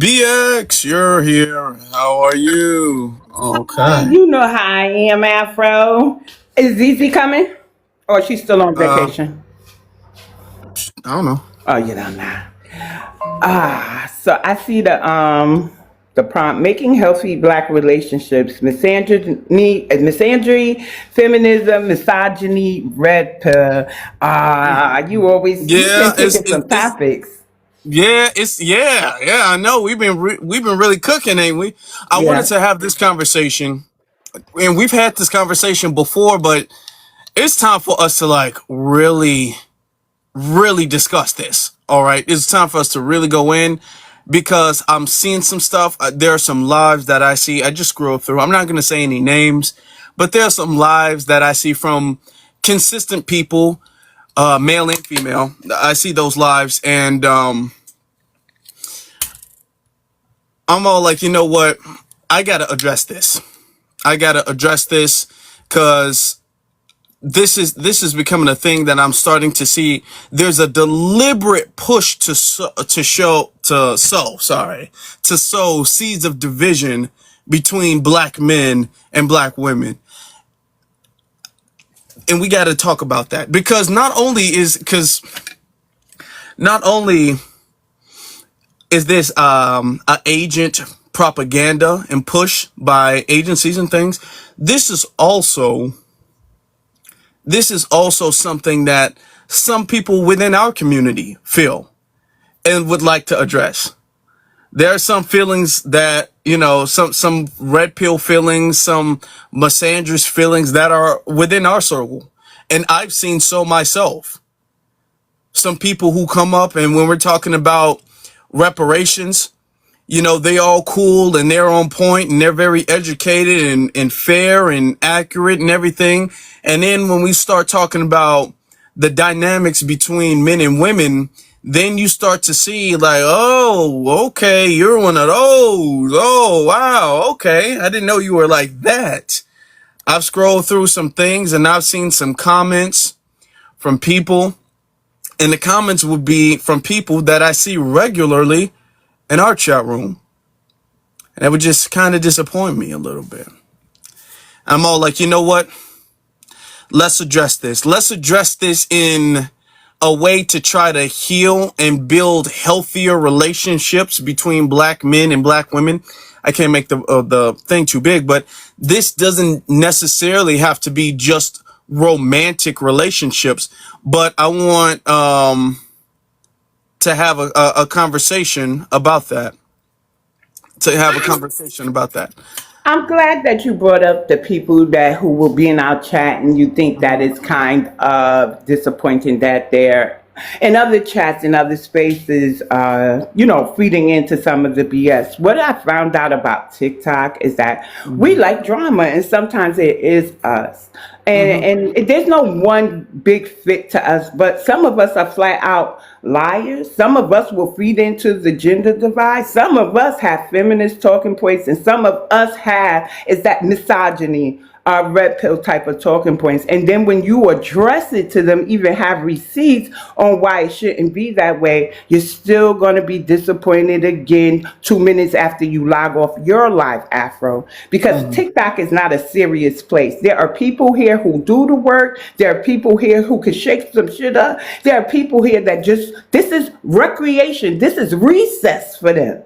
BX, you're here. How are you? Okay. You know how I am, Afro. Is Zizi coming? Or is she still on Uh, vacation? I don't know. Oh, you don't know. So I see the prompt making healthy black relationships, misandry, feminism, misogyny, red pill. You've Yeah, been picking some it's topics. yeah. I know we've been really cooking, ain't we? I wanted Yeah. to have this conversation, and we've had this conversation before, but it's time for us to like really discuss this. All right, it's time for us to really go in because I'm seeing some stuff. There are some lives that I see. I just scroll through. I'm not going to say any names, but there are some lives that I see from consistent people, male and female. I see those lives, and I'm all like, you know what? I gotta address this. I gotta address this because this is becoming a thing that I'm starting to see. There's a deliberate push to sow seeds of division between black men and black women, and we got to talk about that because not only is this a agent propaganda and push by agencies and things, this is also something that some people within our community feel and would like to address. There are some feelings that, some red pill feelings, some misandrous feelings that are within our circle. And I've seen so myself. Some people who come up and when we're talking about reparations, they all cool and they're on point and they're very educated and fair and accurate and everything. And then when we start talking about the dynamics between men and women, then you start to see like, oh, okay, you're one of those. Oh, wow. Okay. I didn't know you were like that. I've scrolled through some things and I've seen some comments from people, and the comments would be from people that I see regularly in our chat room. And that would just kind of disappoint me a little bit. I'm all like, you know what? Let's address this. Let's address this in a way to try to heal and build healthier relationships between black men and black women. I can't make the thing too big, but this doesn't necessarily have to be just romantic relationships. But I want to have a conversation about that. To have a conversation about that. I'm glad that you brought up the people that who will be in our chat, and you think that it's kind of disappointing that they're in other chats in other spaces, feeding into some of the BS. What I found out about TikTok is that we like drama, and sometimes it is us. Mm-hmm. And there's no one big fit to us, but some of us are flat out liars. Some of us will feed into the gender divide. Some of us have feminist talking points, and some of us have is that misogyny, red pill type of talking points. And then when you address it to them, even have receipts on why it shouldn't be that way, you're still going to be disappointed again 2 minutes after you log off your live, Afro. Because Mm-hmm. TikTok is not a serious place. There are people here who do the work. There are people here who can shake some shit up. There are people here that this is recreation. This is recess for them.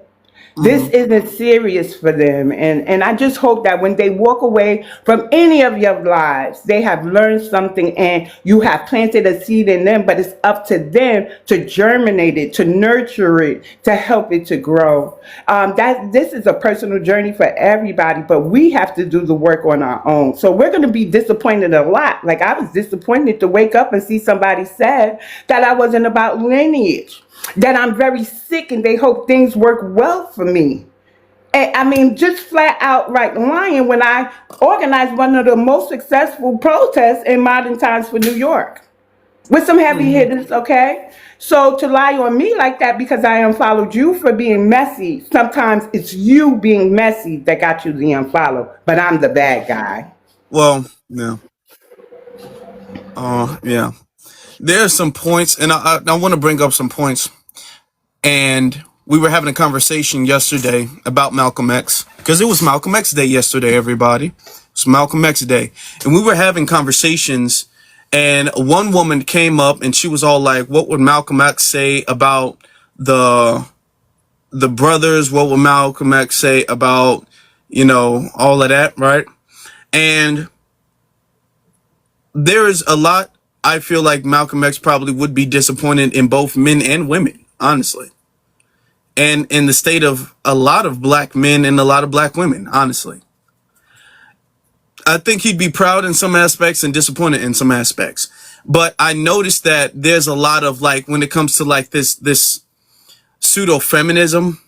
This Mm-hmm. isn't serious for them. And I just hope that when they walk away from any of your lives, they have learned something and you have planted a seed in them, but it's up to them to germinate it, to nurture it, to help it to grow. This is a personal journey for everybody, but we have to do the work on our own. So we're going to be disappointed a lot. Like I was disappointed to wake up and see somebody said that I wasn't about lineage, that I'm very sick and they hope things work well for me. And, I mean, just flat out right lying when I organized one of the most successful protests in modern times for New York with some heavy Mm-hmm. hitters, okay? So to lie on me like that because I unfollowed you for being messy, sometimes it's you being messy that got you the unfollow, but I'm the bad guy. Well, yeah. There are some points, and I want to bring up some points. And we were having a conversation yesterday about Malcolm X, because it was Malcolm X Day yesterday, everybody. It's Malcolm X Day. And we were having conversations, and one woman came up and she was all like, what would Malcolm X say about the brothers? What would Malcolm X say about, all of that, right? And there is a lot, I feel like Malcolm X probably would be disappointed in both men and women, honestly. And in the state of a lot of black men and a lot of black women, honestly. I think he'd be proud in some aspects and disappointed in some aspects. But I noticed that there's a lot of, like, when it comes to like this pseudo feminism,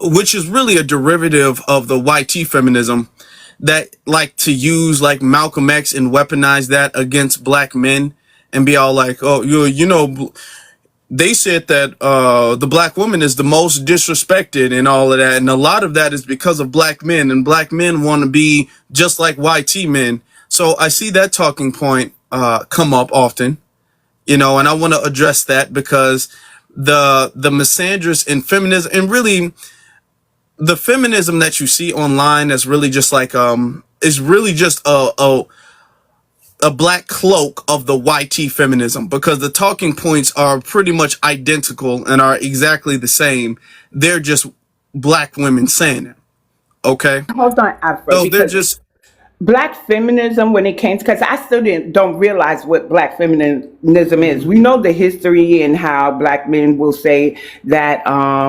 which is really a derivative of the YT feminism, that like to use like Malcolm X and weaponize that against black men and be all like, oh, they said that the black woman is the most disrespected and all of that. And a lot of that is because of black men, and black men want to be just like YT men. So I see that talking point come up often, and I want to address that, because the misandrous and feminism, and really the feminism that you see online is really just like is really just a black cloak of the YT feminism, because the talking points are pretty much identical and are exactly the same. They're just black women saying it. Okay. Hold on, Afro. So they're Because just, black feminism, when it came to, because I still don't realize what black feminism is. We know the history and how black men will say that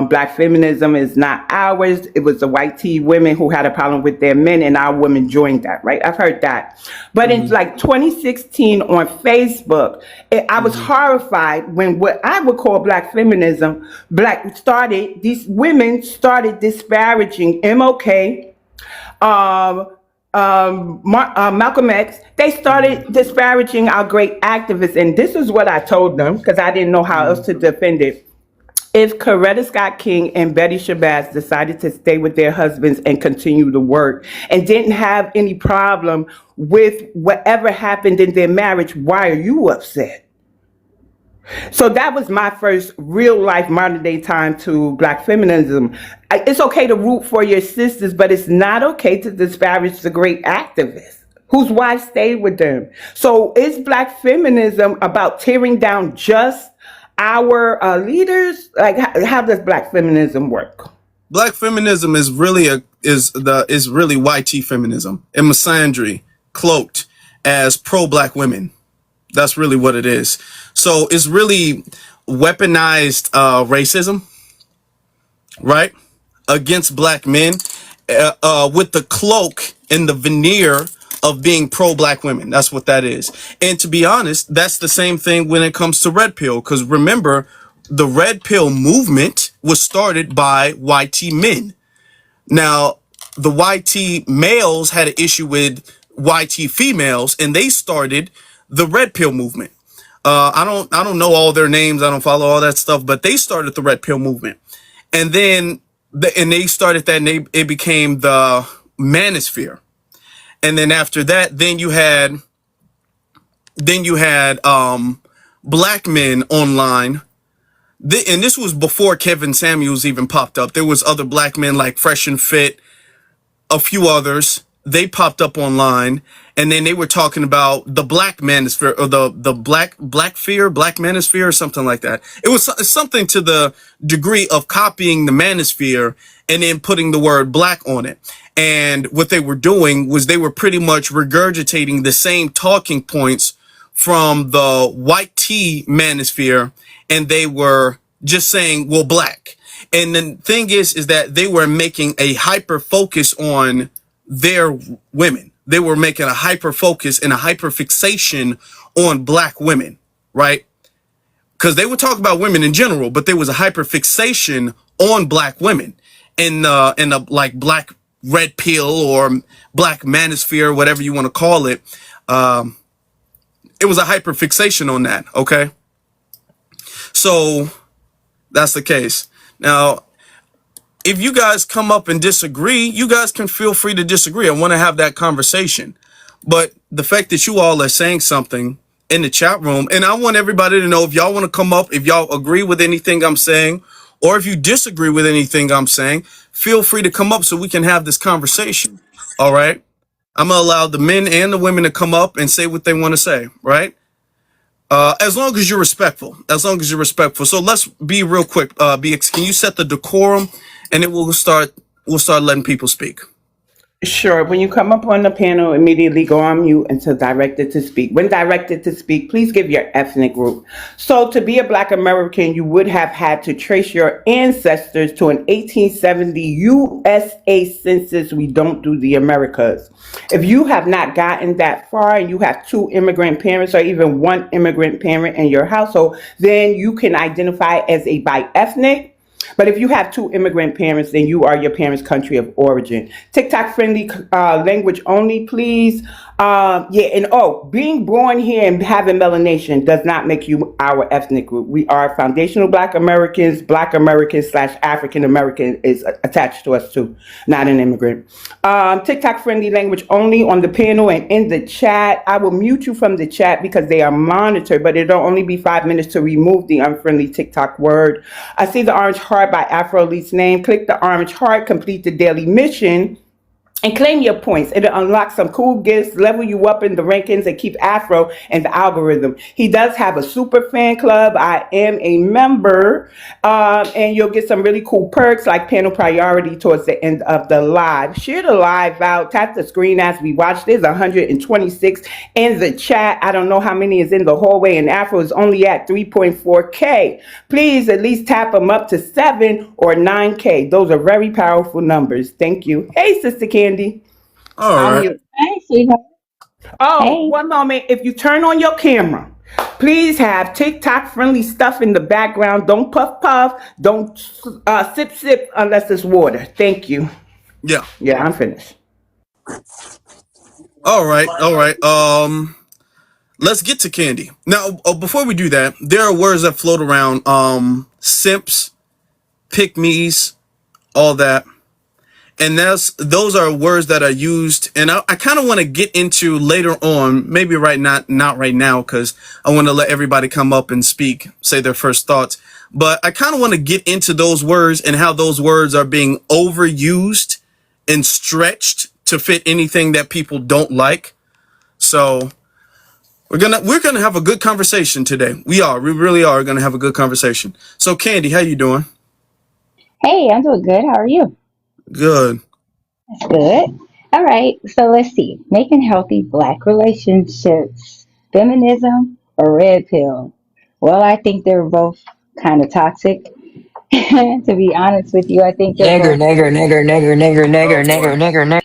black feminism is not ours. It was the white tea women who had a problem with their men, and our women joined that, right? I've heard that. But in like 2016 on Facebook, I was horrified when what I would call black feminism, these women started disparaging MLK, Malcolm X. They started disparaging our great activists, and this is what I told them, because I didn't know how else to defend it. If Coretta Scott King and Betty Shabazz decided to stay with their husbands and continue to work and didn't have any problem with whatever happened in their marriage, why are you upset? So that was my first real life modern day time to black feminism. It's okay to root for your sisters, but it's not okay to disparage the great activists whose wives stayed with them. So is black feminism about tearing down just our leaders? Like, how does black feminism work? black feminism is really really YT feminism and misandry cloaked as pro-black women. That's really what it is. So it's really weaponized racism, right, against black men, with the cloak and the veneer of being pro-black women. That's what that is. And to be honest, that's the same thing when it comes to red pill, because remember, the red pill movement was started by YT men. Now, the YT males had an issue with YT females, and they started the red pill movement. I don't know all their names. I don't follow all that stuff, but they started the red pill movement, and then they started that, and it became the manosphere. And then after that, then you had black men online. And this was before Kevin Samuels even popped up. There was other black men like Fresh and Fit, a few others. They popped up online, and then they were talking about the black manosphere, or the black manosphere, or something like that. It was something to the degree of copying the manosphere and then putting the word black on it. And what they were doing was they were pretty much regurgitating the same talking points from the white tea manosphere, and they were just saying, well, black. And the thing is that they were making a hyper focus on their women. They were making a hyper focus and a hyper fixation on black women, right? Because they would talk about women in general, but there was a hyper fixation on black women in the like black red pill or black manosphere, whatever you want to call it. It was a hyper fixation on that. Okay. So that's the case. Now, if you guys come up and disagree, you guys can feel free to disagree. I want to have that conversation. But the fact that you all are saying something in the chat room, and I want everybody to know, if y'all want to come up, if y'all agree with anything I'm saying, Or if you disagree with anything I'm saying, feel free to come up so we can have this conversation. All right. I'm going to allow the men and the women to come up and say what they want to say. Right. As long as you're respectful, So let's be real quick. BX, can you set the decorum, and then we'll start letting people speak. Sure. When you come up on the panel, immediately go on mute until directed to speak. When directed to speak, please give your ethnic group. So, to be a Black American, you would have had to trace your ancestors to an 1870 USA census. We don't do the Americas. If you have not gotten that far and you have two immigrant parents or even one immigrant parent in your household, then you can identify as a bi-ethnic. But if you have two immigrant parents, then you are your parents' country of origin. TikTok friendly language only, please. Yeah, and oh, being born here and having melanation does not make you our ethnic group. We are foundational Black Americans slash African American is attached to us too, not an immigrant. TikTok friendly language only on the panel and in the chat. I will mute you from the chat because they are monitored, but it'll only be 5 minutes to remove the unfriendly TikTok word. I see the orange heart by Afro Elite's name. Click the orange heart, complete the daily mission, and claim your points. It'll unlock some cool gifts, level you up in the rankings, and keep Afro in the algorithm. He does have a super fan club. I am a member, and you'll get some really cool perks like panel priority towards the end of the live. Share the live out. Tap the screen as we watch. There's 126 in the chat. I don't know how many is in the hallway, and Afro is only at 3.4K. Please at least tap them up to 7 or 9K. Those are very powerful numbers. Thank you. Hey, Sister Candy. All I'm right. you. Hey, sweetheart. Oh, Hey. one moment. If you turn on your camera, please have TikTok friendly stuff in the background. Don't puff puff. Don't sip sip unless it's water. Thank you. Yeah. Yeah, I'm finished. All right. All right. Let's get to Candy. Now, before we do that, there are words that float around. Simps, pick me's, all that. And those are words that are used, and I kind of want to get into later on, maybe not right now, because I want to let everybody come up and speak, say their first thoughts. But I kind of want to get into those words and how those words are being overused and stretched to fit anything that people don't like. So we're gonna have a good conversation today. We really are gonna have a good conversation. So Candy, how you doing? Hey, I'm doing good. How are you? Good. That's good. All right. So let's see. Making healthy Black relationships, feminism or red pill? Well, I think they're both kind of toxic. To be honest with you, I think they're Nigger, both. nigger, nigger, nigger, nigger, Oh nigger, boy. nigger, nigger, nigger.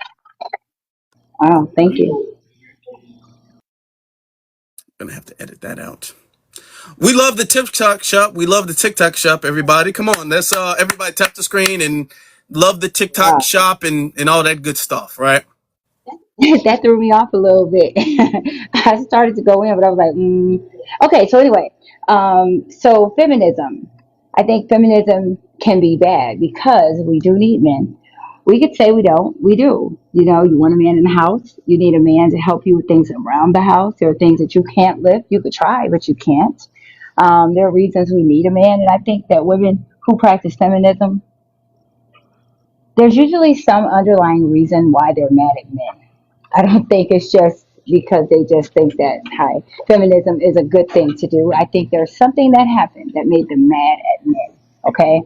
Oh, thank you. Gonna have to edit that out. We love the TikTok shop. We love the TikTok shop, everybody. Come on, let's everybody tap the screen and love the TikTok Wow. shop and all that good stuff, right? That threw me off a little bit. I started to go in, but I was like, okay. So anyway, so feminism. I think feminism can be bad because we do need men. We could say we don't. We do. You know, you want a man in the house. You need a man to help you with things around the house. There are things that you can't lift. You could try, but you can't. There are reasons we need a man, and I think that women who practice feminism, there's usually some underlying reason why they're mad at men. I don't think it's just because they just think that hi, feminism is a good thing to do. I think there's something that happened that made them mad at men. Okay.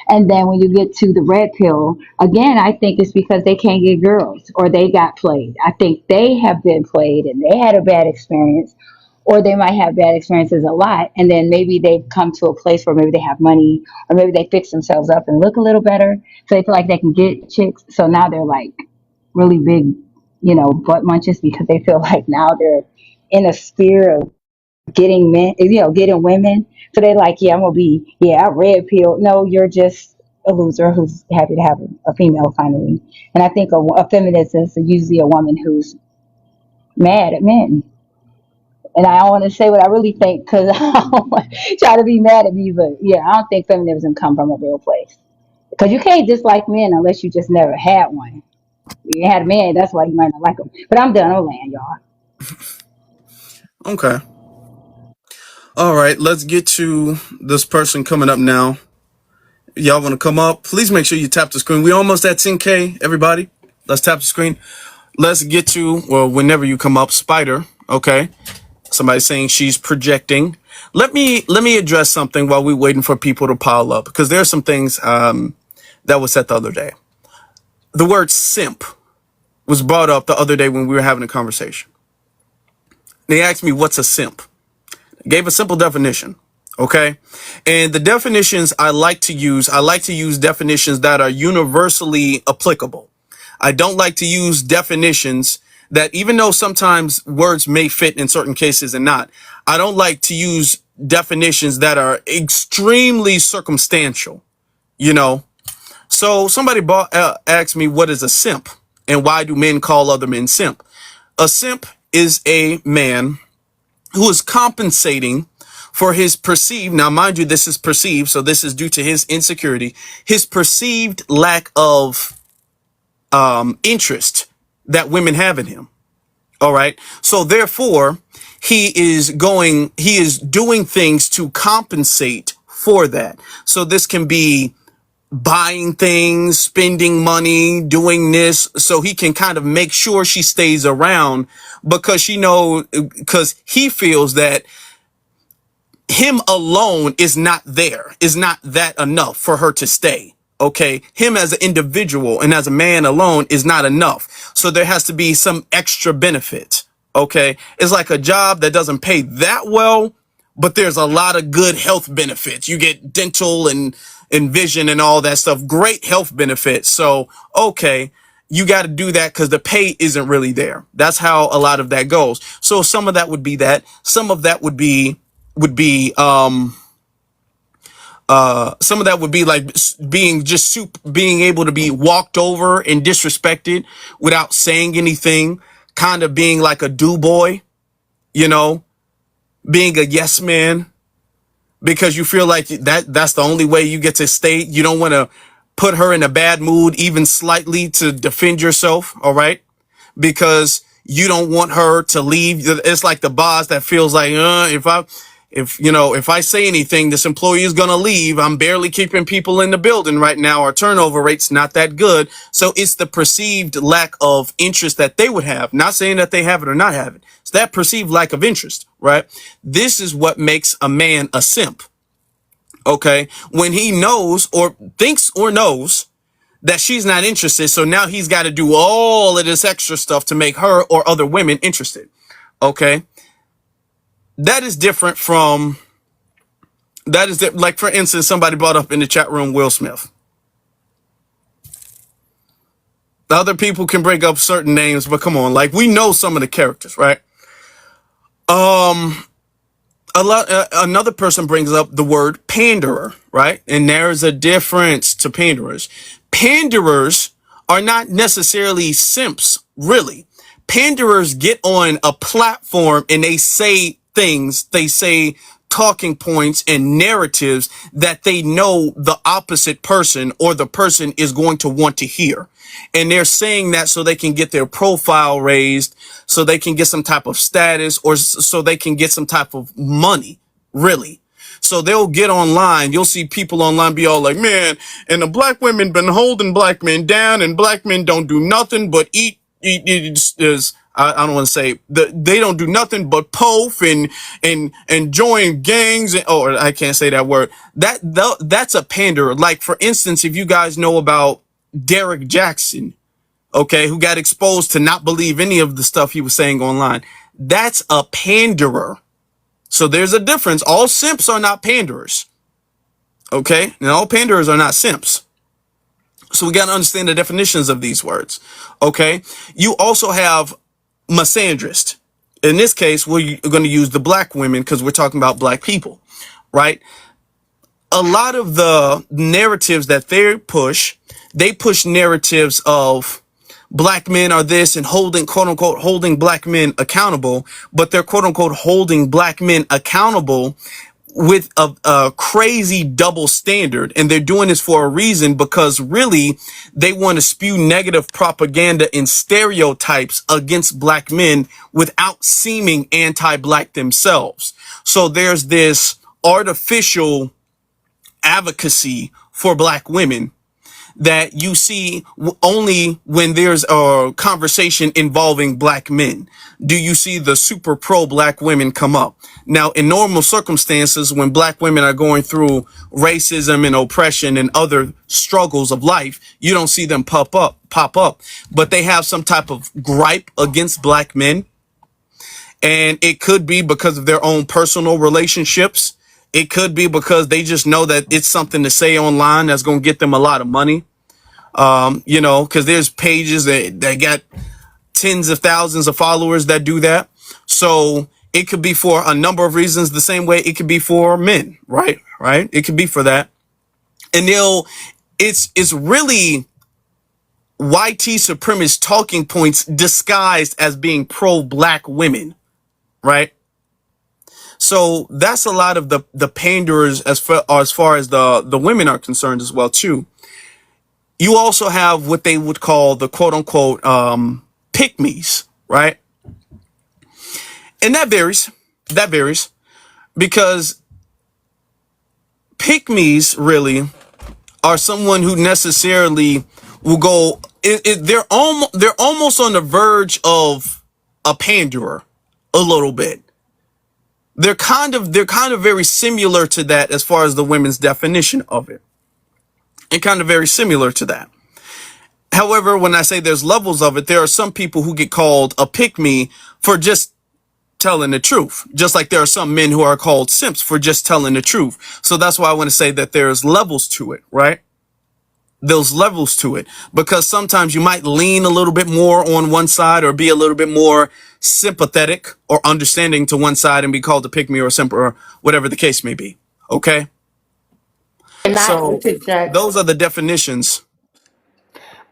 And then when you get to the red pill, again, I think it's because they can't get girls or they got played. I think they have been played and they had a bad experience, or they might have bad experiences a lot. And then maybe they've come to a place where maybe they have money or maybe they fix themselves up and look a little better. So they feel like they can get chicks. So now they're like really big, butt munches because they feel like now they're in a sphere of getting men, getting women. So they're like, yeah, I'm gonna be, yeah, I red pill. No, you're just a loser who's happy to have a female finally. And I think a feminist is usually a woman who's mad at men. And I don't want to say what I really think because I don't want to try to be mad at me. But yeah, I don't think feminism come from a real place because you can't dislike men unless you just never had one. You had a man, that's why you might not like him. But I'm done. I'm land, y'all. Okay. All right, let's get to this person coming up now. Y'all want to come up? Please make sure you tap the screen. We almost at 10K, everybody. Let's tap the screen. Let's get to, well, whenever you come up, Spider. Okay. Somebody saying she's projecting. Let me address something while we're waiting for people to pile up, because there are some things that was said the other day. The word simp was brought up the other day when we were having a conversation. They asked me, what's a simp? I gave a simple definition. Okay. And the definitions I like to use definitions that are universally applicable. I don't like to use definitions that, even though sometimes words may fit in certain cases and not, I don't like to use definitions that are extremely circumstantial, you know? So somebody asked me, what is a simp and why do men call other men simp? A simp is a man who is compensating for his perceived, now mind you, this is perceived, so this is due to his insecurity, his perceived lack of interest that women have in him. All right. So therefore, he is doing things to compensate for that. So this can be buying things, spending money, doing this, so he can kind of make sure she stays around, because because he feels that him alone is not that enough for her to stay. Okay. Him as an individual and as a man alone is not enough. So there has to be some extra benefit. Okay. It's like a job that doesn't pay that well, but there's a lot of good health benefits. You get dental and vision and all that stuff. Great health benefits. So, okay, you got to do that because the pay isn't really there. That's how a lot of that goes. So some of that would be that. Some of that would be some of that would be like being able to be walked over and disrespected without saying anything, kind of being like a do boy, you know, being a yes man, because you feel like that's the only way you get to stay. You don't want to put her in a bad mood, even slightly, to defend yourself. All right. Because you don't want her to leave. It's like the boss that feels like, if I say anything, this employee is going to leave. I'm barely keeping people in the building right now. Our turnover rate's not that good. So it's the perceived lack of interest that they would have. Not saying that they have it or not have it. It's that perceived lack of interest, right? This is what makes a man a simp. Okay. When he knows or thinks or knows that she's not interested. So now he's got to do all of this extra stuff to make her or other women interested. Okay. That is different from, like, for instance, somebody brought up in the chat room, Will Smith. The other people can bring up certain names, but come on, like, we know some of the characters, right? Another person brings up the word panderer, right? And there's a difference to panderers. Panderers are not necessarily simps, really. Panderers get on a platform and they say things, they say talking points and narratives that they know the opposite person or the person is going to want to hear. And they're saying that so they can get their profile raised, so they can get some type of status, or so they can get some type of money, really. So they'll get online. You'll see people online be all like, man, and the black women been holding black men down, and black men don't do nothing but eat I don't want to say they don't do nothing but pof and join gangs, or I can't say that word. That's a panderer. Like, for instance, if you guys know about Derek Jackson, okay, who got exposed to not believe any of the stuff he was saying online, that's a panderer. So there's a difference. All simps are not panderers. Okay, and all panderers are not simps. So we got to understand the definitions of these words. Okay, you also have misandrist. In this case, we're going to use the black women because we're talking about black people, right? A lot of the narratives that they push narratives of black men are this and holding, quote unquote, holding black men accountable, but they're quote unquote holding black men accountable with a crazy double standard. And they're doing this for a reason, because really they want to spew negative propaganda and stereotypes against black men without seeming anti-black themselves. So there's this artificial advocacy for black women that you see only when there's a conversation involving black men. Do you see the super pro black women come up? Now, in normal circumstances, when black women are going through racism and oppression and other struggles of life, you don't see them pop up, but they have some type of gripe against black men. And it could be because of their own personal relationships. It could be because they just know that it's something to say online that's going to get them a lot of money. You know, because there's pages that got tens of thousands of followers that do that. So it could be for a number of reasons, the same way it could be for men, right? Right. It could be for that. And it's really YT supremacist talking points disguised as being pro black women, right? So that's a lot of the panderers as far as the women are concerned as well too. You also have what they would call the quote unquote pick-me's, right? And that varies because pick-me's really are someone who necessarily will go, they're almost on the verge of a panderer a little bit. They're kind of very similar to that as far as the women's definition of it. And kind of very similar to that. However, when I say there's levels of it, there are some people who get called a pick-me for just telling the truth. Just like there are some men who are called simps for just telling the truth. So that's why I want to say that there's levels to it, right? Those levels to it. Because sometimes you might lean a little bit more on one side or be a little bit more sympathetic or understanding to one side and be called a pick-me or a simp or whatever the case may be. Okay? And So those are the definitions.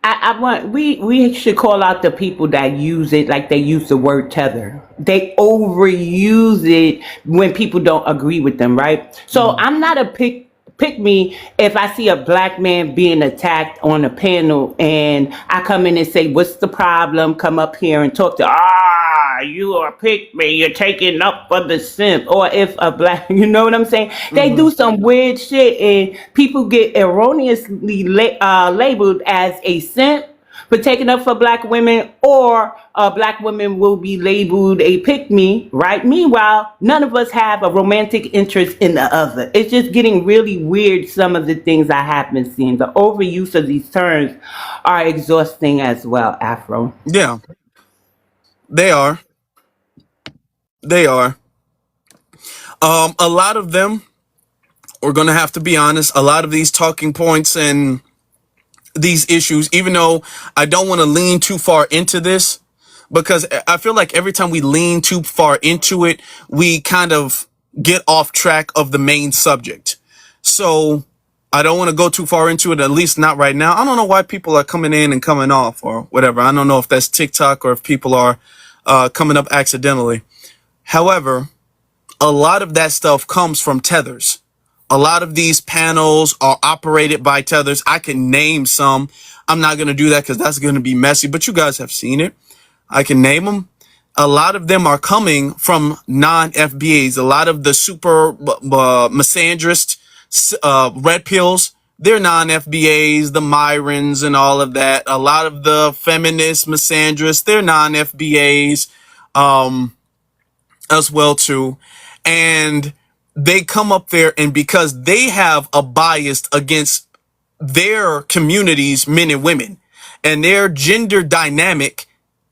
I want we should call out the people that use it like they use the word tether. They overuse it when people don't agree with them, right? So I'm not a pick me if I see a black man being attacked on a panel and I come in and say, "What's the problem?" Come up here and talk to you are pick me, you're taking up for the simp. Or if a black, you know what I'm saying? They do some weird shit and people get erroneously labeled as a simp for taking up for black women, or black women will be labeled a pick me, right? Meanwhile, none of us have a romantic interest in the other. It's just getting really weird, some of the things I have been seeing. The overuse of these terms are exhausting as well, Afro. Yeah, they are. They are. A lot of them, we're going to have to be honest, a lot of these talking points and these issues, even though I don't want to lean too far into this, because I feel like every time we lean too far into it, we kind of get off track of the main subject. So I don't want to go too far into it, at least not right now. I don't know why people are coming in and coming off or whatever. I don't know if that's TikTok or if people are coming up accidentally. However, a lot of that stuff comes from tethers. A lot of these panels are operated by tethers. I can name some. I'm not going to do that because that's going to be messy, but you guys have seen it. I can name them. A lot of them are coming from non-FBAs. A lot of the super misandrist red pills, they're non-FBAs, the Myrons and all of that. A lot of the feminist misandrists, they're non-FBAs. As well too, and they come up there, and because they have a bias against their communities, men and women, and their gender dynamic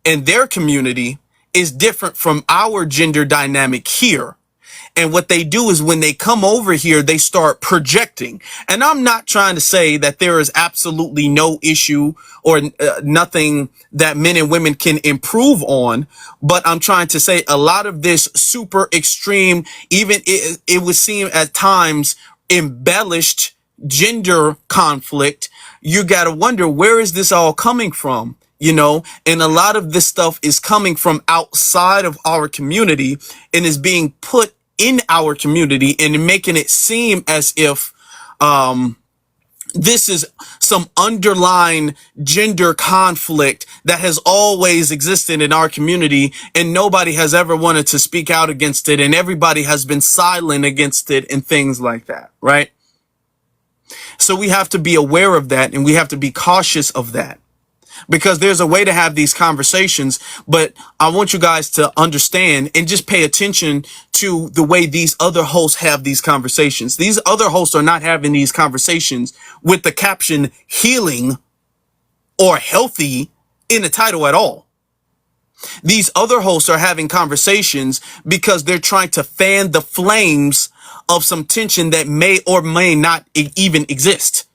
in their community is different from our gender dynamic here. And what they do is when they come over here, they start projecting. And I'm not trying to say that there is absolutely no issue or nothing that men and women can improve on. But I'm trying to say a lot of this super extreme, even it would seem at times embellished gender conflict. You got to wonder, where is this all coming from? You know, and a lot of this stuff is coming from outside of our community and is being put in our community and making it seem as if this is some underlying gender conflict that has always existed in our community and nobody has ever wanted to speak out against it and everybody has been silent against it and things like that, right? So we have to be aware of that, and we have to be cautious of that, because there's a way to have these conversations. But I want you guys to understand and just pay attention to the way these other hosts have these conversations. These other hosts are not having these conversations with the caption healing or healthy in the title at all. These other hosts are having conversations because they're trying to fan the flames of some tension that may or may not even exist.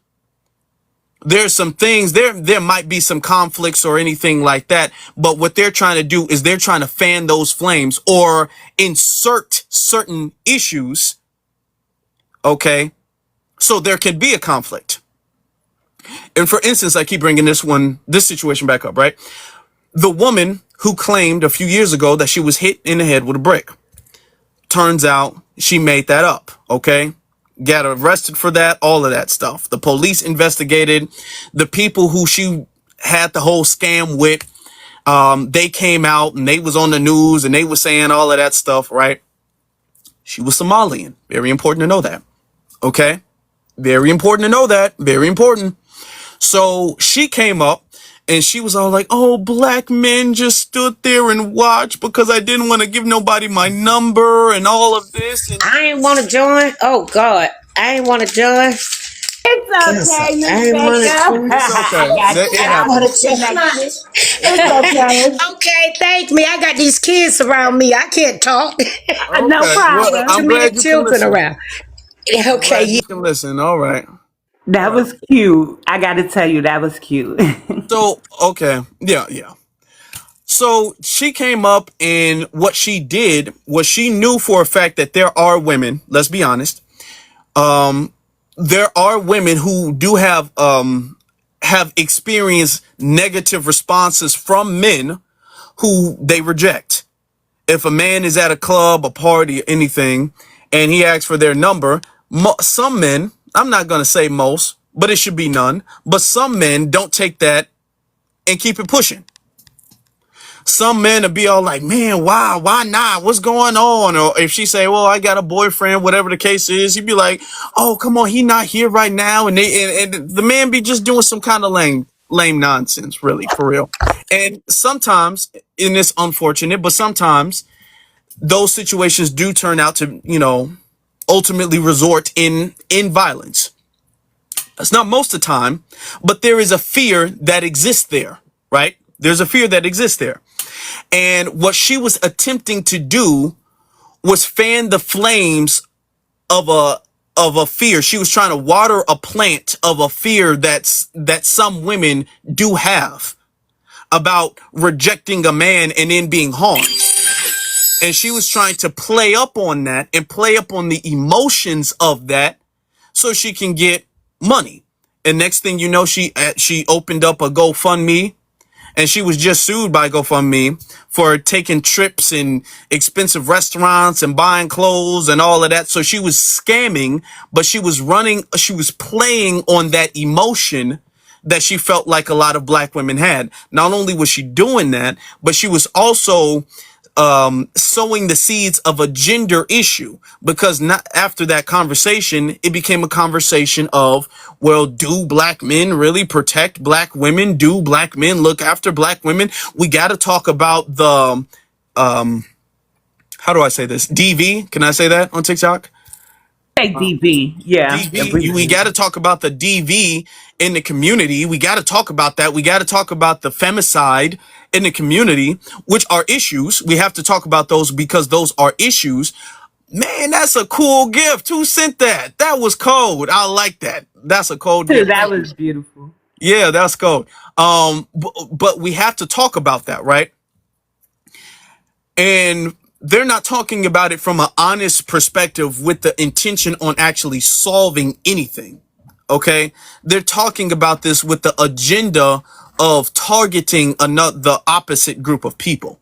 There's some things there might be some conflicts or anything like that, but what they're trying to do is they're trying to fan those flames or insert certain issues, okay, so there can be a conflict. And for instance, I keep bringing this situation back up, right? The woman who claimed a few years ago that she was hit in the head with a brick. Turns out she made that up, okay? Got arrested for that, all of that stuff. The police investigated. The people who she had the whole scam with, they came out and they was on the news and they were saying all of that stuff, right? She was Somalian. Very important to know that, okay? Very important to know that. Very important. So she came up and she was all like, oh, black men just stood there and watched because I didn't want to give nobody my number and all of this. And I ain't want to join. Oh God, I ain't want to join. It's Yes, okay, Miss I ain't want Baker. to. it's okay. I got It you. I want happens. to It's okay. Okay, thank me. I got these kids around me. I can't talk. No Okay. Well, problem. Too I'm many glad you can children listen. around. I'm Okay, glad you can listen. All right. That was cute. I got to tell you, that was cute. So, okay. Yeah. So she came up and what she did was she knew for a fact that there are women, let's be honest. There are women who do have experienced negative responses from men who they reject. If a man is at a club, a party, anything, and he asks for their number, some men, I'm not going to say most, but it should be none, but some men don't take that and keep it pushing. Some men will be all like, man, why not? What's going on? Or if she say, well, I got a boyfriend, whatever the case is, he'd be like, oh, come on, he not here right now. And and the man be just doing some kind of lame nonsense, really, for real. And sometimes, and it's unfortunate, but sometimes those situations do turn out to, ultimately resort in violence. It's not most of the time, but there is a fear that exists there, right? There's a fear that exists there. And what she was attempting to do was fan the flames of a fear. She was trying to water a plant of a fear that some women do have about rejecting a man and then being harmed. And she was trying to play up on that and play up on the emotions of that so she can get money. And next thing you know, she opened up a GoFundMe, and she was just sued by GoFundMe for taking trips in expensive restaurants and buying clothes and all of that. So she was scamming, but she was playing on that emotion that she felt like a lot of black women had. Not only was she doing that, but she was also sowing the seeds of a gender issue, because not after that conversation, it became a conversation of, well, do black men really protect black women? Do black men look after black women? We got to talk about the, how do I say this? DV. Can I say that on TikTok? Say DV. Yeah. DV, we got to talk about the DV in the community. We got to talk about that. We got to talk about the femicide in the community, which are issues. We have to talk about those because those are issues. Man, that's a cool gift. Who sent that? That was cold. I like that. That's a cold gift. That was beautiful. Yeah, that's cold. But we have to talk about that, right? And they're not talking about it from an honest perspective with the intention on actually solving anything. Okay. They're talking about this with the agenda of targeting the opposite group of people.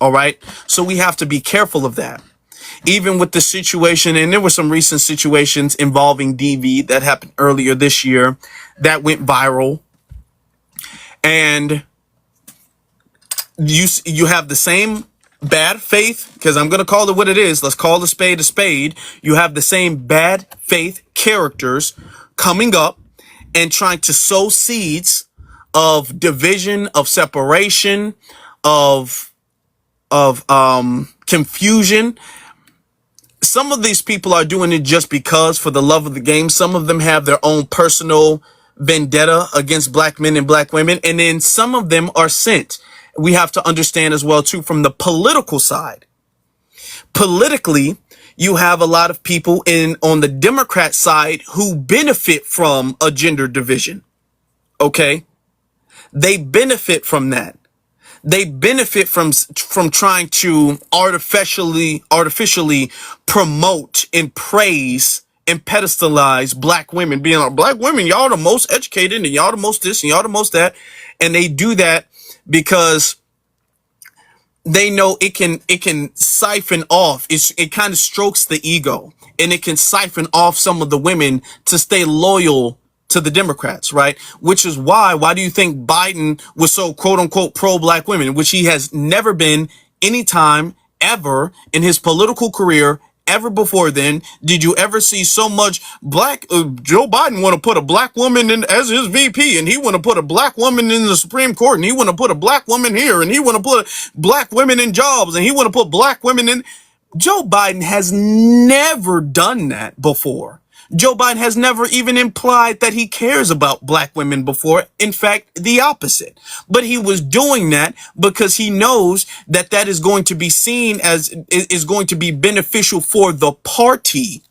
All right. So we have to be careful of that. Even with the situation, and there were some recent situations involving DV that happened earlier this year that went viral. And you have the same bad faith, because I'm going to call it what it is. Let's call a spade a spade. You have the same bad faith characters coming up and trying to sow seeds of division, of separation, of confusion. Some of these people are doing it just because, for the love of the game. Some of them have their own personal vendetta against black men and black women, and then some of them are sent. We have to understand as well too, from the political side. Politically, you have a lot of people on the Democrat side who benefit from a gender division. Okay, they benefit from that. They benefit from trying to artificially promote and praise and pedestalize black women, being like, black women, y'all the most educated and y'all the most this and y'all the most that. And they do that because they know it can siphon off. It kind of strokes the ego, and it can siphon off some of the women to stay loyal to the Democrats, right? Which is why do you think Biden was so quote unquote pro black women, which he has never been any time ever in his political career ever before then? Did you ever see so much black Joe Biden want to put a black woman in as his VP, and he want to put a black woman in the Supreme Court, and he want to put a black woman here, and he want to put black women in jobs, and he want to put black women in. Joe Biden has never done that before. Joe Biden has never even implied that he cares about black women before. In fact, the opposite. But he was doing that because he knows that that is going to be seen as, is going to be beneficial for the party,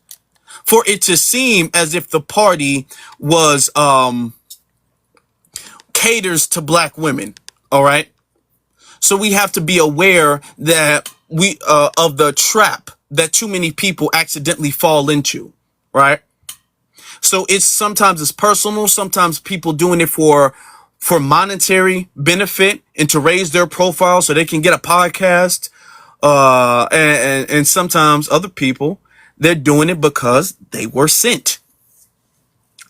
for it to seem as if the party was, caters to black women. All right. So we have to be aware that of the trap that too many people accidentally fall into. Right. So sometimes it's personal. Sometimes people doing it for monetary benefit and to raise their profile so they can get a podcast. And sometimes other people, they're doing it because they were sent.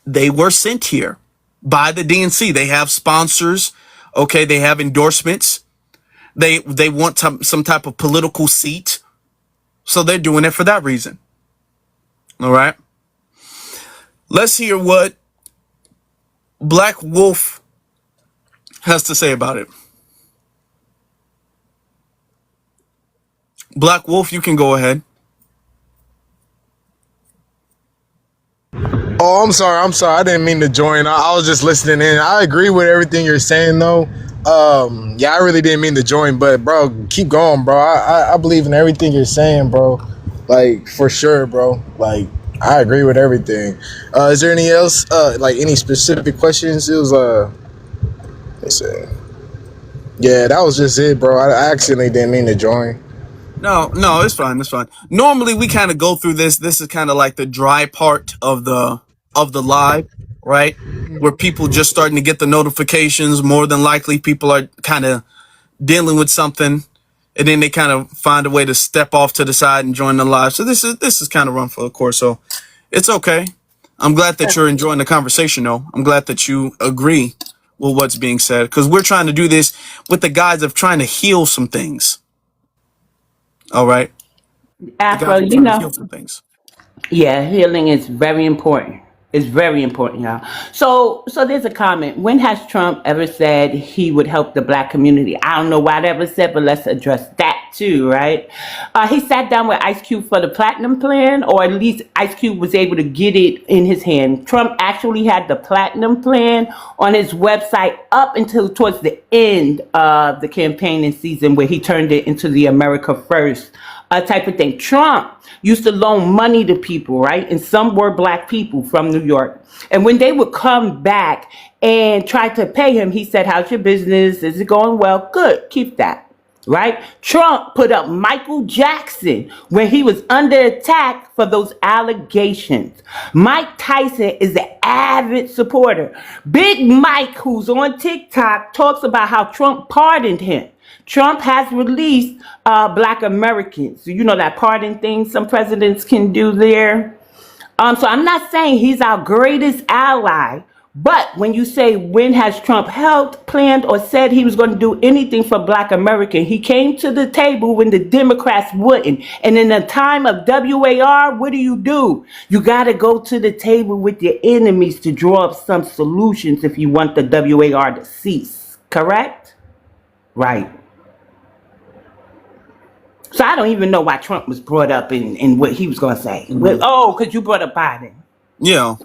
They were sent here by the DNC. They have sponsors. Okay. They have endorsements. They want some type of political seat. So they're doing it for that reason. All right. Let's hear what Black Wolf has to say about it. Black Wolf, you can go ahead. Oh, I'm sorry. I didn't mean to join. I was just listening in. I agree with everything you're saying, though. Yeah, I really didn't mean to join, but bro, keep going, bro. I believe in everything you're saying, bro. Like, for sure, bro. Like, I agree with everything. Is there any else? Like any specific questions? It was let's see. Yeah, that was just it, bro. I accidentally didn't mean to join. No, it's fine. It's fine. Normally we kind of go through this. This is kind of like the dry part of the live, right? Where people just starting to get the notifications. More than likely, people are kind of dealing with something, and then they kind of find a way to step off to the side and join the live. So this is kind of run for the course. So it's okay. I'm glad that you're enjoying the conversation, though. I'm glad that you agree with what's being said, because we're trying to do this with the guise of trying to heal some things. All right. Afro, you know, yeah, healing is very important. It's very important, y'all. So there's a comment. When has Trump ever said he would help the black community? I don't know why that was said, but let's address that too, right? He sat down with Ice Cube for the platinum plan, or at least Ice Cube was able to get it in his hand. Trump actually had the platinum plan on his website up until towards the end of the campaigning season, where he turned it into the America First type of thing. Trump used to loan money to people, right? And some were black people from New York. And when they would come back and try to pay him, he said, how's your business? Is it going well? Good. Keep that. Right? Trump put up Michael Jackson when he was under attack for those allegations. Mike Tyson is an avid supporter. Big Mike, who's on TikTok, talks about how Trump pardoned him. Trump has released black Americans. You know that pardon thing some presidents can do there. So I'm not saying he's our greatest ally, But when you say, when has Trump helped, planned, or said he was going to do anything for Black American? He came to the table when the Democrats wouldn't. And in the time of WAR, what do? You got to go to the table with your enemies to draw up some solutions if you want the WAR to cease. Correct? Right. So I don't even know why Trump was brought up in what he was going to say. Oh, because you brought up Biden. Yeah.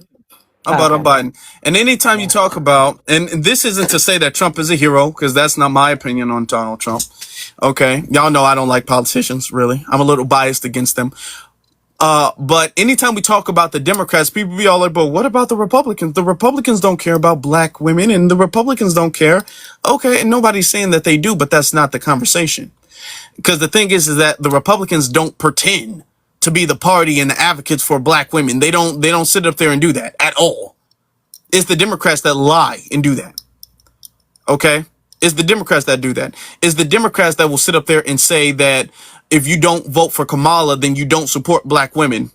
About Okay. Biden. And anytime you talk about, and this isn't to say that Trump is a hero, because that's not my opinion on Donald Trump. Okay. Y'all know I don't like politicians, really. I'm a little biased against them. But anytime we talk about the Democrats, people be all like, but what about the Republicans? The Republicans don't care about black women, and the Republicans don't care. Okay. And nobody's saying that they do, but that's not the conversation. Because the thing is that the Republicans don't pretend to be the party and the advocates for black women. They don't sit up there and do that at all. It's the Democrats that lie and do that. Okay? It's the Democrats that do that. It's the Democrats that will sit up there and say that if you don't vote for Kamala, then you don't support black women.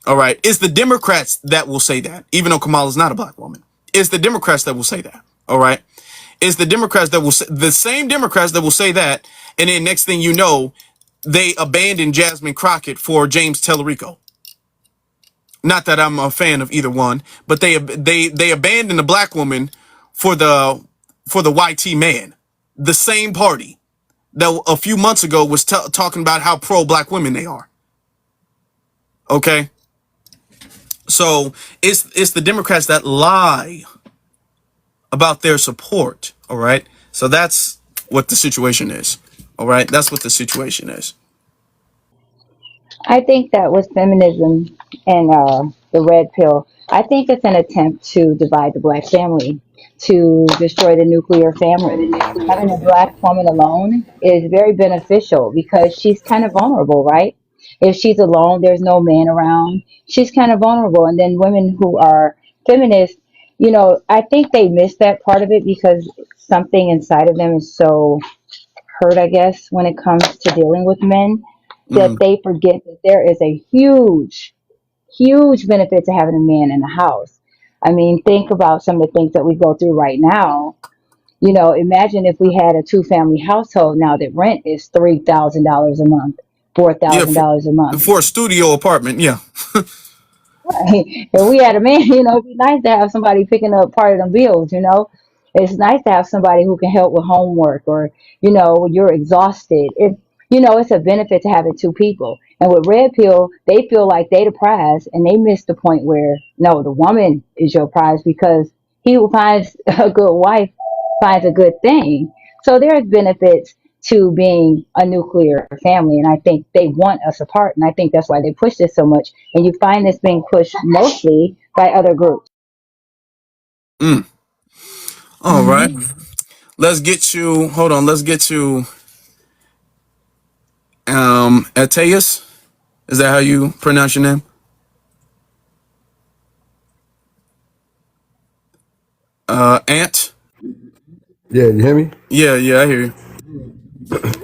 All right? It's the Democrats that will say that, even though Kamala's not a black woman. It's the Democrats that will say that. All right? It's the Democrats that will say, the same Democrats that will say that, and then next thing you know, they abandoned Jasmine Crockett for James Tellerico. Not that I'm a fan of either one, but they abandoned the black woman for the YT man, the same party that a few months ago was talking about how pro black women they are. Okay, so it's the Democrats that lie about their support. All right, so that's what the situation is. All right, that's what the situation is. I think that with feminism and the red pill, I think it's an attempt to divide the black family, to destroy the nuclear family. Having a black woman alone is very beneficial because she's kind of vulnerable, right? If she's alone, there's no man around. She's kind of vulnerable. And then women who are feminists, I think they miss that part of it because something inside of them is so hurt, I guess, when it comes to dealing with men, that Mm, they forget that there is a huge, huge benefit to having a man in the house. I mean, think about some of the things that we go through right now. Imagine if we had a two-family household now that rent is $3,000 a month, four yeah, thousand dollars a month. for a studio apartment. Yeah. If we had a man, it'd be nice to have somebody picking up part of them bills. It's nice to have somebody who can help with homework or, when you're exhausted. It's a benefit to having two people. And with Red Pill, they feel like they the prize and they miss the point where, no, the woman is your prize because he who finds a good wife finds a good thing. So there's benefits to being a nuclear family. And I think they want us apart. And I think that's why they push this so much. And you find this being pushed mostly by other groups. Mm. All right. Let's get you. Hold on. Let's get to Ateus. Is that how you pronounce your name? Ant. Yeah, you hear me? Yeah, yeah, I hear you.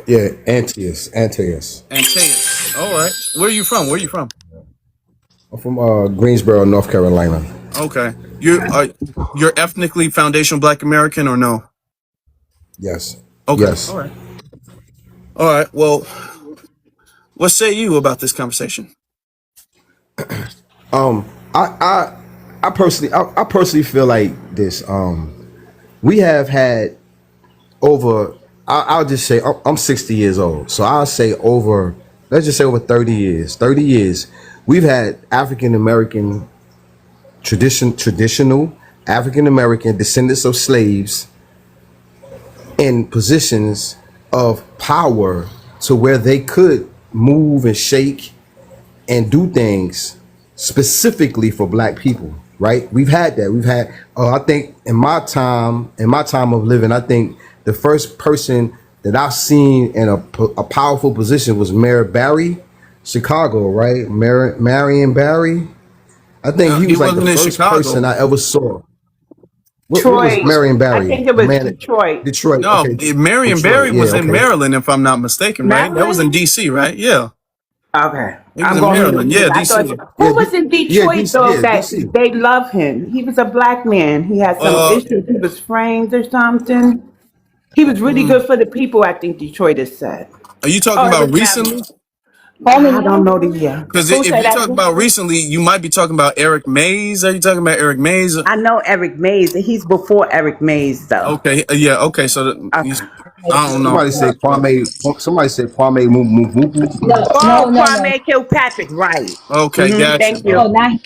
Yeah, Antaeus. Antaeus. All right. Where are you from? Where are you from? I'm from Greensboro, North Carolina. Okay. You're ethnically foundational Black American or no? Yes. Okay. Yes. All right. All right. Well, what say you about this conversation? I I personally feel like this. We have had over. I'll just say I'm 60 years old, so I'll say over. Let's just say over 30 years. 30 years, we've had African American traditional African American descendants of slaves in positions of power to where they could move and shake and do things specifically for black people, right? We've had that. We've had I think in my time of living, I think the first person that I've seen in a powerful position was Mayor Barry, Chicago, right? Marion Barry. I think he He was like the wasn't in first person Chicago. I ever saw. What was Detroit. Marion I Barry? think it The was man, Detroit. Detroit. No, Okay, Marion Detroit. Barry Yeah. was in Okay. Maryland, if I'm not mistaken, right? That was Maryland? in D.C., right? Yeah. Okay, He was I'm in going to Maryland. look because Yeah, I thought DC. Yeah, who was in yeah, Detroit DC, though yeah, that DC. they love him. He was a black man. He had some Uh, issues. He was framed or something. He was really good for the people. I think Detroit has said. are you talking Oh, it about was Maryland. recently? I Coleman don't Young. know the year. Because Who if said you that talk again? about recently, you might be talking about Eric Mays. Are you talking about Eric Mays? I know Eric Mays. He's before Eric Mays though. Okay, yeah, okay. So Okay. he's, I don't know. Somebody said Kwame. Somebody said Kwame Mumu. No, no, Oh, no, no, Kwame Kilpatrick, right. Okay, gotcha. Thank no, you. not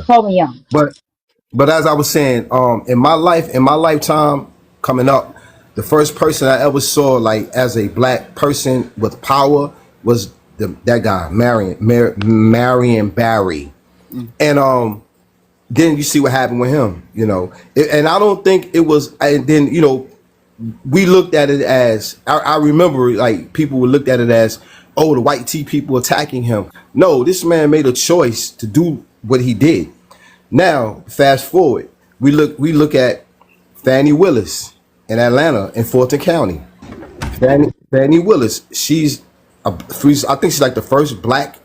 Coleman Young. But as I was saying, in my lifetime coming up, the first person I ever saw like as a black person with power was that guy, Marion Barry. Mm. And then you see what happened with him, and I don't think it was. And then we looked at it as I remember like people would look at it as, oh, the white tea people attacking him. No, this man made a choice to do what he did. Now, fast forward, we look at Fannie Willis in Atlanta in Fulton County. Fannie Willis, I think she's like the first black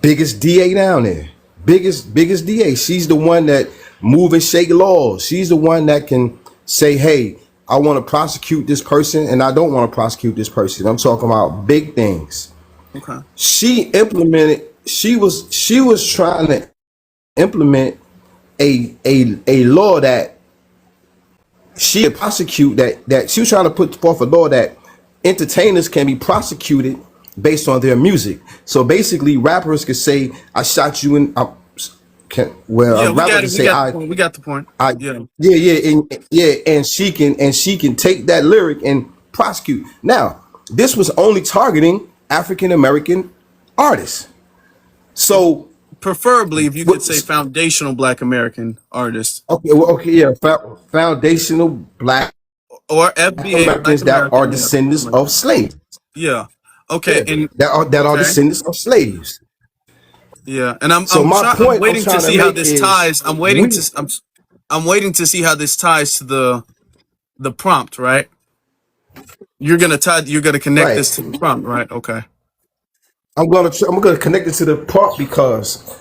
biggest DA down there. Biggest DA. She's the one that move and shake laws. She's the one that can say, hey, I want to prosecute this person and I don't want to prosecute this person. I'm talking about big things. Okay. She was trying to implement a law that she could prosecute, that she was trying to put forth a law that entertainers can be prosecuted based on their music. So basically, rappers could say, "I shot you in." Yeah, A rapper can say, we got the point. I, Yeah. and she can take that lyric and prosecute. Now, this was only targeting African American artists. So, Preferably, if you could what? say foundational Black American artist Okay, yeah, foundational black or FBA Black Americans that are American. Yeah. descendants of slaves. Yeah. Okay. Yeah, And that are okay. descendants of slaves. Yeah. And So my I'm point I'm waiting to trying to see how make this is ties. we I'm waiting to see how this ties to the prompt. Right. You're gonna connect right. this to the prompt. Right. Okay. I'm gonna connect it to the part because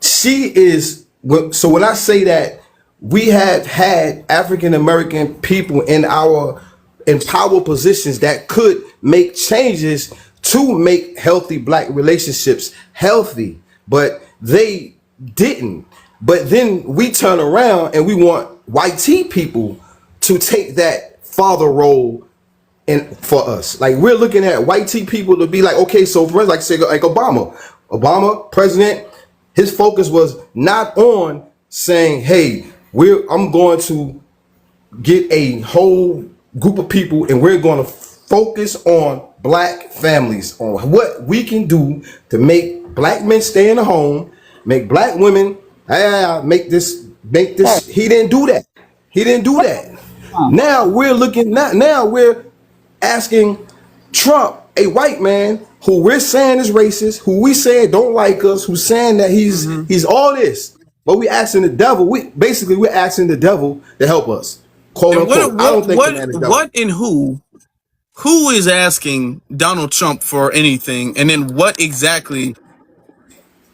she is. So when I say that we have had African American people in power positions that could make changes to make healthy black relationships healthy, but they didn't. But then we turn around and we want white tea people to take that father role and for us. Like we're looking at white tea people to be like, okay, so for like say like Obama president, his focus was not on saying, hey, I'm going to get a whole group of people and we're going to focus on black families, on what we can do to make black men stay in the home, make black women make this. He didn't do that. He didn't do that. Now we're asking Trump, a white man who we're saying is racist, who we saying don't like us, who's saying that he's all this, but we asking the devil. We're asking the devil to help us, quote And unquote. I don't think the man is devil. what and who is asking Donald Trump for anything, and then what exactly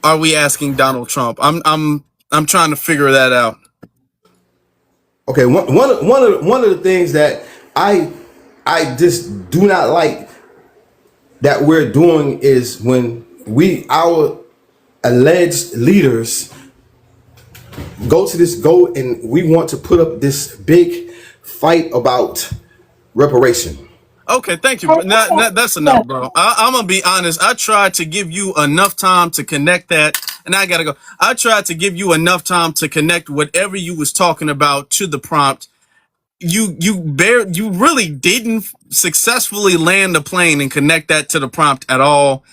are we asking Donald Trump? I'm trying to figure that out. Okay, one of the things that I just do not like that we're doing is when our alleged leaders go and we want to put up this big fight about reparation. Okay, thank you. That's enough, bro. I'm gonna be honest. I tried to give you enough time to connect that, and I gotta go. I tried to give you enough time to connect whatever you was talking about to the prompt. You really didn't successfully land the plane and connect that to the prompt at all.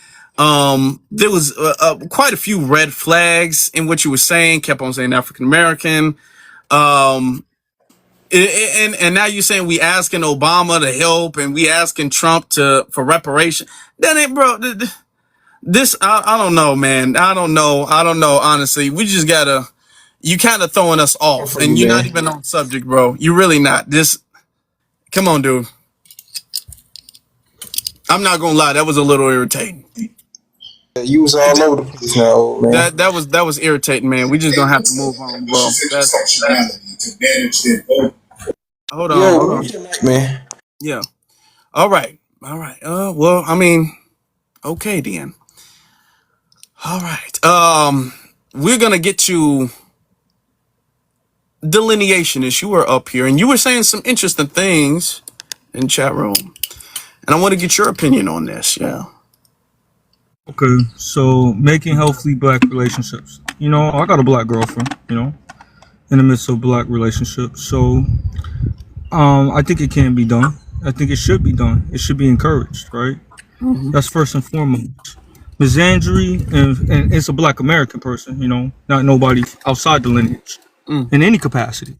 There was quite a few red flags in what you were saying. Kept on saying African American. And now you're saying we asking Obama to help and we asking Trump for reparation. Then it, bro. This I don't know, man. I don't know. Honestly, we just gotta. You kind of throwing us off, For and you, you're not man. even on subject, bro. You're really not. Come on, dude. I'm not gonna lie, that was a little irritating. You was all over the place now, old man. That was irritating, man. We just gonna have to move on, bro. Hold on, hold on. Man. Yeah. All right. All right. Well, I mean, okay then. All right. We're gonna get to delineation as you were up here, and you were saying some interesting things in chat room, and I want to get your opinion on this. Yeah. Okay, so making healthy black relationships. You know, I got a black girlfriend, you know, in the midst of black relationships. So I think it can be done. I think it should be done. It should be encouraged, right? That's first and foremost. Misandry, and it's a black American person, you know, not nobody outside the lineage in any capacity.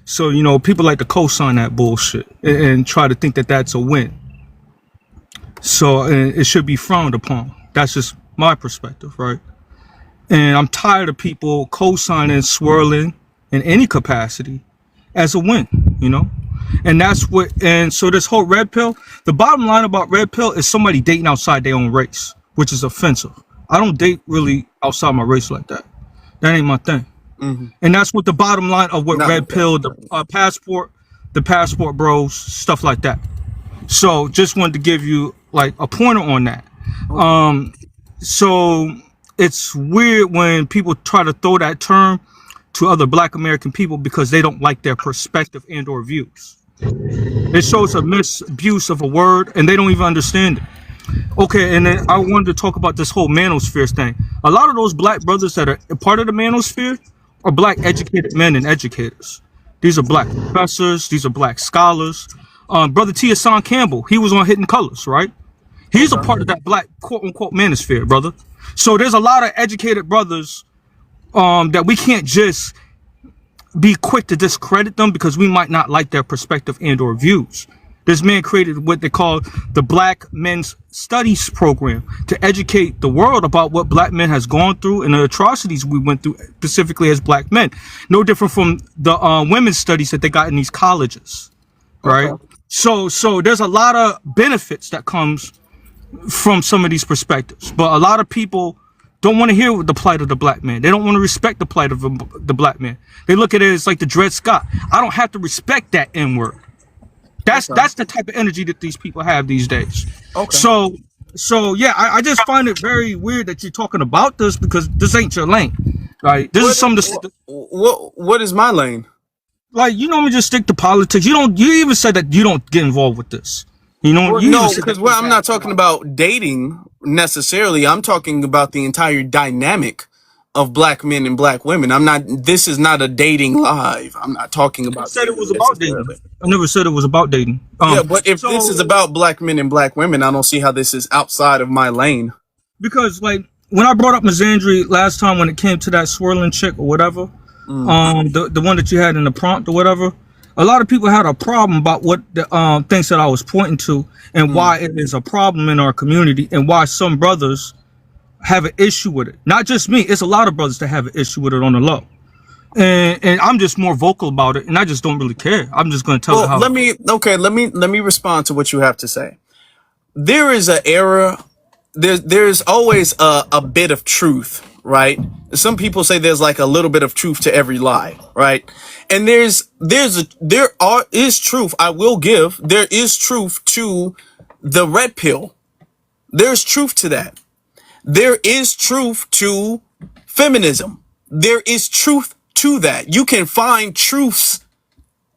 So, you know, people like to co-sign that bullshit and try to think that that's a win. So it should be frowned upon. That's just my perspective, right? And I'm tired of people co-signing, swirling in any capacity as a win, you know? And that's what, and so this whole red pill, the bottom line about red pill is somebody dating outside their own race, which is offensive. I don't date really outside my race like that. That ain't my thing. And that's what the bottom line of what red pill, the passport bros, stuff like that. So just wanted to give you like a pointer on that. So it's weird when people try to throw that term to other black American people because they don't like their perspective and or views. It shows a misuse of a word and they don't even understand it. Okay, and then I wanted to talk about this whole manosphere thing. A lot of those black brothers that are a part of the manosphere are black educated men and educators. These are black professors. These are black scholars. Brother T. Hassan Campbell, he was on Hidden Colors, right? He's a part of that black quote-unquote manosphere, brother. So there's a lot of educated brothers that we can't just be quick to discredit them because we might not like their perspective and or views. This man created what they call the Black Men's Studies Program to educate the world about what black men has gone through and the atrocities we went through specifically as black men. No different from the women's studies that they got in these colleges, right? Okay. So there's a lot of benefits that comes from some of these perspectives, but a lot of people don't want to hear the plight of the black man. They don't want to respect the plight of the black man. They look at it as like the Dred Scott. I don't have to respect that N-word. That's the type of energy that these people have these days. Okay. So yeah, I just find it very weird that you're talking about this because this ain't your lane, right? This is some of the what is my lane? Like, you normally just stick to politics. You even said that you don't get involved with this. You know, no, because I'm not talking about dating necessarily. I'm talking about the entire dynamic of black men and black women. This is not a dating live. I'm not talking about. I said it was about dating. I never said it was about dating. Yeah, but if this is about black men and black women, I don't see how this is outside of my lane. Because like when I brought up misandry last time when it came to that swirling chick or whatever, the one that you had in the prompt or whatever, a lot of people had a problem about what the things that I was pointing to and why it is a problem in our community and why some brothers have an issue with it. Not just me, it's a lot of brothers that have an issue with it on the low. And I'm just more vocal about it and I just don't really care. I'm just going to tell it how. Let me respond to what you have to say. There is an era, there's always a bit of truth, right? Some people say there's like a little bit of truth to every lie, right? And there is truth. I will give. There is truth to the red pill. There's truth to that. There is truth to feminism. There is truth to that. You can find truths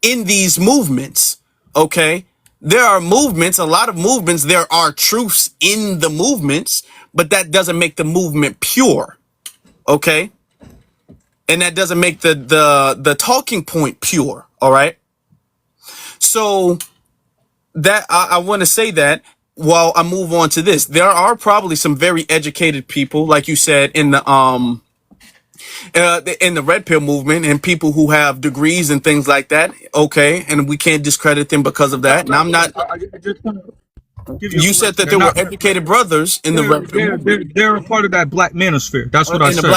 in these movements. Okay. There are movements, a lot of movements. There are truths in the movements, but that doesn't make the movement pure. Okay. And that doesn't make the talking point pure. All right. So that I want to say that while I move on to this, there are probably some very educated people, like you said, in the red pill movement and people who have degrees and things like that. Okay. And we can't discredit them because of that. And I'm not, you said that there were educated brothers in the red pill movement. They're a part of that black manosphere. That's what I said. In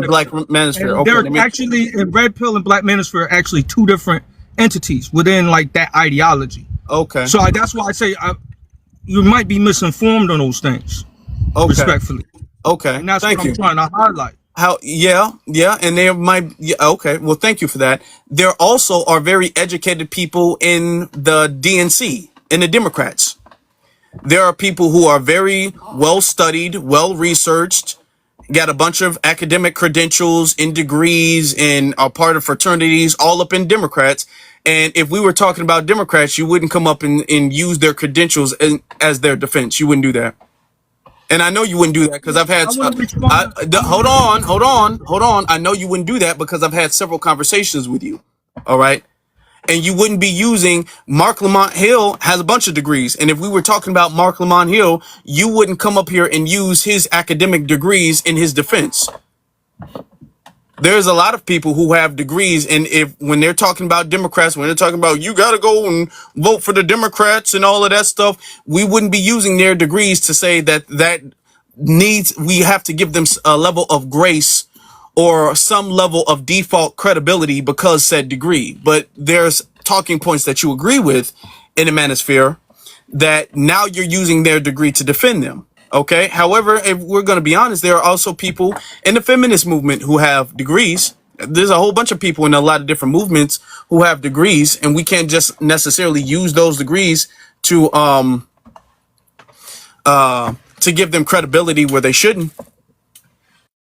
the black manosphere. Okay, they're actually in red pill and black manosphere are actually two different entities within like that ideology. Okay. So that's why I say you might be misinformed on those things, Okay. respectfully, Okay. and that's what Thank I'm you. trying to highlight. How, yeah, and there might, yeah, okay, well, thank you for that. There also are very educated people in the DNC, in the Democrats. There are people who are very well studied, well researched, got a bunch of academic credentials and degrees and are part of fraternities all up in Democrats. And if we were talking about Democrats, you wouldn't come up and use their credentials as their defense. You wouldn't do that. And I know you wouldn't do that because I've had. I want to respond. Hold on. I know you wouldn't do that because I've had several conversations with you. All right, and you wouldn't be using Mark Lamont Hill has a bunch of degrees, and if we were talking about Mark Lamont Hill, you wouldn't come up here and use his academic degrees in his defense. There's a lot of people who have degrees, and if when they're talking about Democrats, when they're talking about you got to go and vote for the Democrats and all of that stuff, we wouldn't be using their degrees to say that we have to give them a level of grace or some level of default credibility because said degree. But there's talking points that you agree with in the manosphere that now you're using their degree to defend them. Okay. However, if we're going to be honest, there are also people in the feminist movement who have degrees. There's a whole bunch of people in a lot of different movements who have degrees, and we can't just necessarily use those degrees to give them credibility where they shouldn't.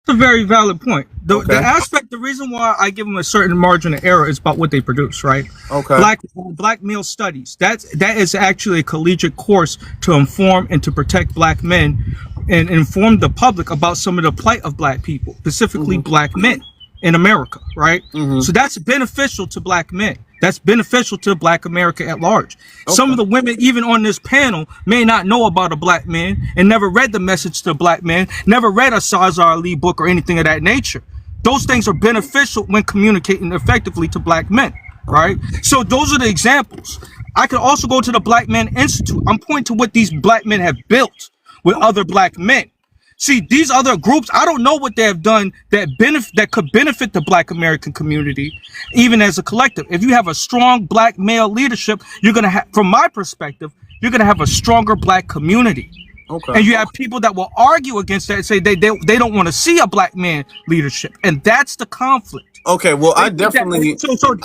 It's a very valid point. The Okay. the reason why I give them a certain margin of error is about what they produce, right? Okay. Black male studies. That is actually a collegiate course to inform and to protect black men and inform the public about some of the plight of black people, specifically black men in America, right? So that's beneficial to black men. That's beneficial to black America at large. Some of the women, even on this panel, may not know about a black man and never read the message to a black man, never read a Sazar Ali book or anything of that nature. Those things are beneficial when communicating effectively to black men, right? So those are the examples. I could also go to the Black Men Institute. I'm pointing to what these black men have built with other black men. See, these other groups, I don't know what they have done that could benefit the black American community, even as a collective. If you have a strong black male leadership, you're going to have, from my perspective, you're going to have a stronger black community. Okay. And you have people that will argue against that and say they don't want to see a black man leadership. And that's the conflict. Okay. Well, I definitely.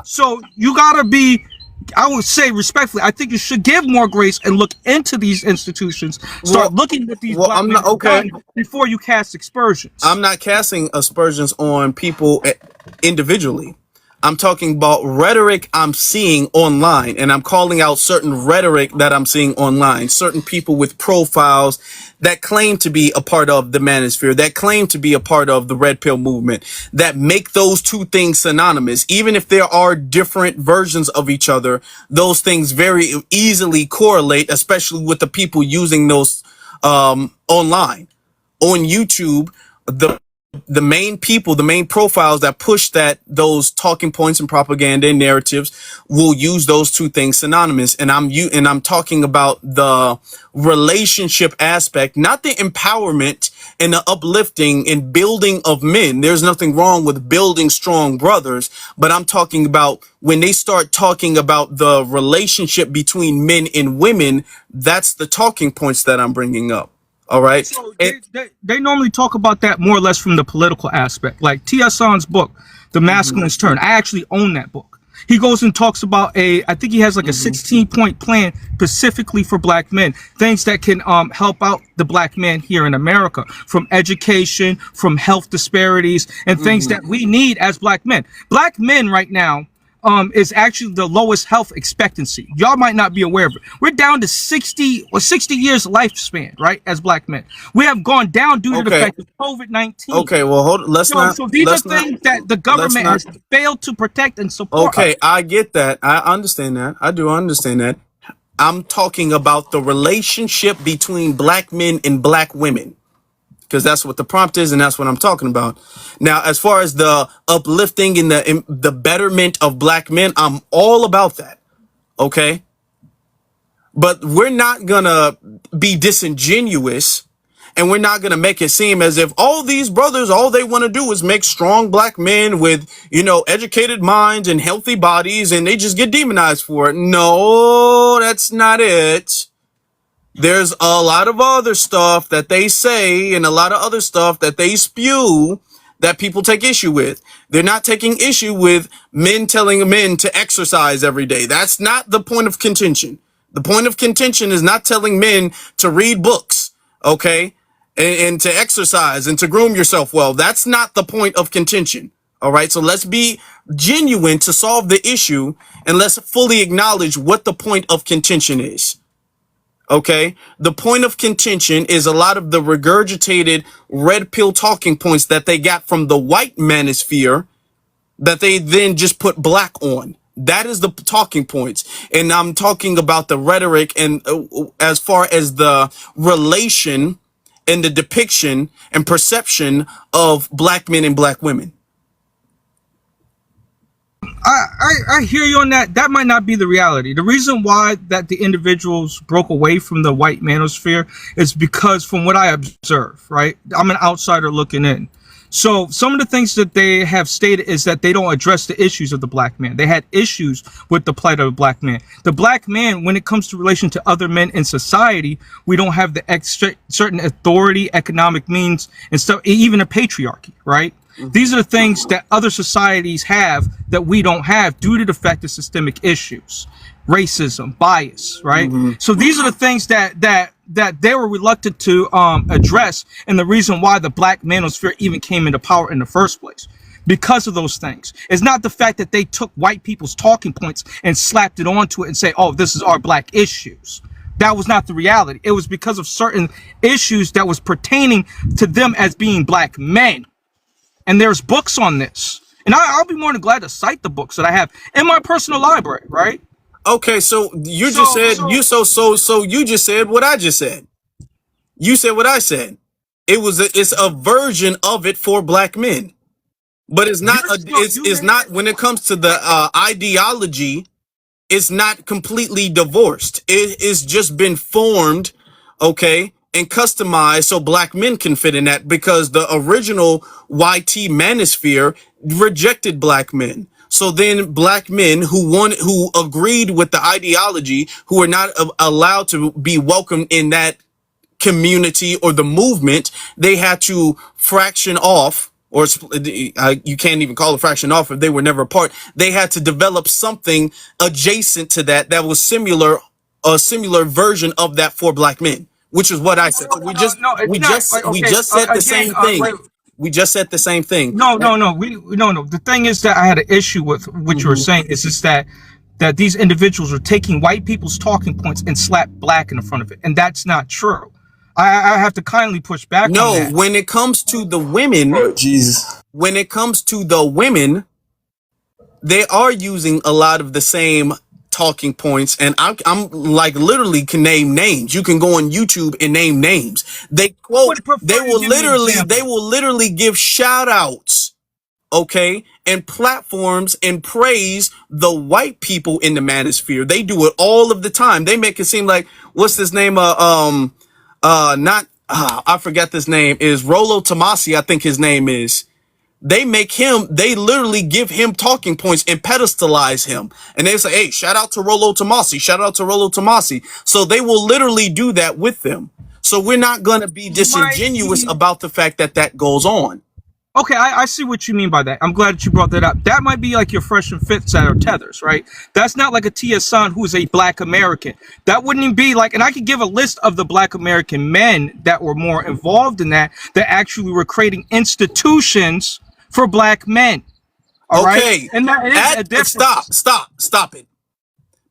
So you gotta be, I would say respectfully, I think you should give more grace and look into these institutions. Start looking at these black men before you cast aspersions. I'm not casting aspersions on people individually. I'm talking about rhetoric I'm seeing online, and I'm calling out certain rhetoric that I'm seeing online. Certain people with profiles that claim to be a part of the manosphere, that claim to be a part of the Red Pill movement, that make those two things synonymous. Even if there are different versions of each other, those things very easily correlate, especially with the people using those online. On YouTube, the main people, the main profiles that push those talking points and propaganda and narratives will use those two things synonymous. And I'm talking about the relationship aspect, not the empowerment and the uplifting and building of men. There's nothing wrong with building strong brothers, but I'm talking about when they start talking about the relationship between men and women, that's the talking points that I'm bringing up. All right. So they normally talk about that more or less from the political aspect. Like T.S. Son's book, The Masculine's Turn. I actually own that book. He goes and talks about I think he has like a 16-point plan specifically for black men. Things that can help out the black man here in America, from education, from health disparities, and things that we need as black men. Black men right now is actually the lowest health expectancy. Y'all might not be aware of it. We're down to 60 years lifespan, right? As black men, we have gone down due to the fact of COVID-19. Okay, well, hold. So these are things that the government has failed to protect and support. Okay, I get that. I understand that. I do understand that. I'm talking about the relationship between black men and black women, because that's what the prompt is, and that's what I'm talking about. Now, as far as the uplifting and the betterment of black men, I'm all about that. Okay? But we're not gonna be disingenuous, and we're not gonna make it seem as if all these brothers, all they want to do is make strong black men with, educated minds and healthy bodies, and they just get demonized for it. No, that's not it. There's a lot of other stuff that they say and a lot of other stuff that they spew that people take issue with. They're not taking issue with men telling men to exercise every day. That's not the point of contention. The point of contention is not telling men to read books, okay, and to exercise and to groom yourself well. That's not the point of contention. All right, so let's be genuine to solve the issue and let's fully acknowledge what the point of contention is. Okay, the point of contention is a lot of the regurgitated red pill talking points that they got from the white manosphere that they then just put black on. That is the talking points. And I'm talking about the rhetoric and as far as the relation and the depiction and perception of black men and black women. I hear you on that. That might not be the reality. The reason why that the individuals broke away from the white manosphere is because from what I observe, right? I'm an outsider looking in. So some of the things that they have stated is that they don't address the issues of the black man. They had issues with the plight of the black man. The black man, when it comes to relation to other men in society, we don't have the certain authority, economic means, and stuff, even a patriarchy, right? These are the things that other societies have that we don't have due to the fact of systemic issues, racism, bias, right? So these are the things that they were reluctant to address, and the reason why the black manosphere even came into power in the first place. Because of those things. It's not the fact that they took white people's talking points and slapped it onto it and say, oh, this is our black issues. That was not the reality. It was because of certain issues that was pertaining to them as being black men. And there's books on this. And I'll be more than glad to cite the books that I have in my personal library, right? Okay, so you just said you just said what I just said. You said what I said. It's a version of it for black men. But it's not it's not when it comes to the ideology, it's not completely divorced. It's just been formed, okay, and customized so black men can fit in that, because the original YT manosphere rejected black men. So then black men who agreed with the ideology, who are not allowed to be welcomed in that community or the movement, they had to fraction off, or you can't even call a fraction off if they were never a part. They had to develop something adjacent to that was a similar version of that for black men. Which is what I said. So we just said the same thing. We just said the same thing. No. The thing is that I had an issue with what you were saying. Is just that these individuals are taking white people's talking points and slap black in the front of it, and that's not true. I have to kindly push back on that. No, when it comes to the women, when it comes to the women, they are using a lot of the same talking points, and I'm like literally can name names. You can go on YouTube and name names. They quote, they will literally give shout outs, okay, and platforms and praise the white people in the manosphere. They do it all of the time. They make it seem like, what's his name? I forget this name, is Rollo Tomasi, I think his name is. They literally give him talking points and pedestalize him. And they say, hey, shout out to Rollo Tomasi, shout out to Rollo Tomasi. So they will literally do that with them. So we're not going to be disingenuous about the fact that that goes on. Okay, I see what you mean by that. I'm glad that you brought that up. That might be like your Fresh and Fit set or Tethers, right? That's not like a Tia Son who is a black American. That wouldn't even be like, and I could give a list of the black American men that were more involved in that actually were creating institutions for black men. All right? And that is a difference. Stop it.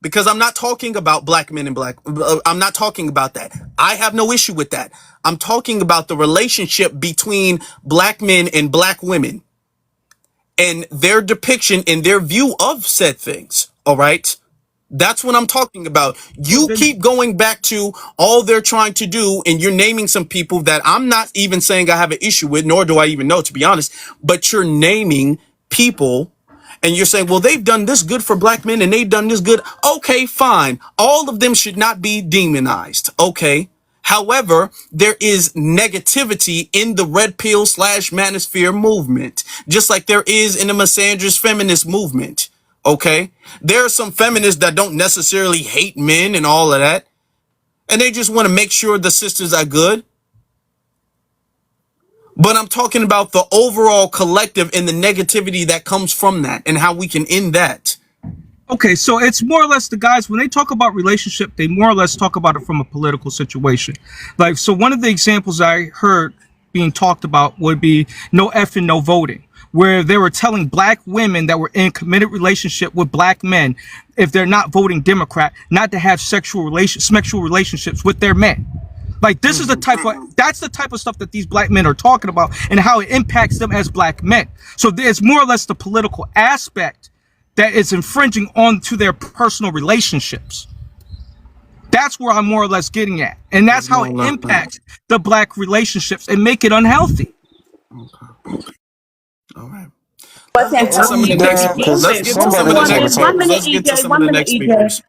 Because I'm not talking about black men and black. I'm not talking about that. I have no issue with that. I'm talking about the relationship between black men and black women and their depiction and their view of said things. All right. That's what I'm talking about. You keep going back to all they're trying to do, and you're naming some people that I'm not even saying I have an issue with, nor do I even know, to be honest, but you're naming people and you're saying, well, they've done this good for black men and they've done this good. Okay, fine. All of them should not be demonized. Okay. However, there is negativity in the red pill / manosphere movement, just like there is in the misandrist feminist movement. Okay. There are some feminists that don't necessarily hate men and all of that. and they just want to make sure the sisters are good. But I'm talking about the overall collective and the negativity that comes from that and how we can end that. Okay, so it's more or less the guys, when they talk about relationship, they more or less talk about it from a political situation. Like, so one of the examples I heard being talked about would be no effing, no voting, where they were telling black women that were in committed relationship with black men, if they're not voting Democrat, not to have sexual relationships with their men. Like, this is that's the type of stuff that these black men are talking about and how it impacts them as black men. So there's more or less the political aspect that is infringing onto their personal relationships. That's where I'm more or less getting at. And that's how it impacts the black relationships and make it unhealthy. All right. Let's get to some of the next Let's get to some of the next. Let's get to some of the next speakers.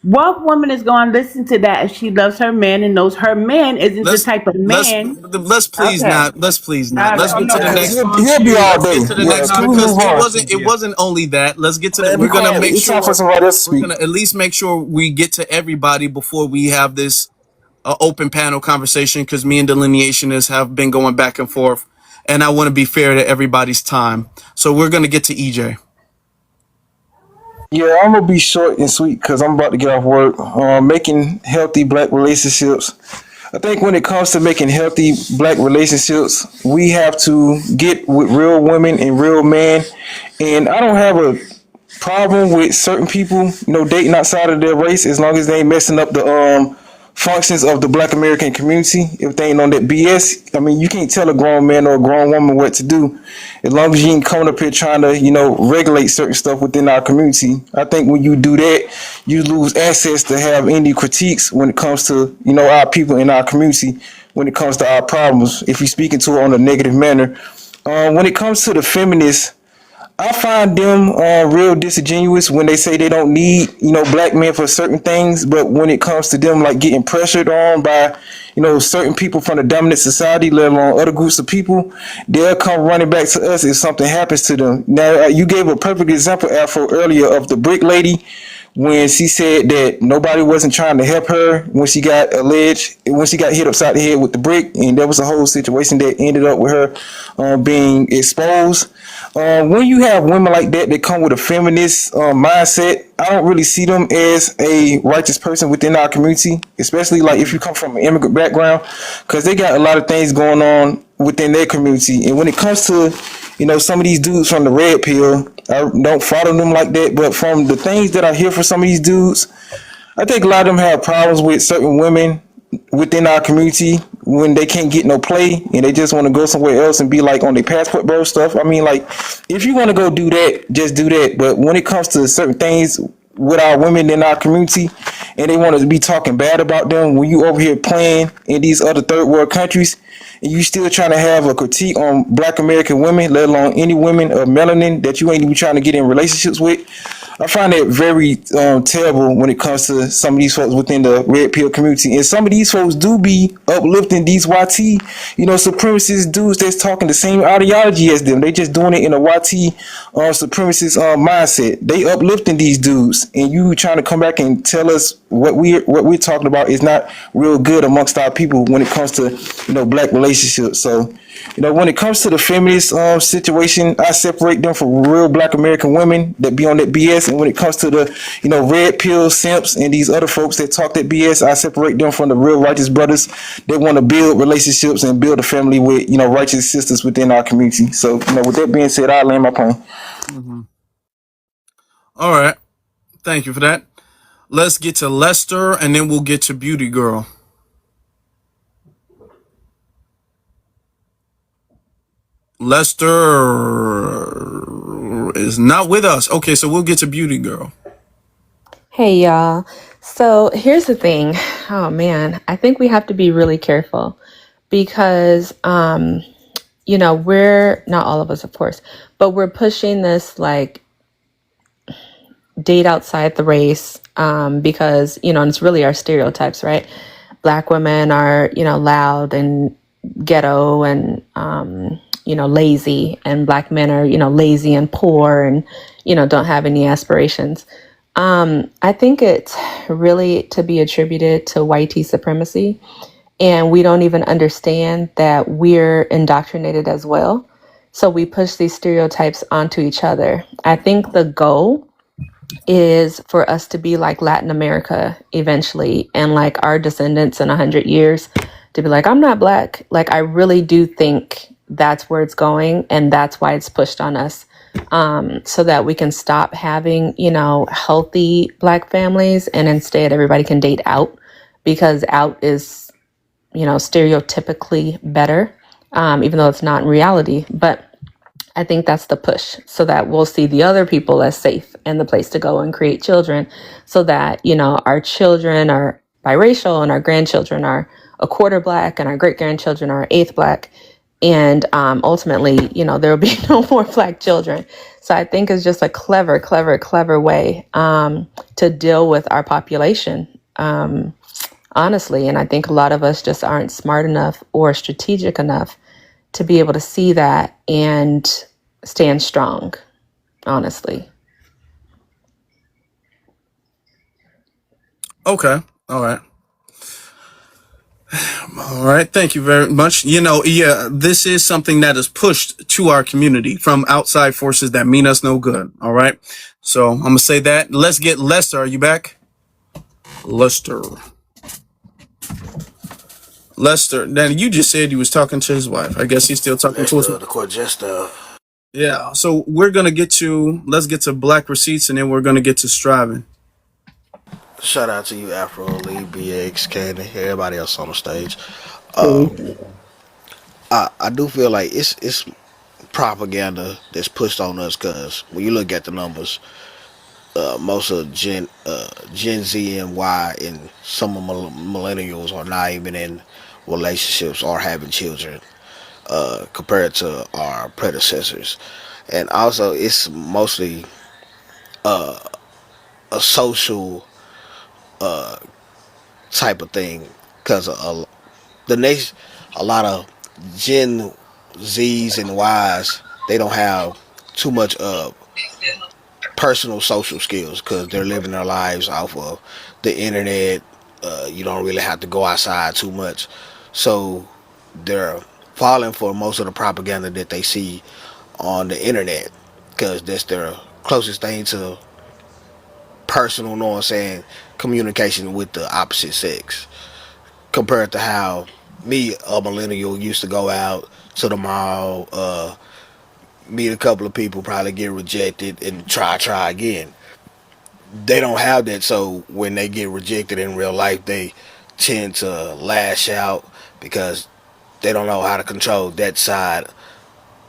What woman is going to listen to that if she loves her man and knows her man isn't the type of man? Let's please Okay. not. Let's please not. Let's get to the next. He'll be all day. Get to the next because it wasn't only that. Let's get to the. We're gonna make sure we're gonna at least make sure we get to everybody before we have this open panel conversation, because me and Delineationists have been going back and forth, and I want to be fair to everybody's time. So we're gonna get to EJ. Yeah, I'm gonna be short and sweet because I'm about to get off work. Making healthy black relationships. I think when it comes to making healthy black relationships, we have to get with real women and real men. And I don't have a problem with certain people, dating outside of their race as long as they ain't messing up the functions of the black American community. If they ain't on that BS, I mean, you can't tell a grown man or a grown woman what to do as long as you ain't coming up here trying to, regulate certain stuff within our community. I think when you do that, you lose access to have any critiques when it comes to, our people in our community, when it comes to our problems, if you're speaking to it on a negative manner. When it comes to the feminists, I find them real disingenuous when they say they don't need, black men for certain things. But when it comes to them like getting pressured on by, certain people from the dominant society, let alone other groups of people, they'll come running back to us if something happens to them. Now, you gave a perfect example, Afro, earlier of the brick lady, when she said that nobody wasn't trying to help her when she got hit upside the head with the brick, and there was a whole situation that ended up with her being exposed. When you have women like that come with a feminist mindset, I don't really see them as a righteous person within our community, especially like if you come from an immigrant background, because they got a lot of things going on within their community. And when it comes to, some of these dudes from the red pill, I don't follow them like that, but from the things that I hear from some of these dudes, I think a lot of them have problems with certain women within our community when they can't get no play and they just want to go somewhere else and be like on their passport bro stuff. I mean, like, if you want to go do that, just do that. But when it comes to certain things with our women in our community and they want to be talking bad about them, when you over here playing in these other third world countries and you still trying to have a critique on black American women, let alone any women of melanin that you ain't even trying to get in relationships with, I find it very terrible when it comes to some of these folks within the red pill community. And some of these folks do be uplifting these YT, supremacist dudes that's talking the same ideology as them. They just doing it in a YT supremacist mindset. They uplifting these dudes, and you trying to come back and tell us what we're talking about is not real good amongst our people when it comes to black relationships. So when it comes to the feminist situation, I separate them from real black American women that be on that BS. And when it comes to the red pill simps and these other folks that talk that BS, I separate them from the real righteous brothers that want to build relationships and build a family with righteous sisters within our community. So with that being said, I'll land my plane. Mm-hmm. All right, thank you for that. Let's get to Lester, and then we'll get to Beauty Girl. Lester is not with us. Okay, so we'll get to Beauty Girl. Hey y'all. So here's the thing. Oh man, I think we have to be really careful because we're not all of us, of course, but we're pushing this like date outside the race because and it's really our stereotypes, right? Black women are, loud and ghetto and lazy, and black men are, lazy and poor and, don't have any aspirations. I think it's really to be attributed to white supremacy. And we don't even understand that we're indoctrinated as well. So we push these stereotypes onto each other. I think the goal is for us to be like Latin America eventually, and like our descendants in 100 years to be like, I'm not black. Like, I really do think that's where it's going, and that's why it's pushed on us, so that we can stop having, healthy black families, and instead everybody can date out, because out is, stereotypically better, even though it's not in reality. But I think that's the push, so that we'll see the other people as safe and the place to go and create children, so that, our children are biracial and our grandchildren are a quarter black and our great grandchildren are eighth black. And ultimately, there will be no more black children. So I think it's just a clever, clever, clever way to deal with our population, honestly. And I think a lot of us just aren't smart enough or strategic enough to be able to see that and stand strong, honestly. Okay. All right. All right. Thank you very much. Yeah, this is something that is pushed to our community from outside forces that mean us no good. All right. So I'm going to say that. Let's get Lester. Are you back? Lester. Then you just said he was talking to his wife. I guess he's still talking to us. The court just Yeah. So let's get to Black Receipts, and then we're going to get to Striving. shout out to you, Afro Lee, BX, Candy, everybody else on the stage. I do feel like it's propaganda that's pushed on us, because when you look at the numbers, most of Gen Z and Y and some of millennials are not even in relationships or having children, compared to our predecessors. And also, it's mostly a social type of thing, because the nation, a lot of Gen Z's and Y's, they don't have too much personal social skills, because they're living their lives off of the internet. You don't really have to go outside too much, so they're falling for most of the propaganda that they see on the internet, because that's their closest thing to personal, know what I'm saying, communication with the opposite sex, compared to how me, a millennial, used to go out to the mall, meet a couple of people, probably get rejected, and try again. They don't have that, so when they get rejected in real life, they tend to lash out, because they don't know how to control that side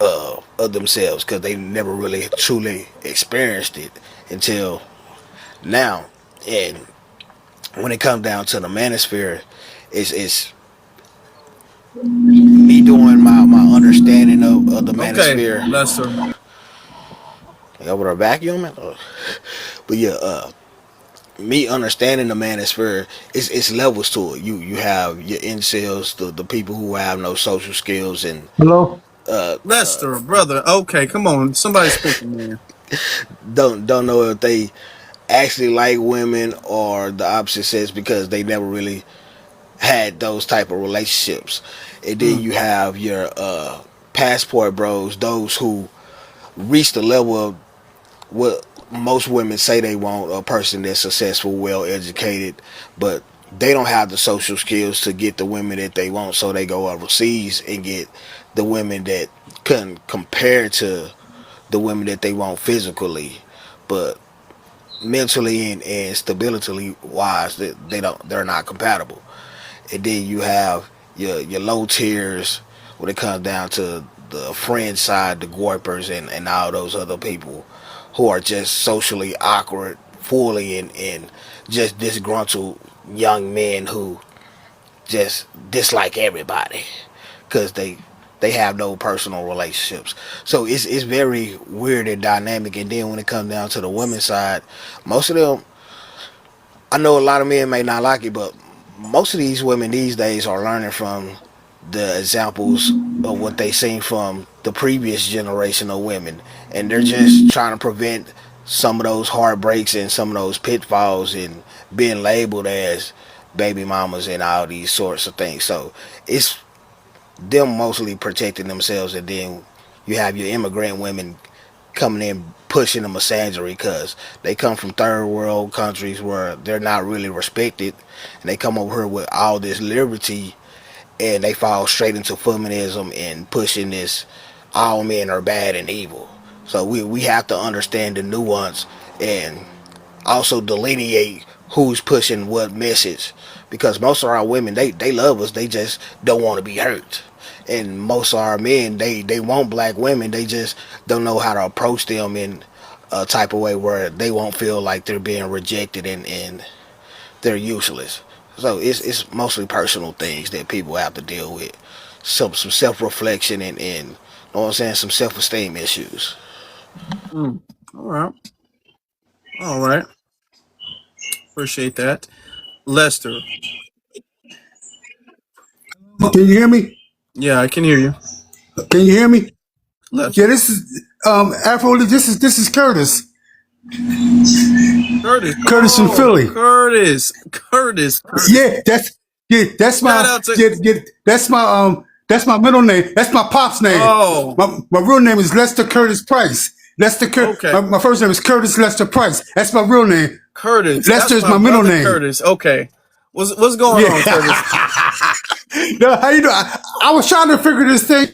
of themselves, because they never really truly experienced it until now. And when it comes down to the manosphere, it's me doing my understanding of the Okay, manosphere. Lester. Yeah, with a vacuum. But yeah, me understanding the manosphere, it's levels to it. You have your incels, the people who have no social skills, and Hello? Lester, brother. Okay, come on. Somebody's speaking, man. don't know if they actually like women or the opposite sex, because they never really had those type of relationships. And then you have your passport bros, those who reach the level of what most women say they want, a person that's successful, well educated, but they don't have the social skills to get the women that they want, so they go overseas and get the women that couldn't compare to the women that they want physically, but mentally and stability wise, they're not compatible. And then you have your low tiers when it comes down to the friend side, the gorpers, and all those other people who are just socially awkward, fully, and just disgruntled young men who just dislike everybody, because they have no personal relationships. So it's very weird and dynamic. And then when it comes down to the women's side, most of them, I know a lot of men may not like it, but most of these women these days are learning from the examples of what they seen from the previous generation of women, and they're just trying to prevent some of those heartbreaks and some of those pitfalls and being labeled as baby mamas and all these sorts of things. So it's them mostly protecting themselves, and then you have your immigrant women coming in pushing the misandry because they come from third world countries where they're not really respected, and they come over here with all this liberty, and they fall straight into feminism and pushing this all men are bad and evil. So we have to understand the nuance and also delineate who's pushing what message, because most of our women, they love us, they just don't want to be hurt. And most of our men, they want black women, they just don't know how to approach them in a type of way where they won't feel like they're being rejected and they're useless. So it's mostly personal things that people have to deal with, some self-reflection and you know what I'm saying, some self-esteem issues. Mm. All right. All right. Appreciate that. Lester. Can you hear me? Yeah, I can hear you. Can you hear me? Lester. Yeah, this is Afro. This is Curtis. Curtis. Curtis from Oh, Philly. Curtis. Curtis. Yeah, that's Shout my out to that's my middle name. That's my pop's name. Oh, My real name is Lester Curtis Price. okay. My first name is Curtis Lester Price. That's my real name. Curtis. Lester That's is my middle brother name. Curtis. Okay. What's going on, Curtis? No, how you doing? I was trying to figure this thing.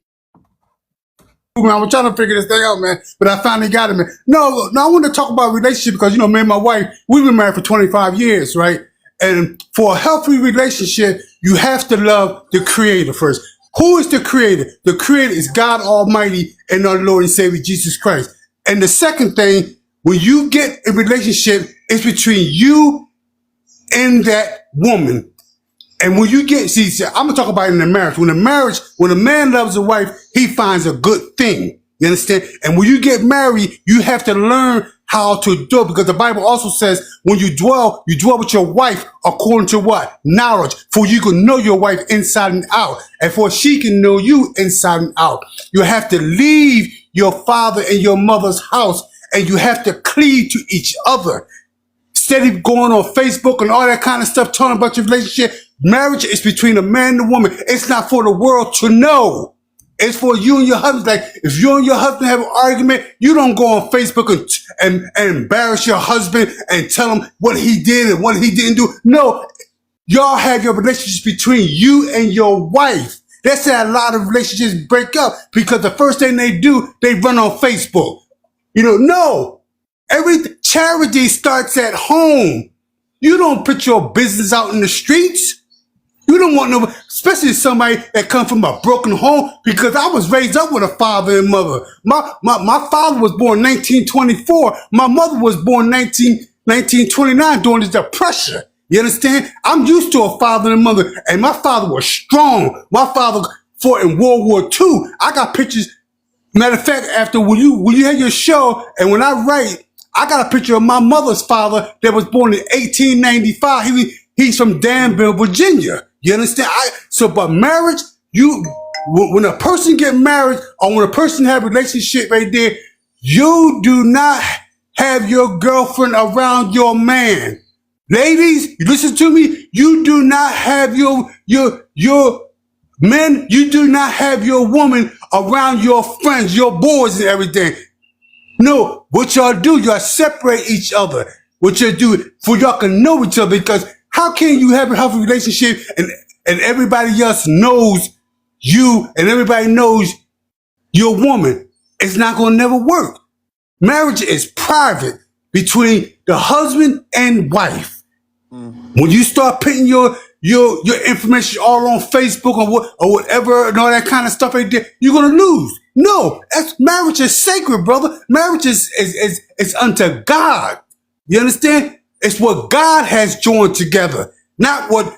Man, I was trying to figure this thing out, man, but I finally got it, man. No, I want to talk about relationship because, me and my wife, we've been married for 25 years, right? And for a healthy relationship, you have to love the creator first. Who is the creator? The creator is God Almighty and our Lord and Savior, Jesus Christ. And the second thing, when you get a relationship, it's between you and that woman. And when you get, I'm gonna talk about it in a marriage. When a man loves a wife, he finds a good thing. You understand? And when you get married, you have to learn how to do it, because the Bible also says when you dwell with your wife according to what? Knowledge. For you can know your wife inside and out, and for she can know you inside and out. You have to leave your father and your mother's house, and you have to cleave to each other. Instead of going on Facebook and all that kind of stuff, talking about your relationship, marriage is between a man and a woman. It's not for the world to know. It's for you and your husband. Like, if you and your husband have an argument, you don't go on Facebook and embarrass your husband and tell him what he did and what he didn't do. No, y'all have your relationship between you and your wife. That's how a lot of relationships break up, because the first thing they do, they run on Facebook. No. Every charity starts at home. You don't put your business out in the streets. You don't want no, especially somebody that come from a broken home, because I was raised up with a father and mother. My father was born 1924. My mother was born 1929 during the Depression. You understand? I'm used to a father and mother, and my father was strong. My father fought in World War II. I got pictures. Matter of fact, after when you had your show, and when I write, I got a picture of my mother's father that was born in 1895. He's from Danville, Virginia. You understand? But marriage, when a person get married or when a person have a relationship right there, you do not have your girlfriend around your man. Ladies, you listen to me. You do not have your men. You do not have your woman around your friends, your boys, and everything. No, what y'all do, y'all separate each other. What y'all do for y'all can know each other, because how can you have a healthy relationship and everybody else knows you and everybody knows your woman? It's not going to never work. Marriage is private between the husband and wife. When you start putting your information all on Facebook or whatever and all that kind of stuff right there, you're going to lose. No, marriage is sacred, brother. Marriage is unto God. You understand? It's what God has joined together, not what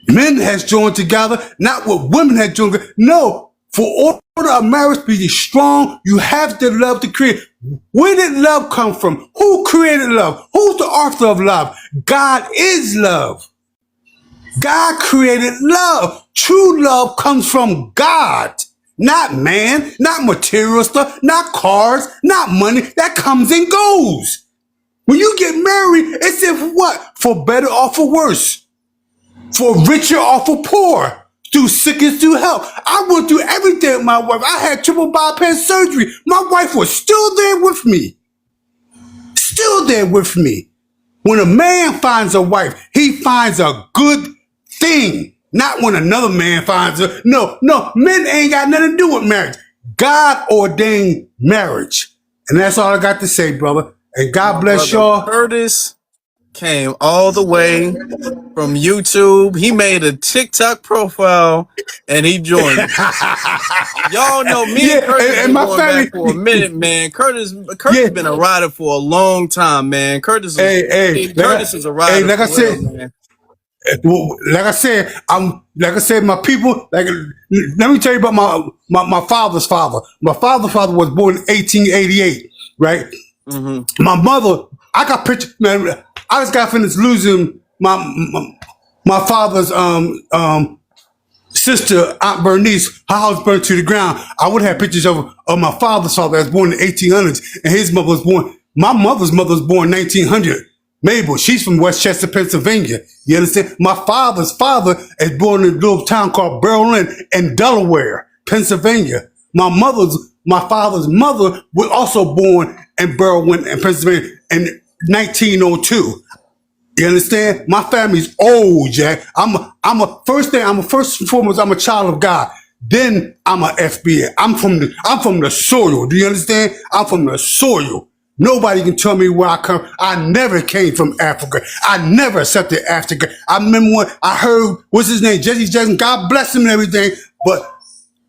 men has joined together, not what women have joined together. No, for order of marriage to be strong, you have to love the creator. Where did love come from? Who created love? Who's the author of love? God is love. God created love. True love comes from God. Not man, not material stuff, not cars, not money. That comes and goes. When you get married, it's if what? For better or for worse. For richer or for poor. Through sickness, through health. I went through everything with my wife. I had triple bypass surgery. My wife was still there with me. Still there with me. When a man finds a wife, he finds a good thing. Not when another man finds her. No, men ain't got nothing to do with marriage. God ordained marriage. And that's all I got to say, brother. And God bless Brother y'all. Curtis came all the way from YouTube. He made a TikTok profile and he joined us. Y'all know me and Yeah, Curtis and been my going family. back for a minute, man. Curtis Yeah, been a rider for a long time, man. Curtis is a rider like I for real, said, man. my people. Let me tell you about my father's father. My father's father was born in 1888, right? Mm-hmm. My mother, I got pictures, man. I just got finished losing my father's sister, Aunt Bernice. Her house burned to the ground. I would have pictures of my father's father that was born in the 1800s, and his mother was born. My mother was born in 1900. Mabel, she's from Westchester, Pennsylvania. You understand? My father's father is born in a little town called Berlin in Delaware, Pennsylvania. My father's mother was also born in Berlin in Pennsylvania in 1902. You understand? My family's old, Jack. I'm a first and foremost, I'm a child of God. Then I'm a FBA. I'm from the soil. Do you understand? I'm from the soil. Nobody can tell me where I come. I never came from Africa. I never accepted Africa. I remember when I heard, what's his name? Jesse Jackson. God bless him and everything. But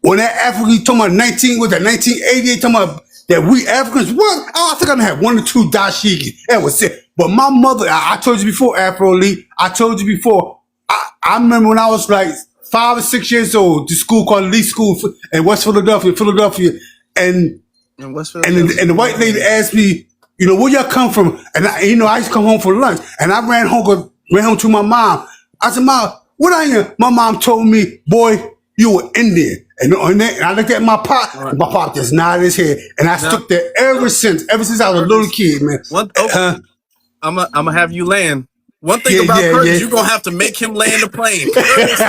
when that Africa, you talking about 1988, talking about that we Africans, what? Oh, I think I had one or two dashiki. That was it. But my mother, I told you before, Afro Lee, I told you before, I remember when I was like 5 or 6 years old, the school called Lee School in West Philadelphia, and In West and Philadelphia. the white lady asked me, where y'all come from? And I used to come home for lunch, and I ran home to my mom. I said, Mom, what are you? My mom told me, boy, you were Indian. And I looked at my pop, All right. and my pop just nodded his head, and I Now, stuck there ever since I was a little kid, man. I'm gonna have you land. One thing Yeah, about yeah, Curtis, yeah. you're gonna have to make him land a plane. Curtis,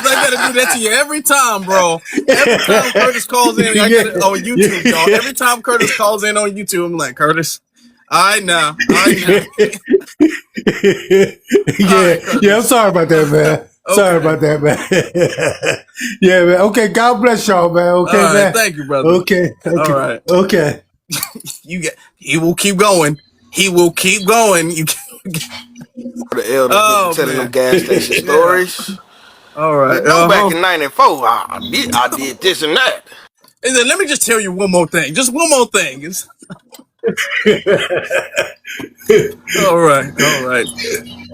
I gotta do that to you every time, bro. Every time Curtis calls in, I Yeah, got it on YouTube, y'all. yeah. Every time Curtis calls in on YouTube, I'm like, Curtis, I know. All Yeah, right, yeah. I'm Curtis. sorry about that, man. Sorry Okay. about that, man. Yeah, man. Okay, God bless y'all, man. All Okay, right. man. Thank you, brother. Okay, All okay, right. okay. He will keep going. He will keep going. The elders get to Oh telling them man. gas station Yeah. stories. All You right. know, back in '94, I did this and that. And then let me just tell you one more thing. Just one more thing. All right. All right.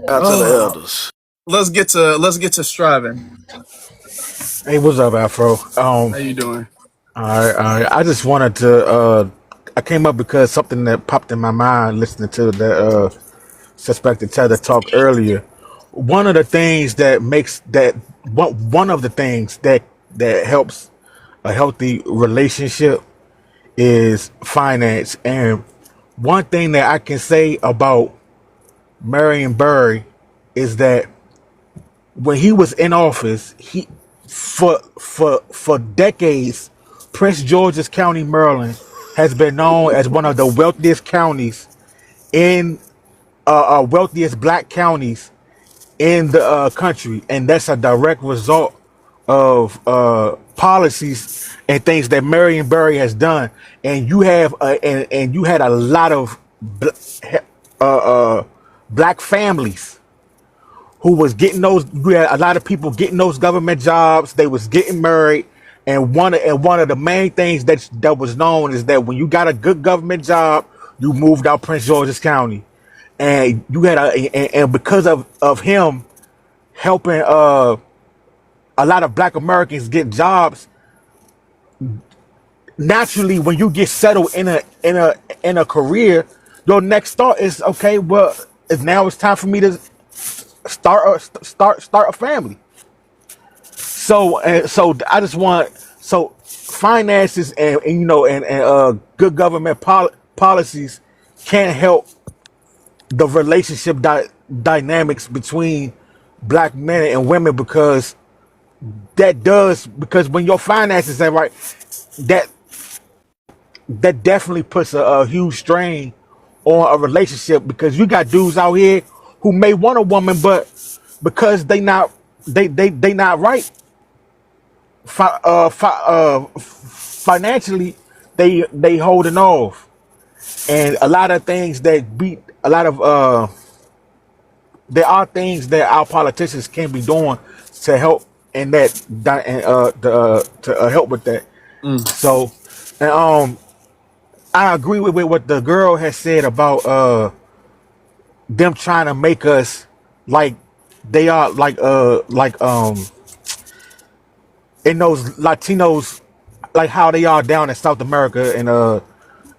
Out to the Oh, elders. let's get to striving. Hey, what's up, Afro? How you doing? I just wanted to. I came up because something that popped in my mind listening to the suspected Tether talk earlier. One of the things that makes that one of the things that helps a healthy relationship is finance. And one thing that I can say about Marion Barry is that when he was in office, he for decades, Prince George's County, Maryland, has been known as one of the wealthiest counties in wealthiest black counties in the country, and that's a direct result of policies and things that Marion Barry has done. And you have and you had a lot of black families who was getting those. We had a lot of people getting those government jobs. They was getting married, and one of the main things that was known is that when you got a good government job, you moved out Prince George's County, and you had and because of him helping a lot of Black Americans get jobs. Naturally, when you get settled in a career, your next thought is, okay, well, it's time for me to start a family. So I just want So finances and good government policies can't help the relationship dynamics between black men and women, because because when your finances ain't right, that that definitely puts a huge strain on a relationship, because you got dudes out here who may want a woman, but because they not right financially, they holding off. And a lot of things that beat a lot of there are things that our politicians can be doing to help in that to help with that. Mm. So and, I agree with what the girl has said about them trying to make us like they are in those Latinos, like how they are down in South America and all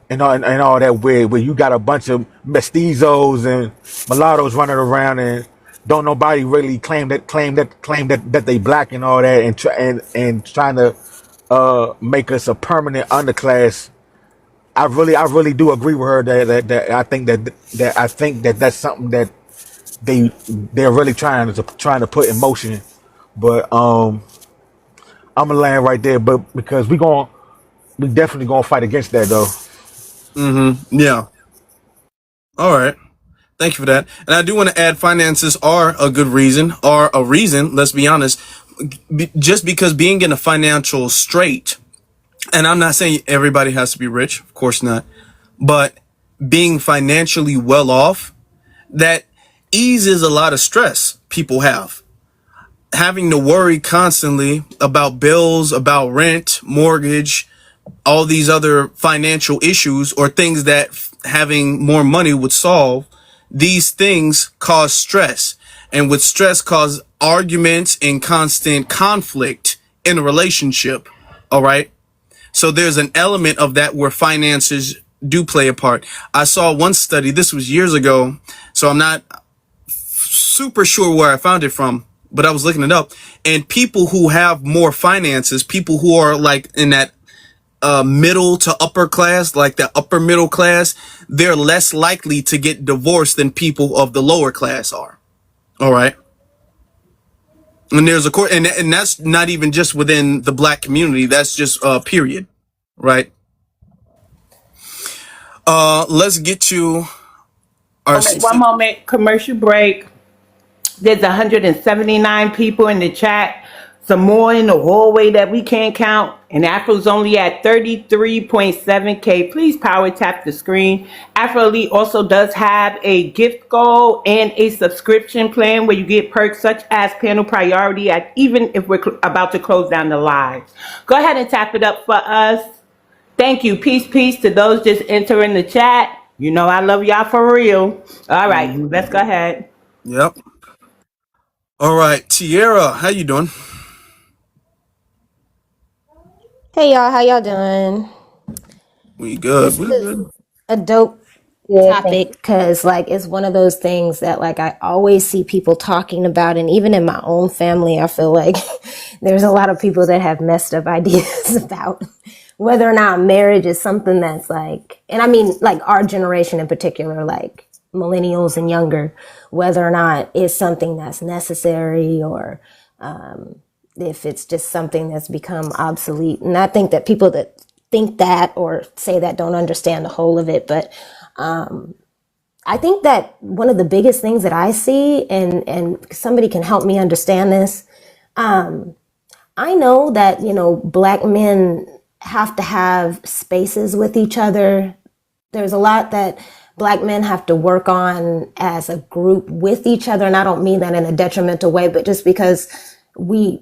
that, where you got a bunch of mestizos and mulattoes running around, and don't nobody really claim that they black and all that, and trying to make us a permanent underclass. I really do agree with her that I think that that's something that they're really trying to put in motion. But I'm gonna land right there, but because we definitely gonna fight against that though. Mm-hmm. Yeah. All right. Thank you for that. And I do want to add, finances are a good reason, or a reason, let's be honest. Just because being in a financial strait, and I'm not saying everybody has to be rich, of course not, but being financially well off, that eases a lot of stress people have. Having to worry constantly about bills, about rent, mortgage, all these other financial issues, or things that having more money would solve. These things cause stress, and with stress cause arguments and constant conflict in a relationship. All right. So there's an element of that where finances do play a part. I saw one study, this was years ago, so I'm not super sure where I found it from, but I was looking it up. And people who have more finances, people who are like in that middle to upper class, like the upper middle class, they're less likely to get divorced than people of the lower class are. All right. And there's a court, and that's not even just within the black community. That's just period. Right. Let's get to our One moment, commercial break. There's 179 people in the chat. Some more in the hallway that we can't count. And Afro's only at 33.7K. Please power tap the screen. Afro Elite also does have a gift goal and a subscription plan where you get perks such as panel priority, at even if we're about to close down the live. Go ahead and tap it up for us. Thank you. Peace to those just entering the chat. You know I love y'all for real. All right, let's go ahead. Yep. All right, Tierra, how you doing? Hey y'all, how y'all doing? We good. This We is good. a dope Yeah, thank topic because like it's one of those things that like I always see people talking about, and even in my own family I feel like there's a lot of people that have messed up ideas about whether or not marriage is something that's like, and I mean like our generation in particular, like millennials and younger, whether or not it's something that's necessary or if it's just something that's become obsolete. And I think that people that think that or say that don't understand the whole of it. But I think that one of the biggest things that I see, and somebody can help me understand this, I know that, you know, black men have to have spaces with each other. There's a lot that black men have to work on as a group with each other. And I don't mean that in a detrimental way, but just because we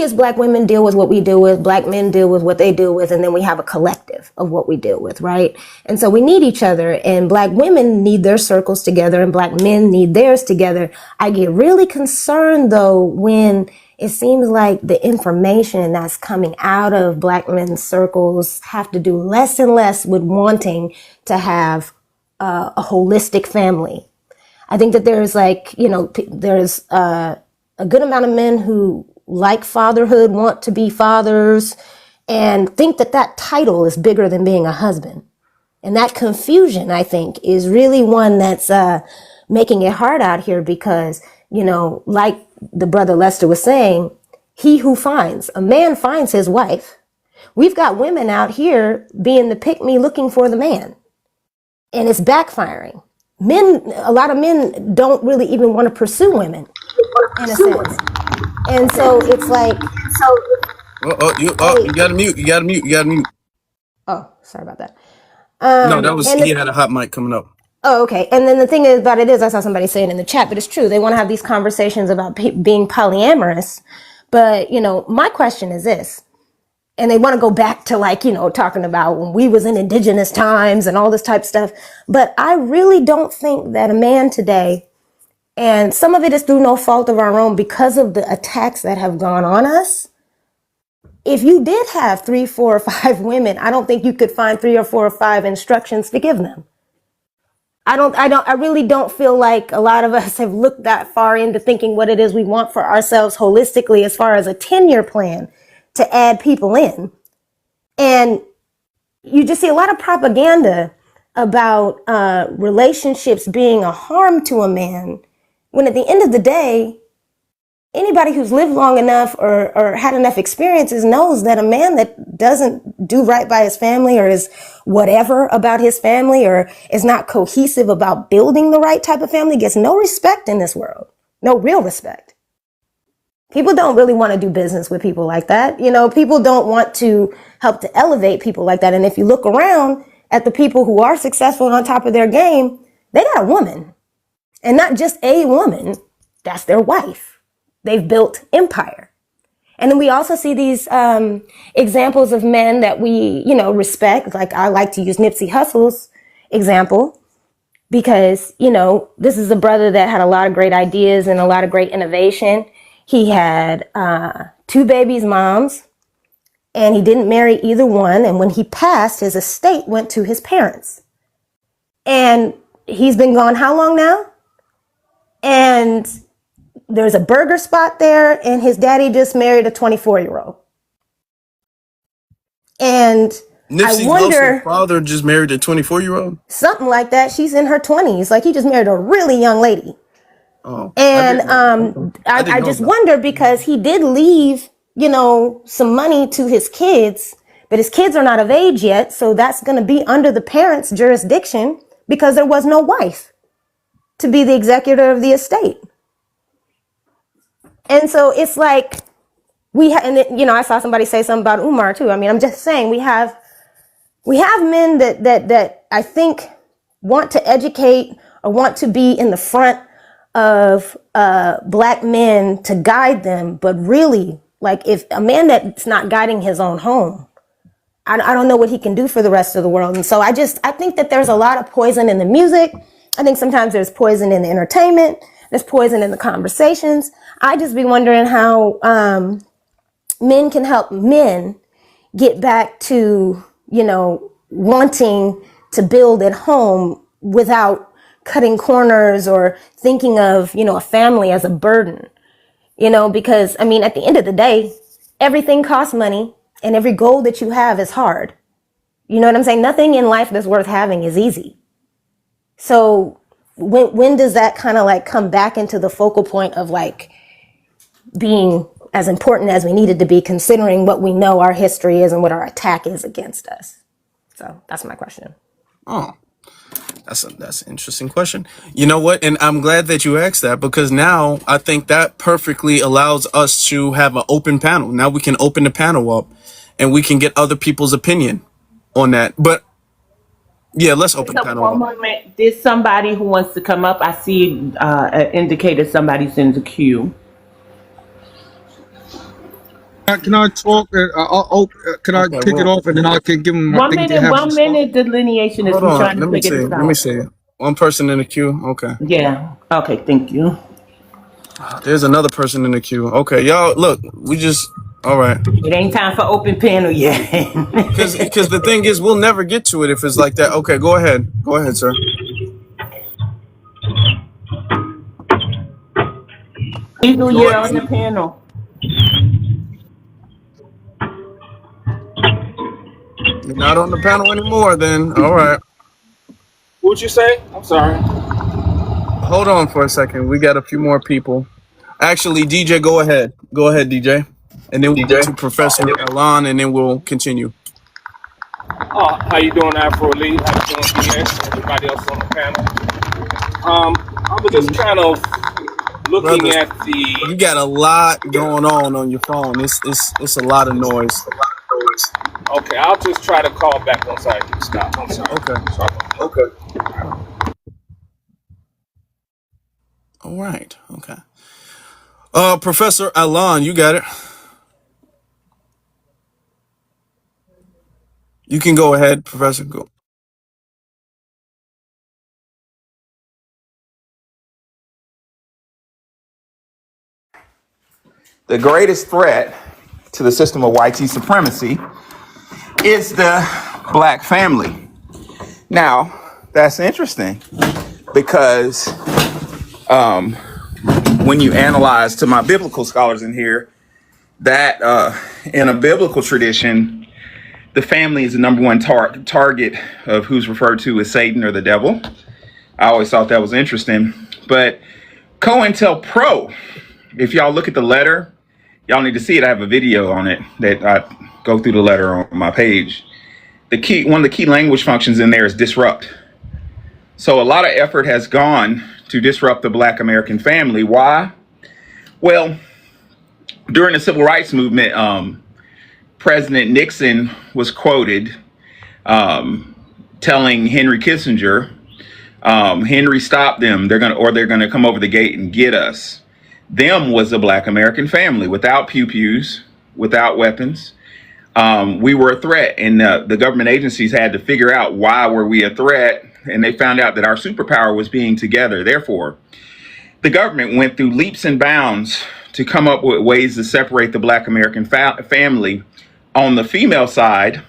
as black women deal with what we deal with, black men deal with what they deal with, and then we have a collective of what we deal with, right? And so we need each other, and black women need their circles together, and black men need theirs together. I get really concerned, though, when it seems like the information that's coming out of black men's circles have to do less and less with wanting to have a holistic family. I think that there's like, you know, there's a good amount of men who like fatherhood, want to be fathers, and think that that title is bigger than being a husband. And that confusion, I think, is really one that's making it hard out here because, you know, like the brother Lester was saying, a man finds his wife. We've got women out here being the pick-me looking for the man. And it's backfiring. A lot of men don't really even want to pursue women, in a sense. And so it's like, You gotta mute. You gotta mute. You gotta mute. oh, sorry about that. No, that was and he had a hot mic coming up. Oh, okay. And then the thing about it is, I saw somebody say it in the chat, but it's true. They want to have these conversations about being polyamorous. But, you know, my question is this, and they want to go back to like, you know, talking about when we was in indigenous times and all this type of stuff. But I really don't think that a man today, and some of it is through no fault of our own because of the attacks that have gone on us. If you did have 3, 4, or 5 women, I don't think you could find 3 or 4 or 5 instructions to give them. I really don't feel like a lot of us have looked that far into thinking what it is we want for ourselves holistically as far as a 10-year plan to add people in. And you just see a lot of propaganda about relationships being a harm to a man, when at the end of the day, anybody who's lived long enough or had enough experiences knows that a man that doesn't do right by his family or is whatever about his family or is not cohesive about building the right type of family gets no respect in this world. No real respect. People don't really want to do business with people like that. You know, people don't want to help to elevate people like that. And if you look around at the people who are successful and on top of their game, they got a woman. And not just a woman, that's their wife. They've built empire. And then we also see these examples of men that we, you know, respect. Like I like to use Nipsey Hussle's example because, you know, this is a brother that had a lot of great ideas and a lot of great innovation. He had 2 babies' moms and he didn't marry either one. And when he passed, his estate went to his parents. And he's been gone how long now? And there's a burger spot there, and his daddy just married a 24-year-old. And Nipsey I wonder, Hussle's father just married a 24-year-old. something like that. She's in her 20s. Like he just married a really young lady. Oh, And I just wonder because he did leave, you know, some money to his kids, but his kids are not of age yet. So that's going to be under the parents' jurisdiction because there was no wife to be the executor of the estate. And so it's like and you know, I saw somebody say something about Umar too. I mean, I'm just saying we have men that I think want to educate or want to be in the front of black men to guide them. But really, like if a man that's not guiding his own home, I don't know what he can do for the rest of the world. And so I think that there's a lot of poison in the music. I think sometimes there's poison in the entertainment. There's poison in the conversations. I just be wondering how men can help men get back to, you know, wanting to build at home without cutting corners or thinking of, you know, a family as a burden, you know, because I mean, at the end of the day, everything costs money and every goal that you have is hard. You know what I'm saying? Nothing in life that's worth having is easy. So when does that kind of like come back into the focal point of like being as important as we needed to be, considering what we know our history is and what our attack is against us? So that's my question. Oh, that's an interesting question. You know what? And I'm glad that you asked that because now I think that perfectly allows us to have an open panel. Now we can open the panel up and we can get other people's opinion on that. But yeah, let's open the panel One up. moment, there's somebody who wants to come up. I see indicated somebody's in the queue. Can I talk? Can I kick it off and then I can give them my thing to have? 1 minute delineation is Hold we're on. trying to Let me figure see. this out. Let me see. One person in the queue. Okay. Yeah. Okay. Thank you. There's another person in the queue. Okay, y'all. Look, we just. All right. It ain't time for open panel yet. Because the thing is, we'll never get to it if it's like that. Okay, go ahead. Go ahead, sir. Eagle, you're on the panel. You're not on the panel anymore then. All right. What'd you say? I'm sorry. Hold on for a second. We got a few more people. Actually, DJ, go ahead. Go ahead, DJ. And then we'll go to Professor Alon, and then we'll continue. How you doing, Afro Elite? How you doing, DS? Everybody else on the panel. I was just kind of looking Brothers, at you the. got a lot going on your phone. It's a lot of noise. Okay, I'll just try to call back once I stop. I'm sorry. Okay. Sorry. All right. Okay. Professor Alon, you got it. You can go ahead, Professor. Go. The greatest threat to the system of white supremacy is the black family. Now, that's interesting because when you analyze, to my biblical scholars in here, that in a biblical tradition, the family is the number one target of who's referred to as Satan or the devil. I always thought that was interesting. But COINTELPRO, if y'all look at the letter, y'all need to see it. I have a video on it that I go through the letter on my page. One of the key language functions in there is disrupt. So a lot of effort has gone to disrupt the Black American family. Why? Well, during the Civil Rights Movement, President Nixon was quoted telling Henry Kissinger, Henry, stop them. They're gonna come over the gate and get us. Them was the Black American family, without pew-pews, without weapons. We were a threat, and the government agencies had to figure out why were we a threat, and they found out that our superpower was being together. Therefore, the government went through leaps and bounds to come up with ways to separate the Black American family. On the female side,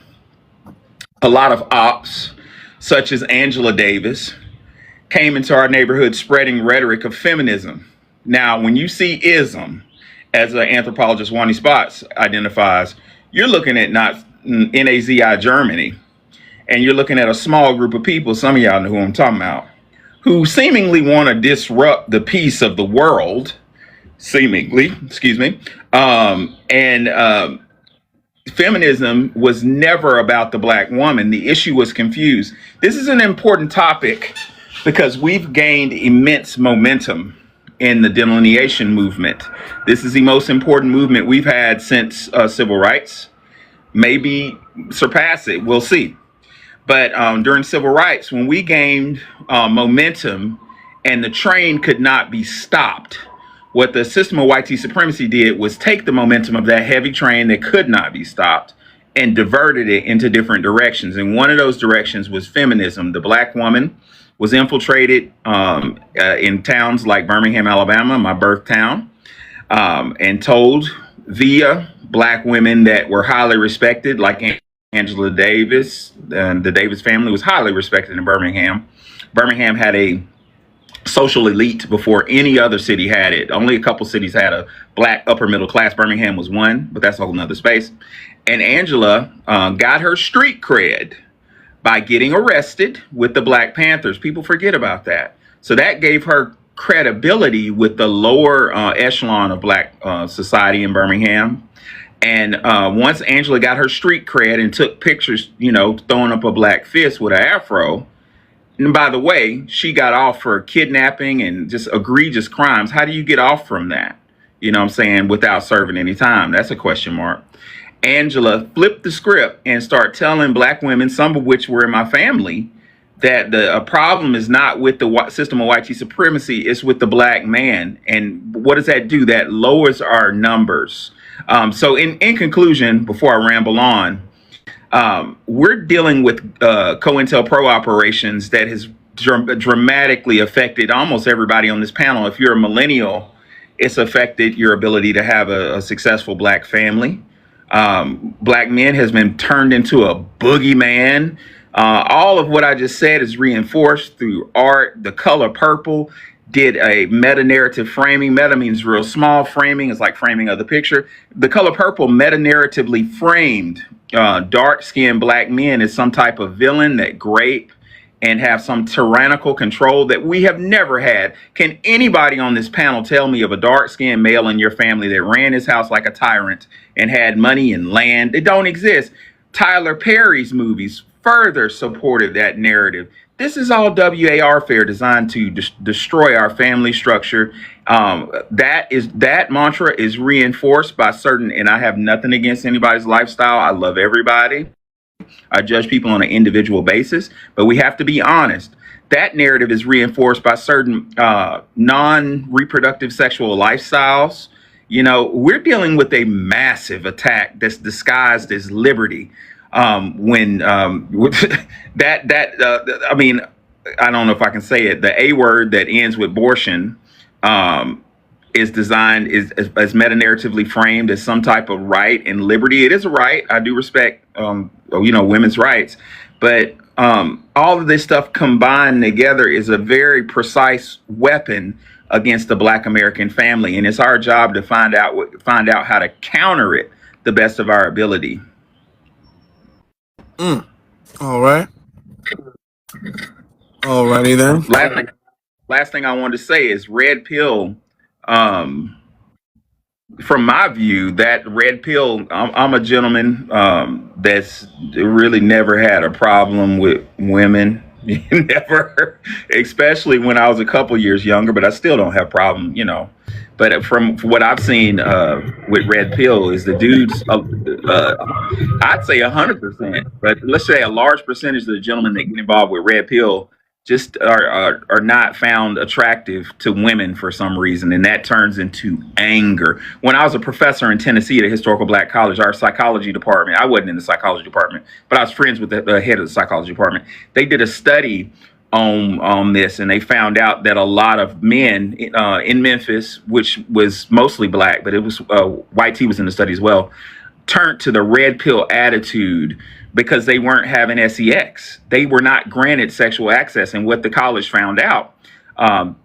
a lot of ops, such as Angela Davis, came into our neighborhood spreading rhetoric of feminism. Now, when you see ism, as anthropologist Wani Spots identifies, you're looking at not Nazi Germany, and you're looking at a small group of people, some of y'all know who I'm talking about, who seemingly want to disrupt the peace of the world, feminism was never about the Black woman. The issue was confused. This is an important topic because we've gained immense momentum in the delineation movement. This is the most important movement we've had since civil rights. Maybe surpass it, we'll see. But during civil rights, when we gained momentum and the train could not be stopped, what the system of white supremacy did was take the momentum of that heavy train that could not be stopped and diverted it into different directions. And one of those directions was feminism. The Black woman was infiltrated in towns like Birmingham, Alabama, my birth town, and told via Black women that were highly respected, like Angela Davis. The Davis family was highly respected in Birmingham. Birmingham had a social elite before any other city had it. Only a couple cities had a Black upper middle class. Birmingham was one, but that's a whole nother space. And Angela got her street cred by getting arrested with the Black Panthers. People forget about that. So that gave her credibility with the lower echelon of Black society in Birmingham. And once Angela got her street cred and took pictures, throwing up a black fist with an afro, and by the way, she got off for kidnapping and just egregious crimes. How do you get off from that? You know what I'm saying? Without serving any time. That's a question mark. Angela flipped the script and started telling Black women, some of which were in my family, that the problem is not with the system of white supremacy, it's with the Black man. And what does that do? That lowers our numbers. So in conclusion, before I ramble on, we're dealing with COINTELPRO operations that has dramatically affected almost everybody on this panel. If you're a millennial, it's affected your ability to have a successful Black family. Black men has been turned into a boogeyman. All of what I just said is reinforced through art. The Color Purple did a meta-narrative framing. Meta means real small. Framing is like framing of the picture. The Color Purple meta-narratively framed dark-skinned black men as some type of villain that grape and have some tyrannical control that we have never had. Can anybody on this panel tell me of a dark-skinned male in your family that ran his house like a tyrant and had money and land? It don't exist. Tyler Perry's movies further supported that narrative. This is all WAR fare designed to destroy our family structure. That mantra is reinforced by certain, and I have nothing against anybody's lifestyle. I love everybody. I judge people on an individual basis, but we have to be honest. That narrative is reinforced by certain non-reproductive sexual lifestyles. You know, we're dealing with a massive attack that's disguised as liberty. When I mean, I don't know if I can say it. The A word that ends with abortion is designed as meta-narratively framed as some type of right and liberty. It is a right. I do respect women's rights, but all of this stuff combined together is a very precise weapon against the Black American family, and it's our job to find out how to counter it the best of our ability. All right. Alrighty then. Last thing I wanted to say is red pill. From my view, that red pill, I'm a gentleman that's really never had a problem with women. Never, especially when I was a couple years younger, but I still don't have problem, But from what I've seen with red pill is the dudes, I'd say 100%, but let's say a large percentage of the gentlemen that get involved with red pill just are not found attractive to women for some reason, and that turns into anger. When I was a professor in Tennessee at a historical Black college, our psychology department, I wasn't in the psychology department, but I was friends with the head of the psychology department. They did a study on this, and they found out that a lot of men in Memphis, which was mostly Black, but it was white tea was in the study as well, turned to the red pill attitude because they weren't having sex. They were not granted sexual access. And what the college found out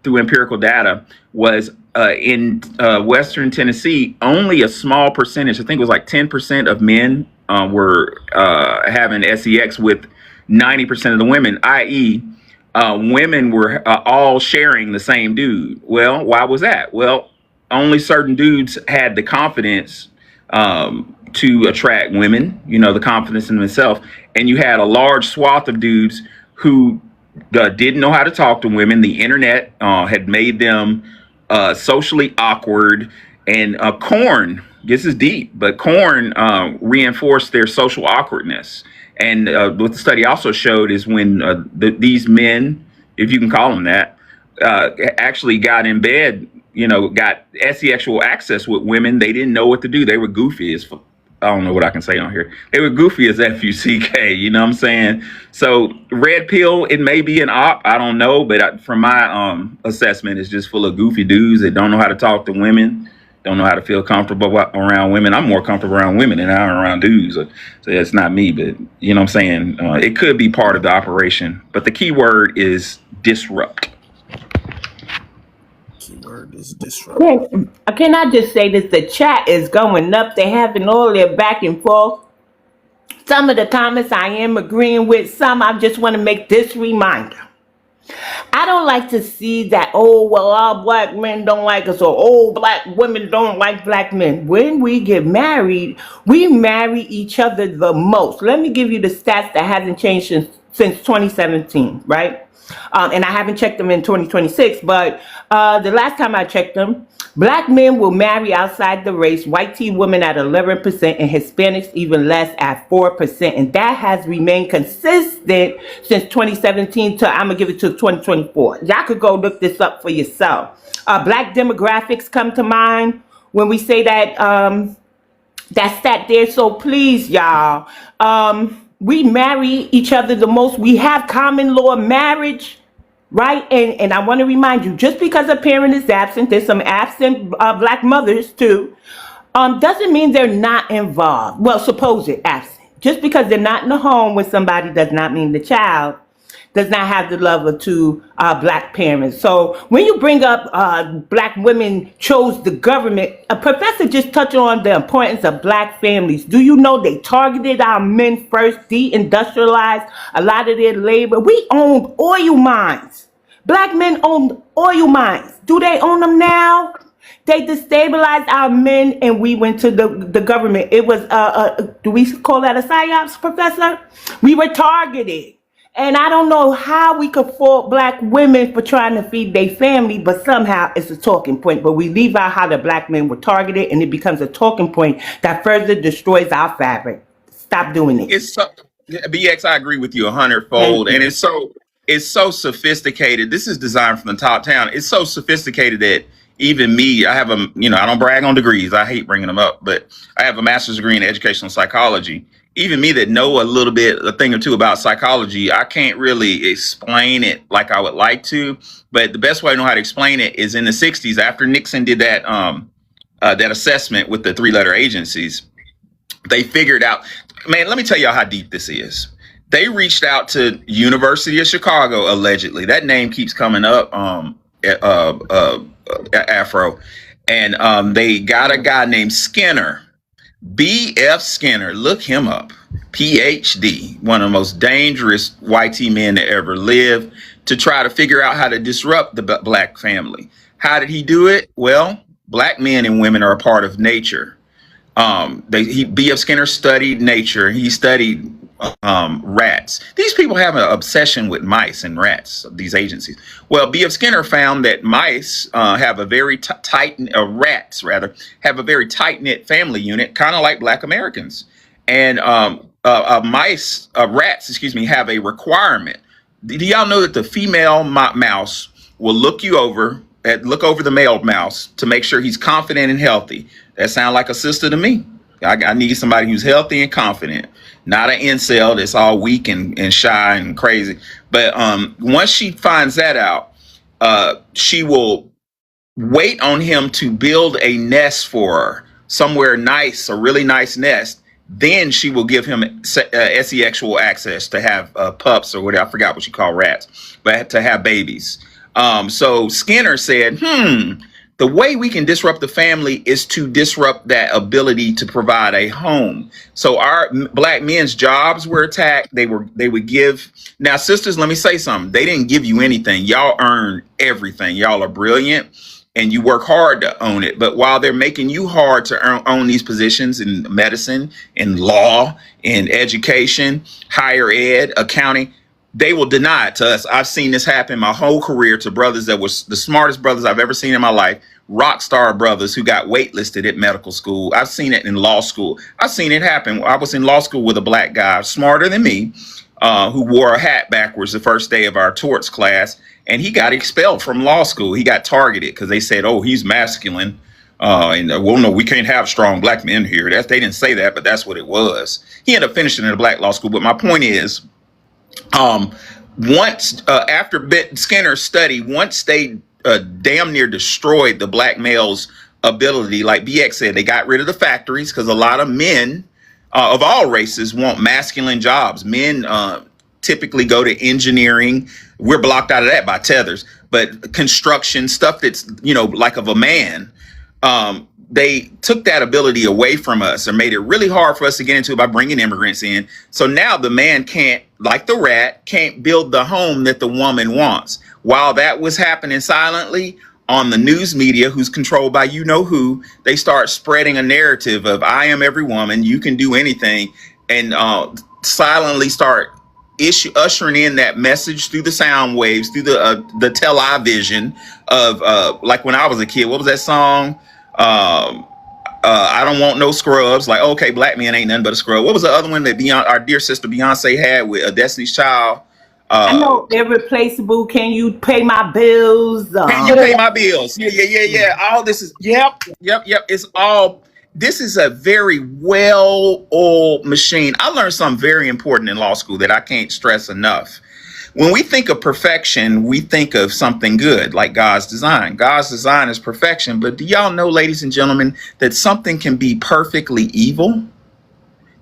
through empirical data was in Western Tennessee, only a small percentage, I think it was like 10% of men were having sex with 90% of the women, i.e., women were all sharing the same dude. Well, why was that? Well, only certain dudes had the confidence to attract women, the confidence in themselves. And you had a large swath of dudes who didn't know how to talk to women. The internet had made them socially awkward. And corn, this is deep, but corn reinforced their social awkwardness. And what the study also showed is when these men, if you can call them that, actually got in bed, got sexual access with women, they didn't know what to do. They were goofy as I don't know what I can say on here. They were goofy as F-U-C-K, you know what I'm saying? So red pill, it may be an op, I don't know, but from my assessment, it's just full of goofy dudes that don't know how to talk to women, don't know how to feel comfortable around women. I'm more comfortable around women than I am around dudes. So it's not me, but you know what I'm saying? It could be part of the operation, but the key word is disrupt. Keyword is disrupt. Can I just say this? The chat is going up. They're having all their back and forth. Some of the comments I am agreeing with. Some I just want to make this reminder. I don't like to see that, all Black men don't like us, or Black women don't like Black men. When we get married, we marry each other the most. Let me give you the stats that hasn't changed since 2017, right? And I haven't checked them in 2026, but the last time I checked them, Black men will marry outside the race, white tea women at 11%, and Hispanics even less at 4%. And that has remained consistent since 2017 to, I'm going to give it to 2024. Y'all could go look this up for yourself. Black demographics come to mind when we say that, that stat there. So please, y'all, we marry each other the most. We have common law marriage, right? And I want to remind you, just because a parent is absent, there's some absent Black mothers too, doesn't mean they're not involved. Well, supposed absent. Just because they're not in the home with somebody does not mean the child does not have the love of two black parents. So when you bring up black women chose the government, a professor just touched on the importance of black families. Do you know they targeted our men first, deindustrialized a lot of their labor? We owned oil mines. Black men owned oil mines. Do they own them now? They destabilized our men, and we went to the government. It was, do we call that a psyops, Professor? We were targeted. And I don't know how we could fault black women for trying to feed their family, but somehow it's a talking point. But we leave out how the black men were targeted, and it becomes a talking point that further destroys our fabric. Stop doing it. It's so, BX, I agree with you a hundredfold, and it's so sophisticated. This is designed from the top down. It's so sophisticated that even me, I have a, I don't brag on degrees. I hate bringing them up, but I have a master's degree in educational psychology. Even me that know a thing or two about psychology, I can't really explain it like I would like to. But the best way I know how to explain it is in the 60s, after Nixon did that that assessment with the 3-letter agencies, they figured out, man, let me tell y'all how deep this is. They reached out to University of Chicago, allegedly. That name keeps coming up, Afro. And they got a guy named Skinner, B.F. Skinner. Look him up. PhD, one of the most dangerous white men that ever lived, to try to figure out how to disrupt the black family. How did he do it? Well, black men and women are a part of nature. B.F. Skinner studied nature. He studied rats. These people have an obsession with mice and rats, these agencies. Well, B.F. Skinner found that mice have a very rats rather, have a very tight-knit family unit, kind of like black Americans. And rats, have a requirement. Do y'all know that the female mouse will look over the male mouse to make sure he's confident and healthy? That sounds like a sister to me. I need somebody who's healthy and confident, not an incel that's all weak and shy and crazy. But once she finds that out, she will wait on him to build a nest for her, somewhere nice, a really nice nest. Then she will give him sexual access to have pups or whatever. I forgot what you call rats, but to have babies. So Skinner said, the way we can disrupt the family is to disrupt that ability to provide a home. So our black men's jobs were attacked. They would give. Now, sisters, let me say something. They didn't give you anything. Y'all earned everything. Y'all are brilliant and you work hard to own it. But while they're making you hard to own these positions in medicine, in law, in education, higher ed, accounting, they will deny it to us. I've seen this happen my whole career to brothers that was the smartest brothers I've ever seen in my life, rock star brothers who got waitlisted at medical school. I've seen it in law school. I've seen it happen. I was in law school with a black guy, smarter than me, who wore a hat backwards the first day of our torts class, and he got expelled from law school. He got targeted because they said, "Oh, he's masculine." Well, no, we can't have strong black men here. They didn't say that, but that's what it was. He ended up finishing in a black law school. But my point is, once after Skinner's study, once they damn near destroyed the black male's ability, like BX said, they got rid of the factories because a lot of men of all races want masculine jobs. Men typically go to engineering. We're blocked out of that by tethers, but construction stuff that's, like of a man. They took that ability away from us and made it really hard for us to get into it by bringing immigrants in. So now the man can't, like the rat, can't build the home that the woman wants. While that was happening silently on the news media, who's controlled by who, they start spreading a narrative of I am every woman, you can do anything, and silently start ushering in that message through the sound waves, through the television of like when I was a kid. What was that song? I don't want no scrubs. Like, okay, black men ain't nothing but a scrub. What was the other one that our dear sister Beyonce had with Destiny's Child? I know Irreplaceable. Can you pay my bills? Can you pay my bills? Yeah. All this is yep. It's all. This is a very well-oiled machine. I learned something very important in law school that I can't stress enough. When we think of perfection, we think of something good, like God's design. God's design is perfection. But do y'all know, ladies and gentlemen, that something can be perfectly evil?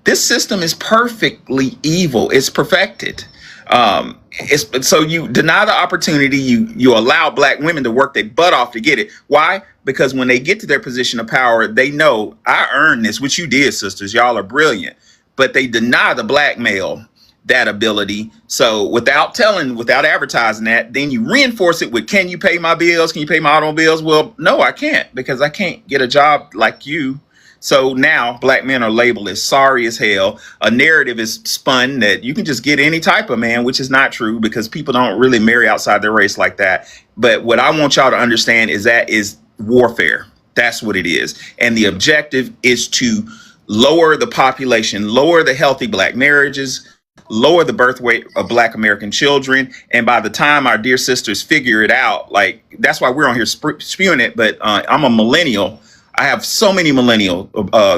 This system is perfectly evil. It's perfected. It's so you deny the opportunity. You allow black women to work their butt off to get it. Why? Because when they get to their position of power, they know I earned this, which you did, sisters. Y'all are brilliant, but they deny the black male that ability. So without advertising that, then you reinforce it with, can you pay my bills? Can you pay my automobiles? Well, no, I can't, because I can't get a job like you. So now black men are labeled as sorry as hell. A narrative is spun that you can just get any type of man, which is not true, because people don't really marry outside their race like that. But what I want y'all to understand is that is warfare. That's what it is. And the objective is to lower the population, lower the healthy black marriages, lower the birth rate of black American children. And by the time our dear sisters figure it out, like, that's why we're on here spewing it. But I'm a millennial. I have so many millennial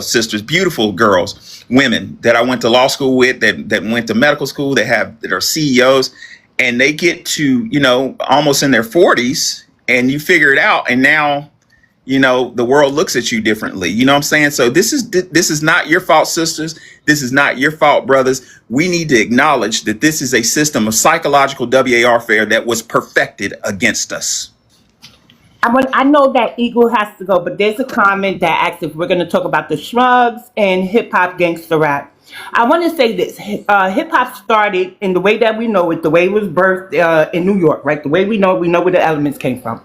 sisters, beautiful girls, women that I went to law school with, that went to medical school, that are CEOs, and they get to, almost in their 40s, and you figure it out, and now, the world looks at you differently. You know what I'm saying? So this is not your fault, sisters. This is not your fault, brothers. We need to acknowledge that this is a system of psychological warfare that was perfected against us. I know that Eagle has to go, but there's a comment that asks if we're going to talk about the shrugs and hip hop gangster rap. I want to say this. Hip hop started in the way that we know it, the way it was birthed in New York, right? The way we know where the elements came from.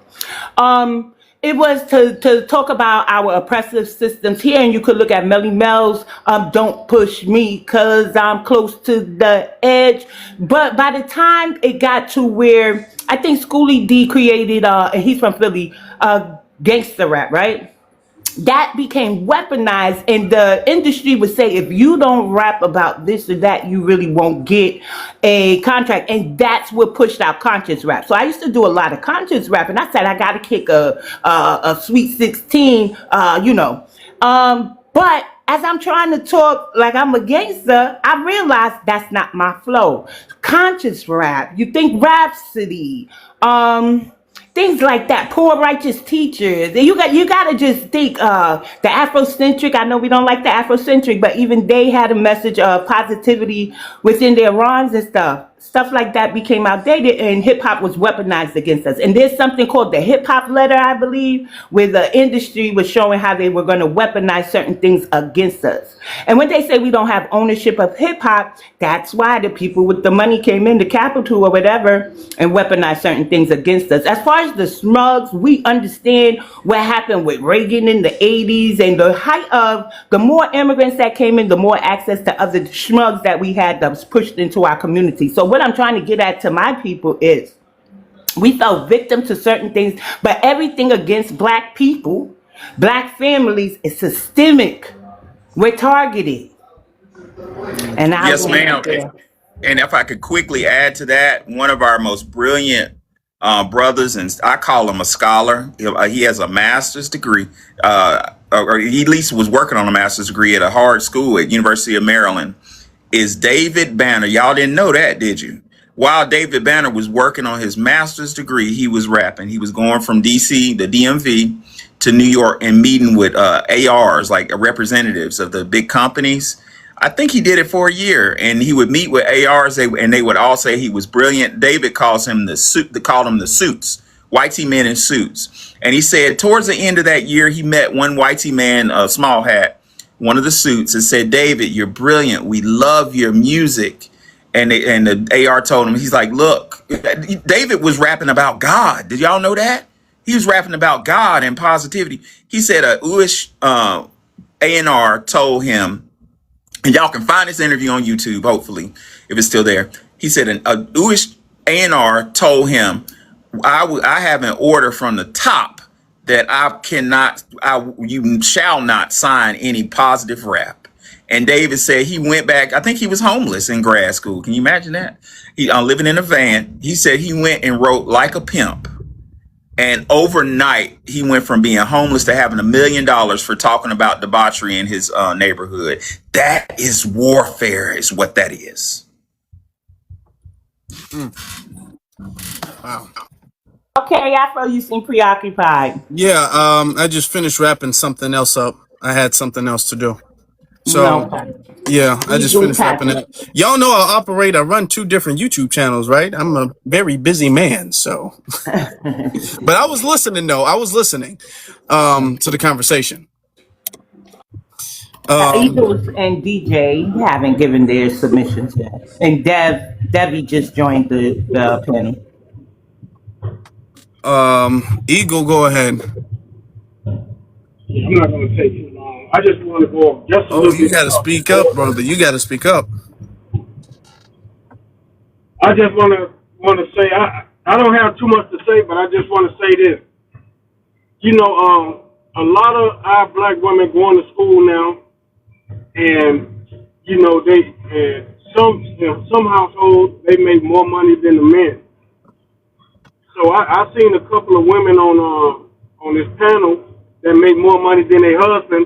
It was to talk about our oppressive systems here, and you could look at Melly Mel's Don't Push Me Because I'm Close to the Edge. But by the time it got to where I think Schoolie D created, and he's from Philly, gangster rap, right? That became weaponized, and the industry would say, if you don't rap about this or that, you really won't get a contract. And that's what pushed out conscious rap. So I used to do a lot of conscious rap, and I said I got to kick a Sweet 16, but as I'm trying to talk like I'm a gangster, I realized that's not my flow. Conscious rap, you think Rhapsody, things like that, poor righteous teachers. You got to just think the Afrocentric. I know we don't like the Afrocentric, but even they had a message of positivity within their rhymes and stuff like that became outdated, and hip hop was weaponized against us. And there's something called the hip hop letter, I believe, where the industry was showing how they were going to weaponize certain things against us. And when they say we don't have ownership of hip hop, that's why the people with the money came in, the capital or whatever, and weaponized certain things against us. As far as the smugs, we understand what happened with Reagan in the 80s, and the height of the more immigrants that came in, the more access to other smugs that we had that was pushed into our community. So what I'm trying to get at to my people is we fell victim to certain things, but everything against black people, black families is systemic. We're targeted. And Yes, ma'am. And if I could quickly add to that, one of our most brilliant brothers, and I call him a scholar. He has a master's degree, or he at least was working on a master's degree at a hard school at University of Maryland, is David Banner. Y'all didn't know that, did you? While David Banner was working on his master's degree, he was rapping. He was going from DC, the DMV, to New York and meeting with ARs, like representatives of the big companies. I think he did it for a year, and he would meet with ARs, and they would all say he was brilliant. David calls him the suit. They called him the suits, whitey men in suits. And he said towards the end of that year, he met one whitey man, a small hat, one of the suits, and said, "David, you're brilliant. We love your music." And the AR told him, he's like, "Look, David was rapping about God. Did y'all know that? He was rapping about God and positivity." He said a Uish A&R told him, and y'all can find this interview on YouTube, hopefully, if it's still there. He said a Uish A&R told him, I have an order from the top that you shall not sign any positive rap. And David said he went back. I think he was homeless in grad school. Can you imagine that? He living in a van. He said he went and wrote Like a Pimp. And overnight, he went from being homeless to having $1 million for talking about debauchery in his neighborhood. That is warfare, is what that is. Wow. Okay, Afro, you seem preoccupied. Yeah, I just finished wrapping something else up. I had something else to do. No So problem. yeah, I just Eagle finished wrapping it Patrick. up. Y'all know I run two different YouTube channels, right? I'm a very busy man, so. But I was listening though. I was listening to the conversation. Eagles and DJ haven't given their submissions yet. And Debbie just joined the panel. Eagle, go ahead. I'm not going to take too long. I just want to go just a Oh, little you bit got to across the speak up, board. brother. You got to speak up. I just want to say I don't have too much to say, but I just want to say this. You know, a lot of our black women going to school now, and you know some households they make more money than the men. So I seen a couple of women on this panel that make more money than their husband,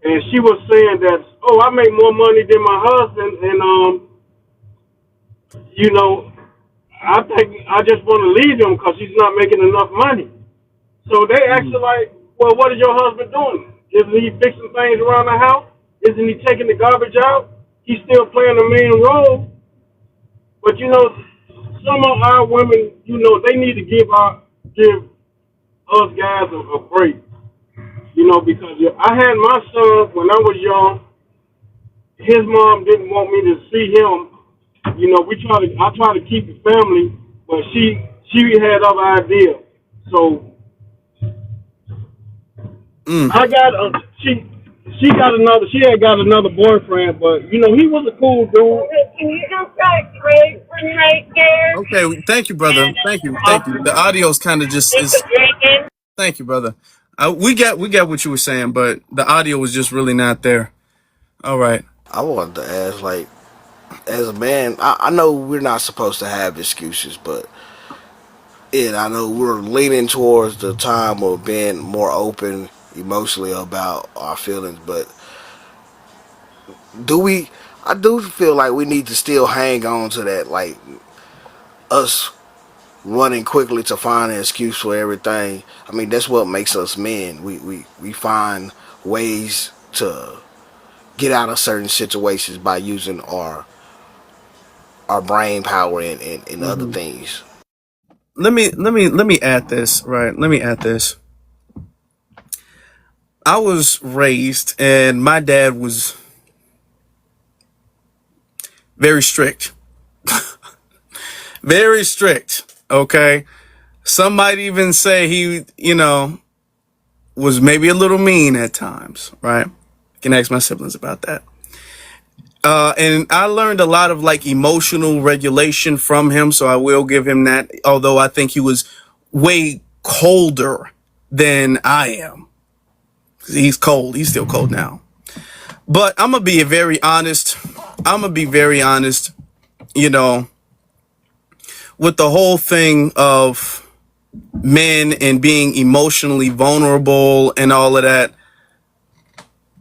and she was saying that, oh, I make more money than my husband, and you know, I think I just want to leave him because he's not making enough money. So they asked her like, well, what is your husband doing? Isn't he fixing things around the house? Isn't he taking the garbage out? He's still playing a main role. But you know, some of our women, you know, they need to give us guys a break. You know, because I had my son when I was young. His mom didn't want me to see him. You know, I try to keep the family, but she had other ideas. So I got she had got another boyfriend, but you know he was a cool dude. Can you just right there? Okay, thank you, brother. Thank you. The audio's kind of just is. Thank you, brother. We got what you were saying, but the audio was just really not there. All right. I wanted to ask, like, as a man, I know we're not supposed to have excuses, but I know we're leaning towards the time of being more open emotionally about our feelings, but I do feel like we need to still hang on to that, like us running quickly to find an excuse for everything. I mean, that's what makes us men. We find ways to get out of certain situations by using our brain power and other things. Let me add this, right? Let me add this. I was raised and my dad was very strict. Very strict, okay? Some might even say he, you know, was maybe a little mean at times, right? You can ask my siblings about that. And I learned a lot of like emotional regulation from him, so I will give him that. Although I think he was way colder than I am. He's cold. He's still cold now. But I'm gonna be very honest. You know, with the whole thing of men and being emotionally vulnerable and all of that.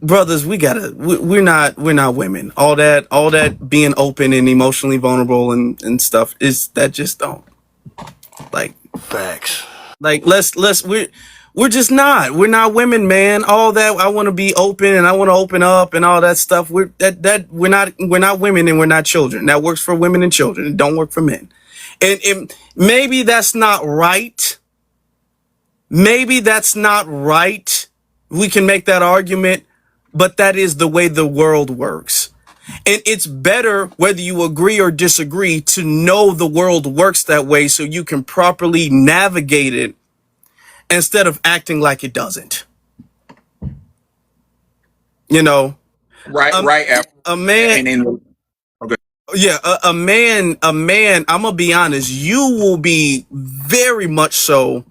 Brothers, we're not women. All that being open and emotionally vulnerable and stuff is that just don't like facts. Like we're just not. We're not women, man. All that I want to be open and I want to open up and all that stuff. We're not women and we're not children. That works for women and children. It don't work for men. And maybe that's not right. Maybe that's not right. We can make that argument. But that is the way the world works. And it's better, whether you agree or disagree, to know the world works that way so you can properly navigate it instead of acting like it doesn't. You know? Right. A man... Yeah, a man, I'm gonna be honest, you will be very much so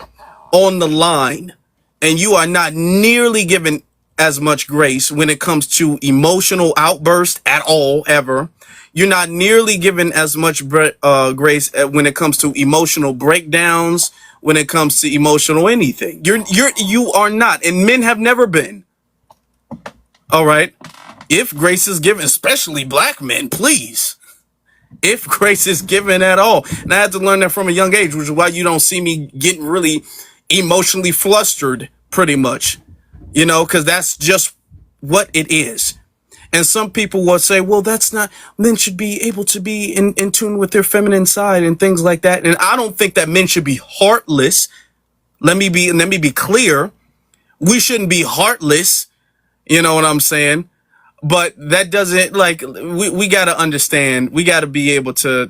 on the line, and you are not nearly given as much grace when it comes to emotional outbursts at all, ever. You're not nearly given as much grace when it comes to emotional breakdowns, when it comes to emotional anything. You are not, and men have never been. All right. If grace is given, especially black men, please. If grace is given at all. And I had to learn that from a young age, which is why you don't see me getting really emotionally flustered pretty much. You know, because that's just what it is. And some people will say, well, that's not, men should be able to be in tune with their feminine side and things like that. And I don't think that men should be heartless. Let me be clear. We shouldn't be heartless. You know what I'm saying? But that doesn't, like, we got to understand, we got to be able to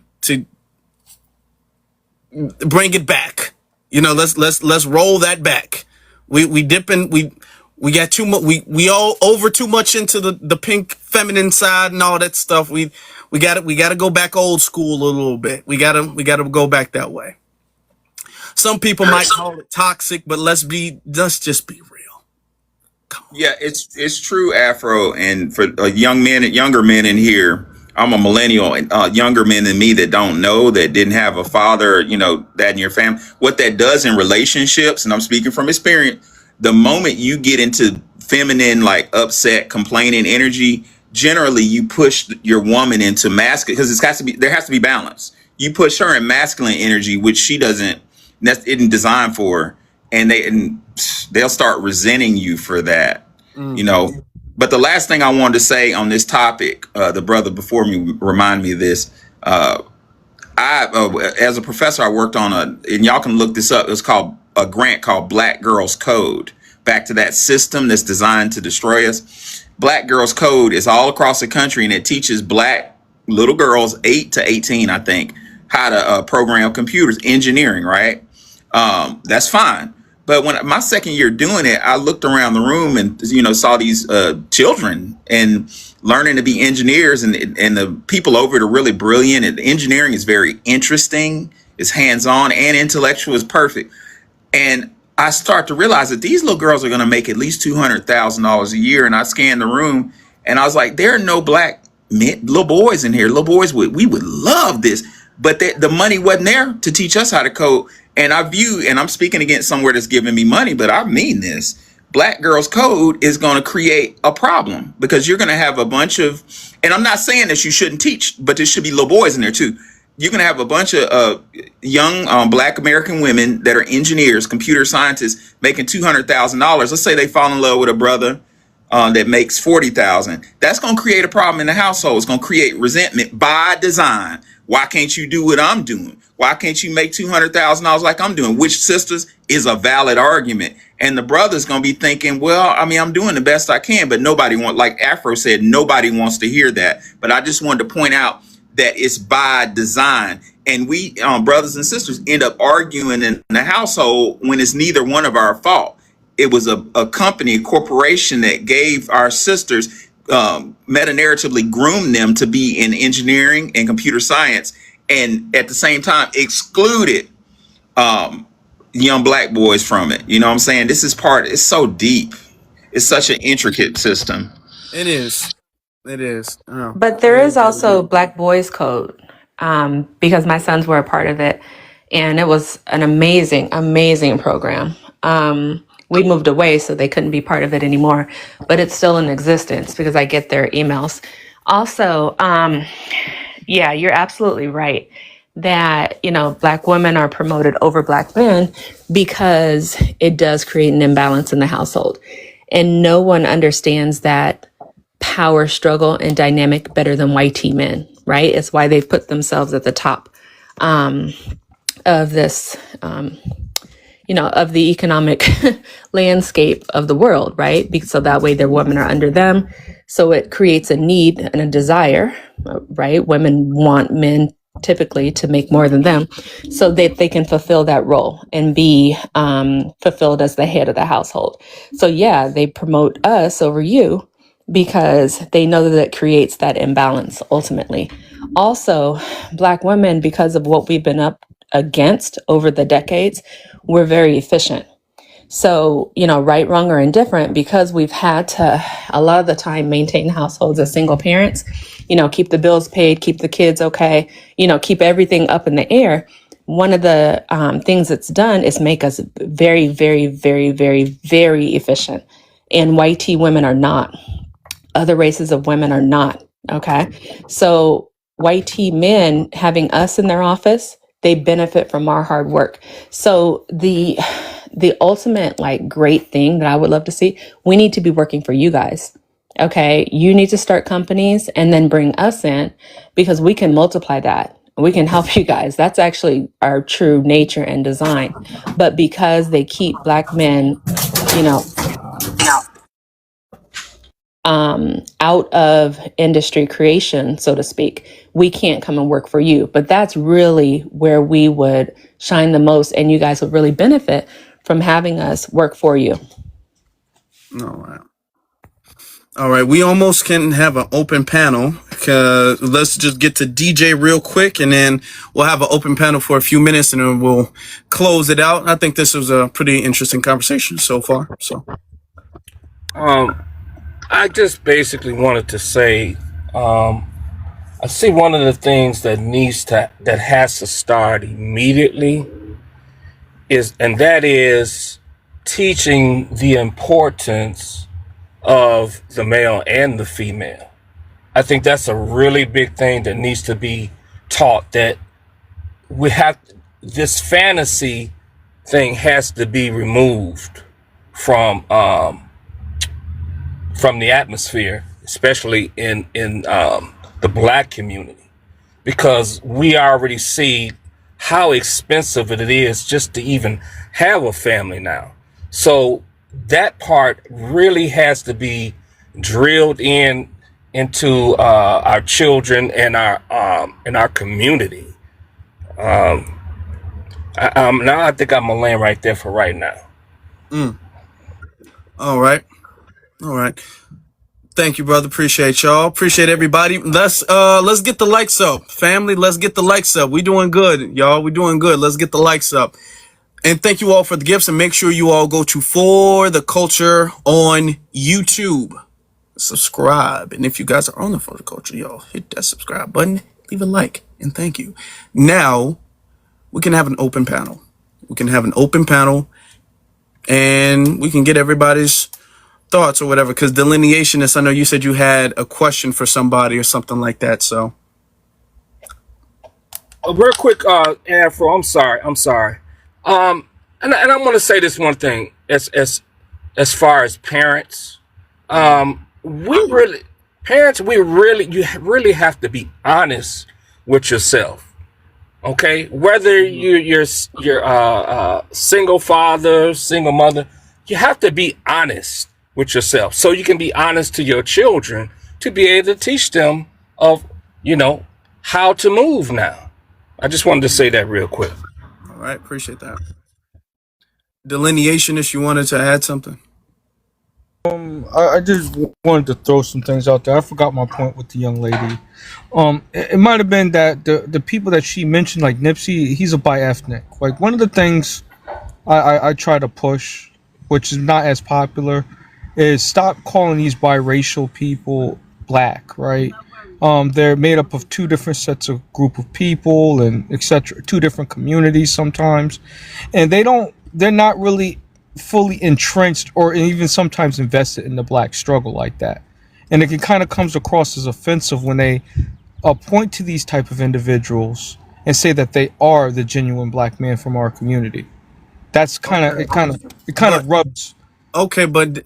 bring it back. You know, let's roll that back. We dipping, we got too much, we all over too much into the pink feminine side and all that stuff. We gotta go back old school a little bit. We gotta go back that way. Some people might call it toxic, but let's just be real. Yeah, it's true, Afro, and for younger men in here, I'm a millennial, and younger men than me that don't know, that didn't have a father, you know, that in your family. What that does in relationships, and I'm speaking from experience, the moment you get into feminine, like upset, complaining energy, generally you push your woman into masculine, because there has to be balance. You push her in masculine energy, which she doesn't, that isn't designed for, and they'll start resenting you for that, you know. But the last thing I wanted to say on this topic, the brother before me reminded me of this. As a professor, I worked on and y'all can look this up. It was called a grant called Black Girls Code. Back to that system that's designed to destroy us. Black Girls Code is all across the country, and it teaches black little girls 8 to 18, I think, how to program computers, engineering, right? That's fine. But when my second year doing it, I looked around the room and, you know, saw these children and learning to be engineers, and the people over it are really brilliant. And engineering is very interesting. It's hands-on and intellectual. Is perfect. And I start to realize that these little girls are going to make at least $200,000 a year. And I scanned the room and I was like, there are no black men, little boys in here. Little boys, we would love this. But the money wasn't there to teach us how to code. And I'm speaking against somewhere that's giving me money, but I mean this. Black Girls Code is going to create a problem, because you're going to have a bunch of, and I'm not saying that you shouldn't teach, but there should be little boys in there too. You're going to have a bunch of young black American women that are engineers, computer scientists, making $200,000. Let's say they fall in love with a brother that makes $40,000. That's going to create a problem in the household. It's going to create resentment by design. Why can't you do what I'm doing? Why can't you make $200,000 like I'm doing? Which, sisters, is a valid argument. And the brother's going to be thinking, well, I mean, I'm doing the best I can, but like Afro said, nobody wants to hear that. But I just wanted to point out that it's by design. And we, brothers and sisters, end up arguing in the household when it's neither one of our fault. It was a company, a corporation that gave our sisters, meta-narratively groomed them to be in engineering and computer science, and at the same time excluded young black boys from it. You know what I'm saying? It's so deep. It's such an intricate system. It is. Oh, But there is also Black Boys Code, because my sons were a part of it, and it was an amazing, amazing program. We moved away, so they couldn't be part of it anymore, but it's still in existence because I get their emails. Also, yeah, you're absolutely right that, you know, black women are promoted over black men because it does create an imbalance in the household. And no one understands that power struggle and dynamic better than white men, right? It's why they've put themselves at the top of this, you know, of the economic landscape of the world, right? Because so that way their women are under them. So it creates a need and a desire, right? Women want men typically to make more than them so that they can fulfill that role and be fulfilled as the head of the household. So yeah, they promote us over you because they know that it creates that imbalance ultimately. Also, black women, because of what we've been up against over the decades, we're very efficient. So, you know, right, wrong, or indifferent, because we've had to, a lot of the time, maintain households as single parents, you know, keep the bills paid, keep the kids okay, you know, keep everything up in the air. One of the things it's done is make us very, very, very, very, very efficient. And white women are not. Other races of women are not. Okay. So white men having us in their office, they benefit from our hard work. So the ultimate like great thing that I would love to see, we need to be working for you guys. Okay, you need to start companies and then bring us in because we can multiply that. We can help you guys. That's actually our true nature and design. But because they keep Black men, you know, out of industry creation, so to speak, we can't come and work for you. But that's really where we would shine the most, and you guys would really benefit from having us work for you. All right. All right. We almost can have an open panel. Let's just get to DJ real quick, and then we'll have an open panel for a few minutes, and then we'll close it out. I think this was a pretty interesting conversation so far. So, I just basically wanted to say, I see one of the things that has to start immediately that is teaching the importance of the male and the female. I think that's a really big thing that needs to be taught, that we have this fantasy thing has to be removed from the atmosphere, especially in the Black community, because we already see how expensive it is just to even have a family now. So that part really has to be drilled into our children and our community. Now I think I'm gonna land right there for right now. all right. All right. Thank you, brother. Appreciate y'all. Appreciate everybody. Let's get the likes up. Family, let's get the likes up. We doing good, y'all. We doing good. Let's get the likes up. And thank you all for the gifts, and make sure you all go to For the Culture on YouTube. Subscribe. And if you guys are on the For the Culture, y'all hit that subscribe button, leave a like, and thank you. Now we can have an open panel. We can have an open panel, and we can get everybody's thoughts or whatever, because Delineationist, I know you said you had a question for somebody or something like that. So Real quick, Afro, I'm sorry. And I want to say this one thing, as far as parents, you really have to be honest with yourself. Okay, whether you're single father, single mother, you have to be honest with yourself, so you can be honest to your children, to be able to teach them of how to move now. I just wanted to say that real quick. all right, appreciate that. Delineationist, you wanted to add something? I just wanted to throw some things out there. I forgot my point with the young lady. It might have been that the people that she mentioned, like Nipsey, he's a bi-ethnic. Like, one of the things I try to push, which is not as popular, is stop calling these biracial people Black, right? They're made up of two different sets of group of people and etc. Two different communities sometimes, and they're not really fully entrenched or even sometimes invested in the Black struggle like that. And it can kind of comes across as offensive when they point to these type of individuals and say that they are the genuine Black man from our community. That's kind of rubs. Okay, but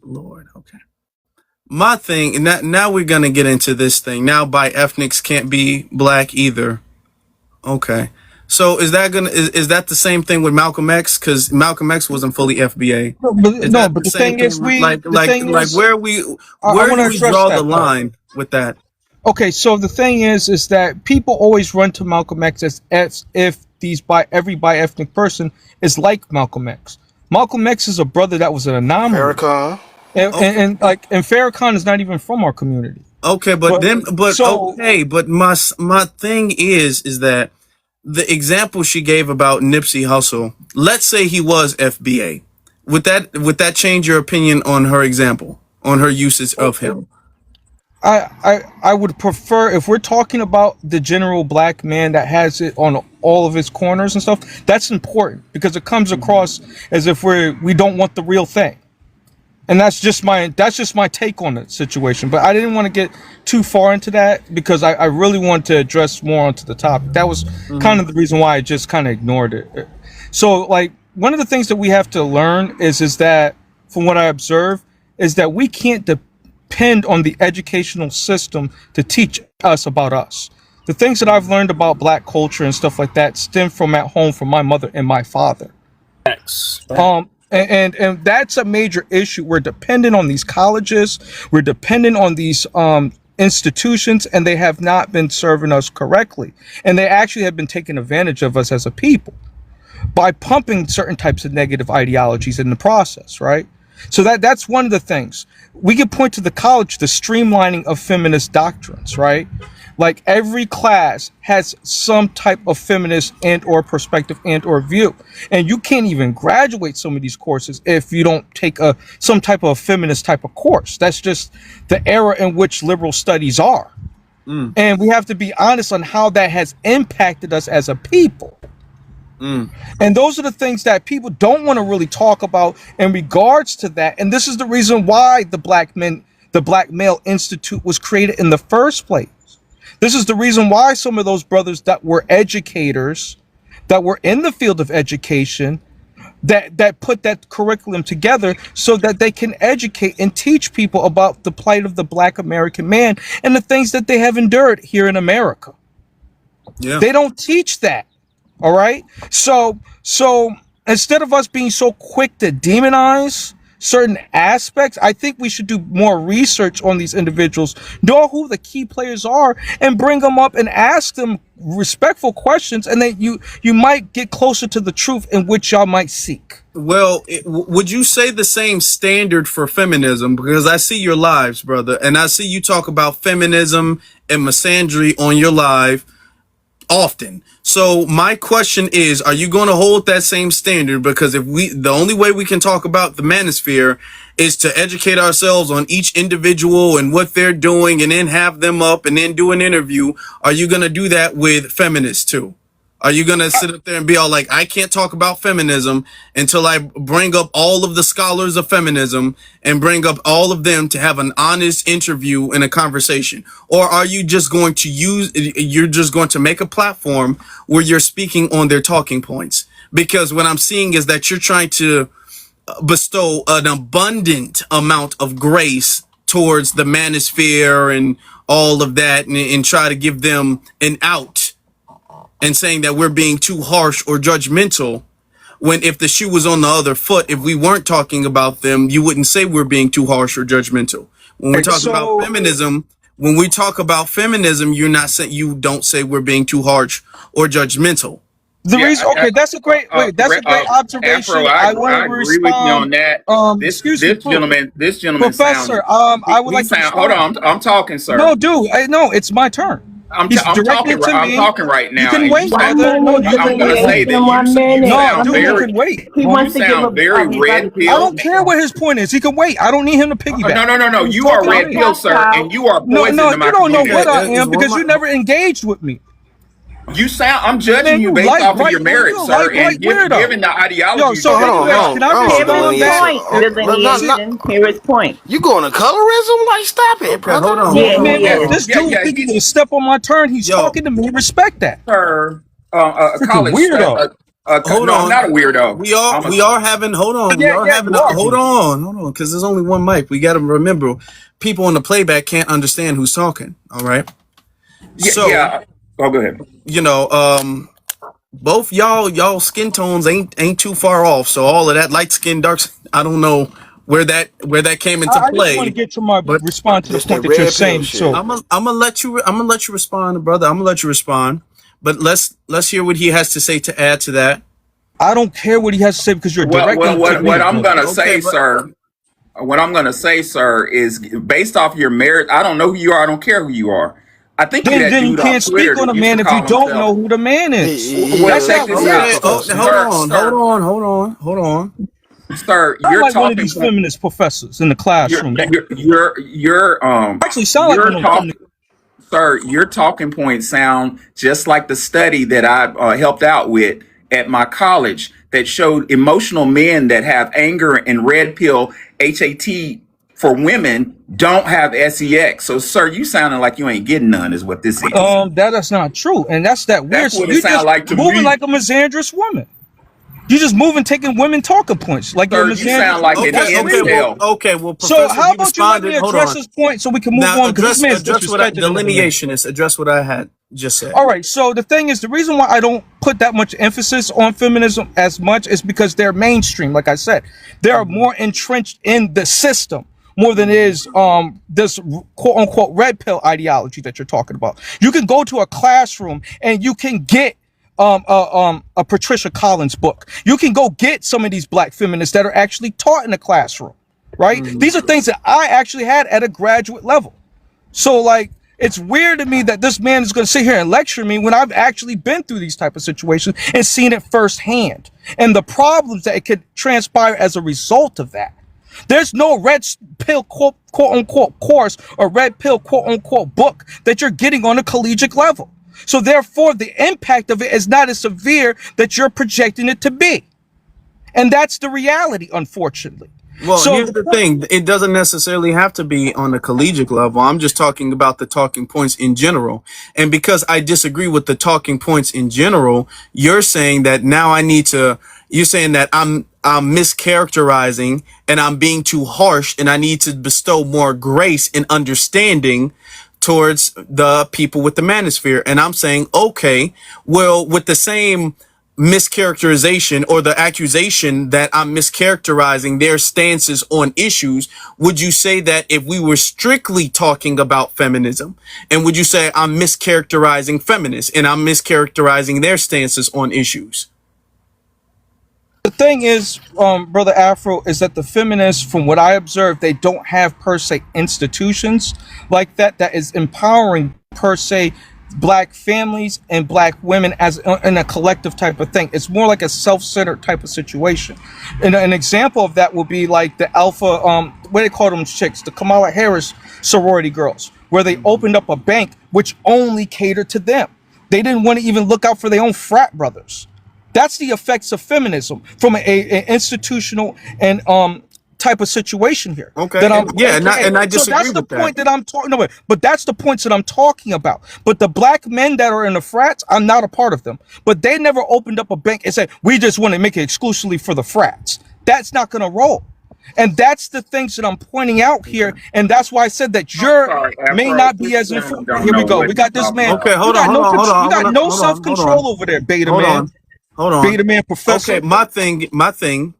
Lord, okay. My thing, and now we're gonna get into this thing. Now, bi-ethnics can't be Black either. Okay, so is that the same thing with Malcolm X? Because Malcolm X wasn't fully FBA. But the thing is, where do we draw the line with that? Okay, so the thing is that people always run to Malcolm X as if every bi-ethnic person is like Malcolm X. Malcolm X is a brother that was an anomaly. Farrakhan. And Farrakhan is not even from our community. Okay, but my thing is that the example she gave about Nipsey Hussle, let's say he was FBA. Would that change your opinion on her example, on her usage of him? I would prefer, if we're talking about the general Black man that has it on all of his corners and stuff, that's important because it comes across as if we don't want the real thing. And that's just my take on the situation. But I didn't want to get too far into that because I really want to address more onto the topic. That was kind of the reason why I just kind of ignored it. So, like, one of the things that we have to learn is that, from what I observe, is that we can't depend on the educational system to teach us about us. The things that I've learned about black culture and stuff like that stem from at home from my mother and my father. Facts. And that's a major issue. We're dependent on these colleges. We're dependent on these institutions, and they have not been serving us correctly. And they actually have been taking advantage of us as a people by pumping certain types of negative ideologies in the process, right? So that's one of the things. We can point to the college, the streamlining of feminist doctrines, right? Like every class has some type of feminist and or perspective and or view. And you can't even graduate some of these courses if you don't take some type of feminist type of course. That's just the era in which liberal studies are. And we have to be honest on how that has impacted us as a people. And those are the things that people don't want to really talk about in regards to that. And this is the reason why the Black Male Institute was created in the first place. This is the reason why some of those brothers that were educators, that were in the field of education, that put that curriculum together so that they can educate and teach people about the plight of the Black American man and the things that they have endured here in America. Yeah. They don't teach that. All right. So instead of us being so quick to demonize certain aspects, I think we should do more research on these individuals, know who the key players are, and bring them up and ask them respectful questions, and then you might get closer to the truth in which y'all might seek. Well, would you say the same standard for feminism? Because I see your lives, brother, and I see you talk about feminism and misandry on your live often. So my question is, are you going to hold that same standard? Because the only way we can talk about the manosphere is to educate ourselves on each individual and what they're doing, and then have them up and then do an interview. Are you going to do that with feminists too? Are you going to sit up there and be all like, I can't talk about feminism until I bring up all of the scholars of feminism and bring up all of them to have an honest interview and a conversation? Or are you just going to make a platform where you're speaking on their talking points? Because what I'm seeing is that you're trying to bestow an abundant amount of grace towards the manosphere and all of that, and try to give them an out, and saying that we're being too harsh or judgmental, when if the shoe was on the other foot, if we weren't talking about them, you wouldn't say we're being too harsh or judgmental. When we're talking about feminism, when we talk about feminism, you don't say we're being too harsh or judgmental. That's a great observation. Afro, I agree with you on that. This gentleman Professor, sounds, I would like to hold on, I'm talking, sir. No, dude, no, it's my turn. I'm talking right now. You can wait, brother. No, you I'm going to say that you sound very red pill. I don't care what his point is. He can wait. I don't need him to piggyback. No. You are red pill, sir, and you are poison to my you don't know what I am because you never engaged with me. I'm judging you based off of your merit, sir, and given the ideology. Can I respond? Hear his point. You going to colorism? Like, stop it, brother. Hold on. This dude, he step on my turn. He's talking to me. Respect that. Sir, college weirdo. Hold on. I'm not a weirdo. We are having, hold on, because there's only one mic. We got to remember, people on the playback can't understand who's talking. All right. Oh, go ahead. You know, both y'all skin tones ain't too far off. So all of that light skin, dark, I don't know where that came into play. I just want to get to my response to the point that you're saying. So I'm gonna let you respond, brother. I'm gonna let you respond. But let's hear what he has to say to add to that. I don't care what he has to say because you're directing. What I'm gonna say, sir. What I'm gonna say, sir, is based off your merit. I don't know who you are. I don't care who you are. I think then you can't speak on a man if you don't know who the man is. Hold on. Sir, you're like one of these feminist professors in the classroom. You're actually sound like one of them. Sir, your talking points sound just like the study that I helped out with at my college that showed emotional men that have anger and red pill HAT for women don't have sex. So, sir, you sounding like you ain't getting none is what this is. That's not true. And that's that weird. That's what it sounds like to moving me. like a misandrous woman. You just moving, taking women talking points like you're Sir, you sound like an That's weird. incel. Well, So Professor, how you about you let me responded. Hold address on. this point so we can move Now on, because this man's address what disrespected another man. address what I had just said. All right. So the thing is, the reason why I don't put that much emphasis on feminism as much is because they're mainstream. Like I said, they are more entrenched in the system more than it is this quote unquote red pill ideology that you're talking about. You can go to a classroom and you can get a Patricia Collins book. You can go get some of these black feminists that are actually taught in the classroom, right? These are things that I actually had at a graduate level. So like, it's weird to me that this man is going to sit here and lecture me when I've actually been through these type of situations and seen it firsthand, and the problems that it could transpire as a result of that. There's no red pill quote unquote course or red pill quote unquote book that you're getting on a collegiate level. So therefore, the impact of it is not as severe that you're projecting it to be. And that's the reality, unfortunately. Well, So here's the thing. It doesn't necessarily have to be on a collegiate level. I'm just talking about the talking points in general. And because I disagree with the talking points in general, you're saying that now you're saying that I'm mischaracterizing and I'm being too harsh and I need to bestow more grace and understanding towards the people with the manosphere. And I'm saying, okay, well, with the same mischaracterization or the accusation that I'm mischaracterizing their stances on issues, would you say that if we were strictly talking about feminism, and would you say I'm mischaracterizing feminists and I'm mischaracterizing their stances on issues? the thing is, Brother Afro, is that the feminists, from what I observe, they don't have per se institutions like that is empowering per se black families and black women as in a collective type of thing. It's more like a self-centered type of situation. And an example of that would be like the alpha, what they call them chicks, the Kamala Harris sorority girls, where they opened up a bank which only catered to them. They didn't want to even look out for their own frat brothers. That's the effects of feminism from an institutional and type of situation here. Okay. That I'm And I so disagree that's the with point that. that I'm talking about. But that's the points that I'm talking about. But the black men that are in the frats, I'm not a part of them. But they never opened up a bank and said, we just want to make it exclusively for the frats. That's not going to roll. And that's the things that I'm pointing out here. And that's why I said that Sorry, may Afro. not be This as man informed. don't Here we know go. what We he's got this talking man. about. Okay, hold on, You got no self-control over there, beta man. Hold on. Beta man professor. Okay, my thing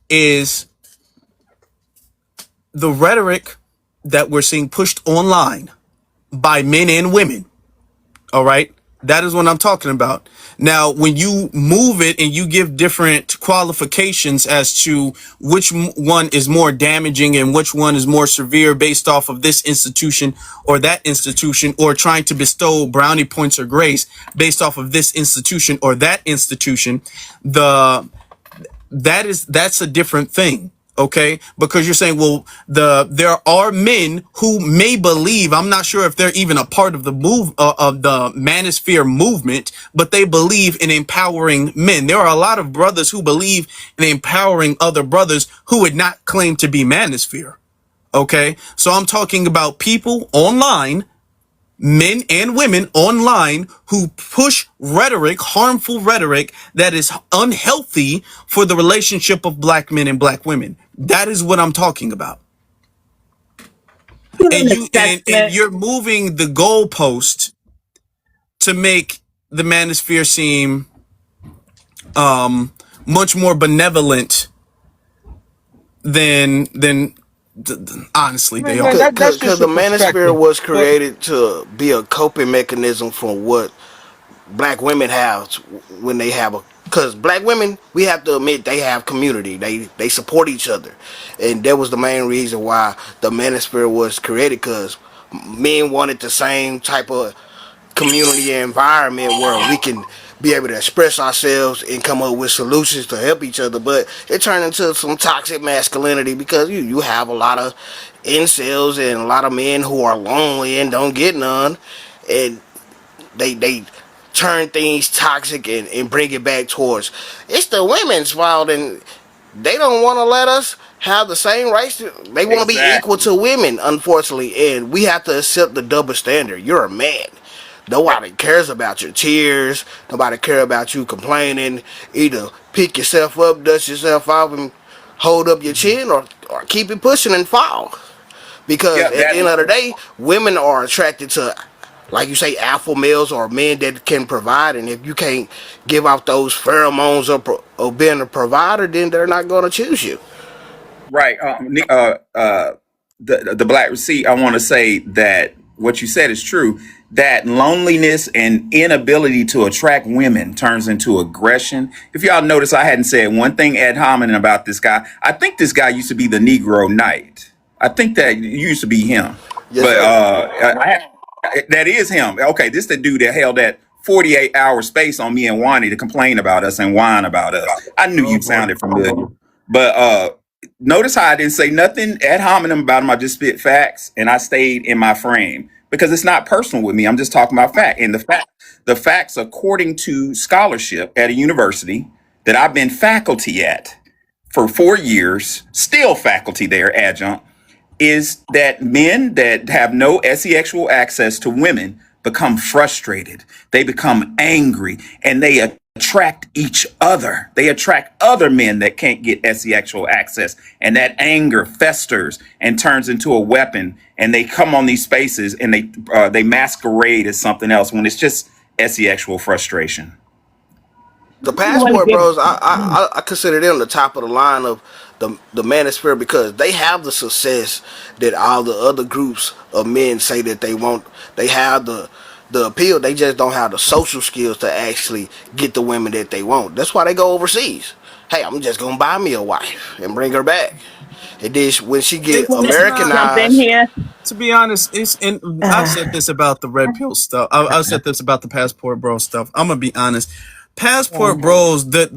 is the rhetoric that we're seeing pushed online by men and women. All right. That is what I'm talking about. Now, when you move it and you give different qualifications as to which one is more damaging and which one is more severe based off of this institution or that institution, or trying to bestow brownie points or grace based off of this institution or that institution, that's a different thing. Okay, because you're saying, well, there are men who may believe, I'm not sure if they're even a part of the of the manosphere movement, but they believe in empowering men. There are a lot of brothers who believe in empowering other brothers who would not claim to be manosphere. Okay, so I'm talking about people online, men and women online, who push rhetoric, harmful rhetoric that is unhealthy for the relationship of black men and black women. That is what I'm talking about. And you're moving the goalpost to make the manosphere seem much more benevolent than honestly they are. That's Because just the your manosphere perspective. was But created to be a coping mechanism for what black women have when they have a, because black women, we have to admit, they have community, they support each other, and that was the main reason why the manosphere was created, because men wanted the same type of community environment where we can be able to express ourselves and come up with solutions to help each other. But it turned into some toxic masculinity, because you have a lot of incels and a lot of men who are lonely and don't get none, and they turn things toxic and bring it back towards it's the women's fault, and they don't want to let us have the same rights they want to be equal Exactly. to women, unfortunately, and we have to accept the double standard. You're a man, Nobody cares about your tears. Nobody care about you complaining. Either pick yourself up, dust yourself off, and hold up your chin, or keep it pushing and fall. Because Yeah, at the that end of the day, women are attracted to, like you say, alpha males or men that can provide. And if you can't give out those pheromones of being a provider, then they're not going to choose you. right. The black. See, I want to say that what you said is true. That loneliness and inability to attract women turns into aggression. If y'all notice, I hadn't said one thing ad hominem about this guy. I think this guy used to be the Negro Knight. I think that used to be him. Yes, But sir. that is him. Okay, this the dude that held that 48-hour space on me and Wani to complain about us and whine about us. I knew you sounded familiar. But notice how I didn't say nothing ad hominem about him. I just spit facts and I stayed in my frame because it's not personal with me. I'm just talking about fact. And the facts, according to scholarship at a university that I've been faculty at for 4 years, still faculty there, adjunct, is that men that have no sexual access to women become frustrated. They become angry and they attract each other. They attract other men that can't get sexual access. And that anger festers and turns into a weapon. And they come on these spaces and they masquerade as something else when it's just sexual frustration. The Passport Bros, I consider them the top of the line of the manosphere because they have the success that all the other groups of men say that they want. They have the appeal. They just don't have the social skills to actually get the women that they want. That's why they go overseas. Hey, I'm just gonna buy me a wife and bring her back. And then when she get It's not. Jump in Americanized, here. To be honest, it's and I've said this about the red pill stuff. I've said this about the Passport Bro stuff. I'm gonna be honest. Passport Bros, the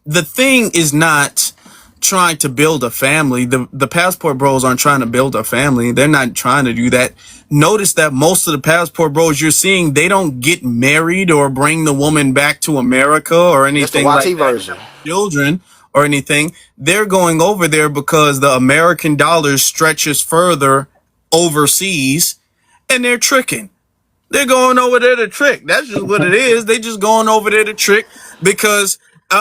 thing is not trying to build a family. The Passport Bros aren't trying to build a family. They're not trying to do that. Notice that most of the Passport Bros you're seeing, they don't get married or bring the woman back to America or that's the anything like YT that. version. Children or anything. They're going over there because the American dollar stretches further overseas and they're tricking. They're going over there to trick. That's just what it is. They just going over there to trick because,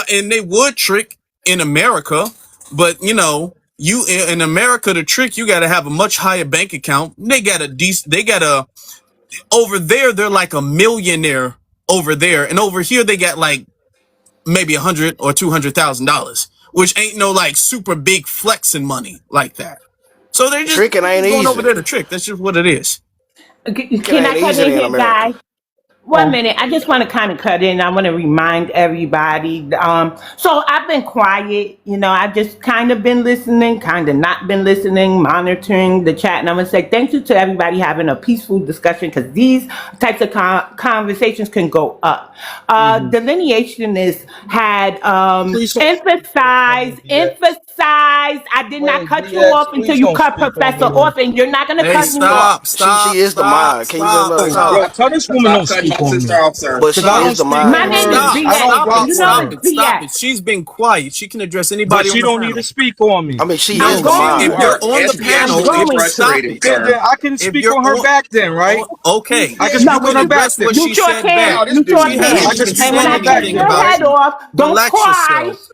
and they would trick in America, but you know, you in America to trick, you got to have a much higher bank account. Over there, they're like a millionaire over there, and over here they got like maybe $100,000 or $200,000, which ain't no like super big flexing money like that. So they're just Tricking ain't going over easy. there to trick. That's just what it is. Tricking Can I ain't cut easy in in here, America. guys? 1 minute. I just want to kind of cut in. I want to remind everybody. So I've been quiet. I've just kind of been listening, kind of not been listening, monitoring the chat. And I'm going to say thank you to everybody having a peaceful discussion because these types of conversations can go up. Delineationists had emphasized. I did not cut you off until you cut Professor off, and you're not going to Hey, cut me off. She is the mod. Can you just let her Yo, talk? tell this woman Stop don't cutting speak my on sister me. off, sir. But she Because I don't is the speak mod. My on name her. is Stop, I BS. don't rock You with know stop her. it, it's stop BS. it. She's been quiet. She can address But anybody on she the don't need panel. to speak on me. I mean, she I'm is the going If mod. to. you're on the SBS, panel, you get going to. stop frustrated, it. Then sir. I can If speak you're on her back then, right? okay, I can No, speak you on can her you, back address then. what you she sure said can. No, back. this You dude sure is She can. I hasn't can even speak And on when said her I back cut anything then. your about head you. off, don't Relax cry. yourself.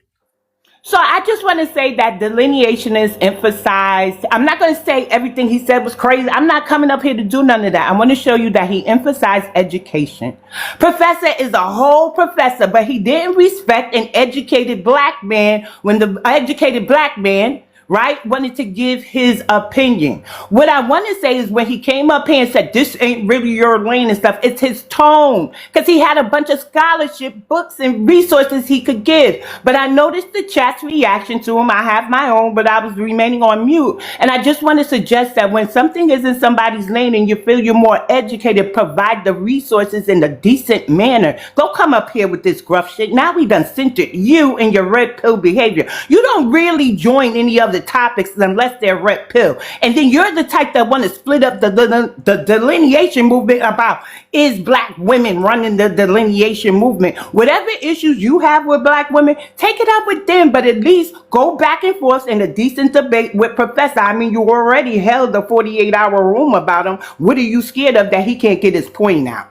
So I just want to say that delineationists emphasized. I'm not going to say everything he said was crazy. I'm not coming up here to do none of that. I want to show you that he emphasized education. Professor is a whole professor, but he didn't respect an educated black man when the educated black man, right, wanted to give his opinion. What I want to say is when he came up here and said, this ain't really your lane and stuff, it's his tone. Because he had a bunch of scholarship books and resources he could give. But I noticed the chat's reaction to him. I have my own, but I was remaining on mute. And I just want to suggest that when something is in somebody's lane and you feel you're more educated, provide the resources in a decent manner. Don't come up here with this gruff shit. Now we done centered you and your red pill behavior. You don't really join any of the topics unless they're red pill. And then you're the type that want to split up the delineation movement about is black women running the delineation movement. Whatever issues you have with black women, take it up with them, but at least go back and forth in a decent debate with Professor. I mean, you already held a 48-hour room about him. What are you scared of that he can't get his point out?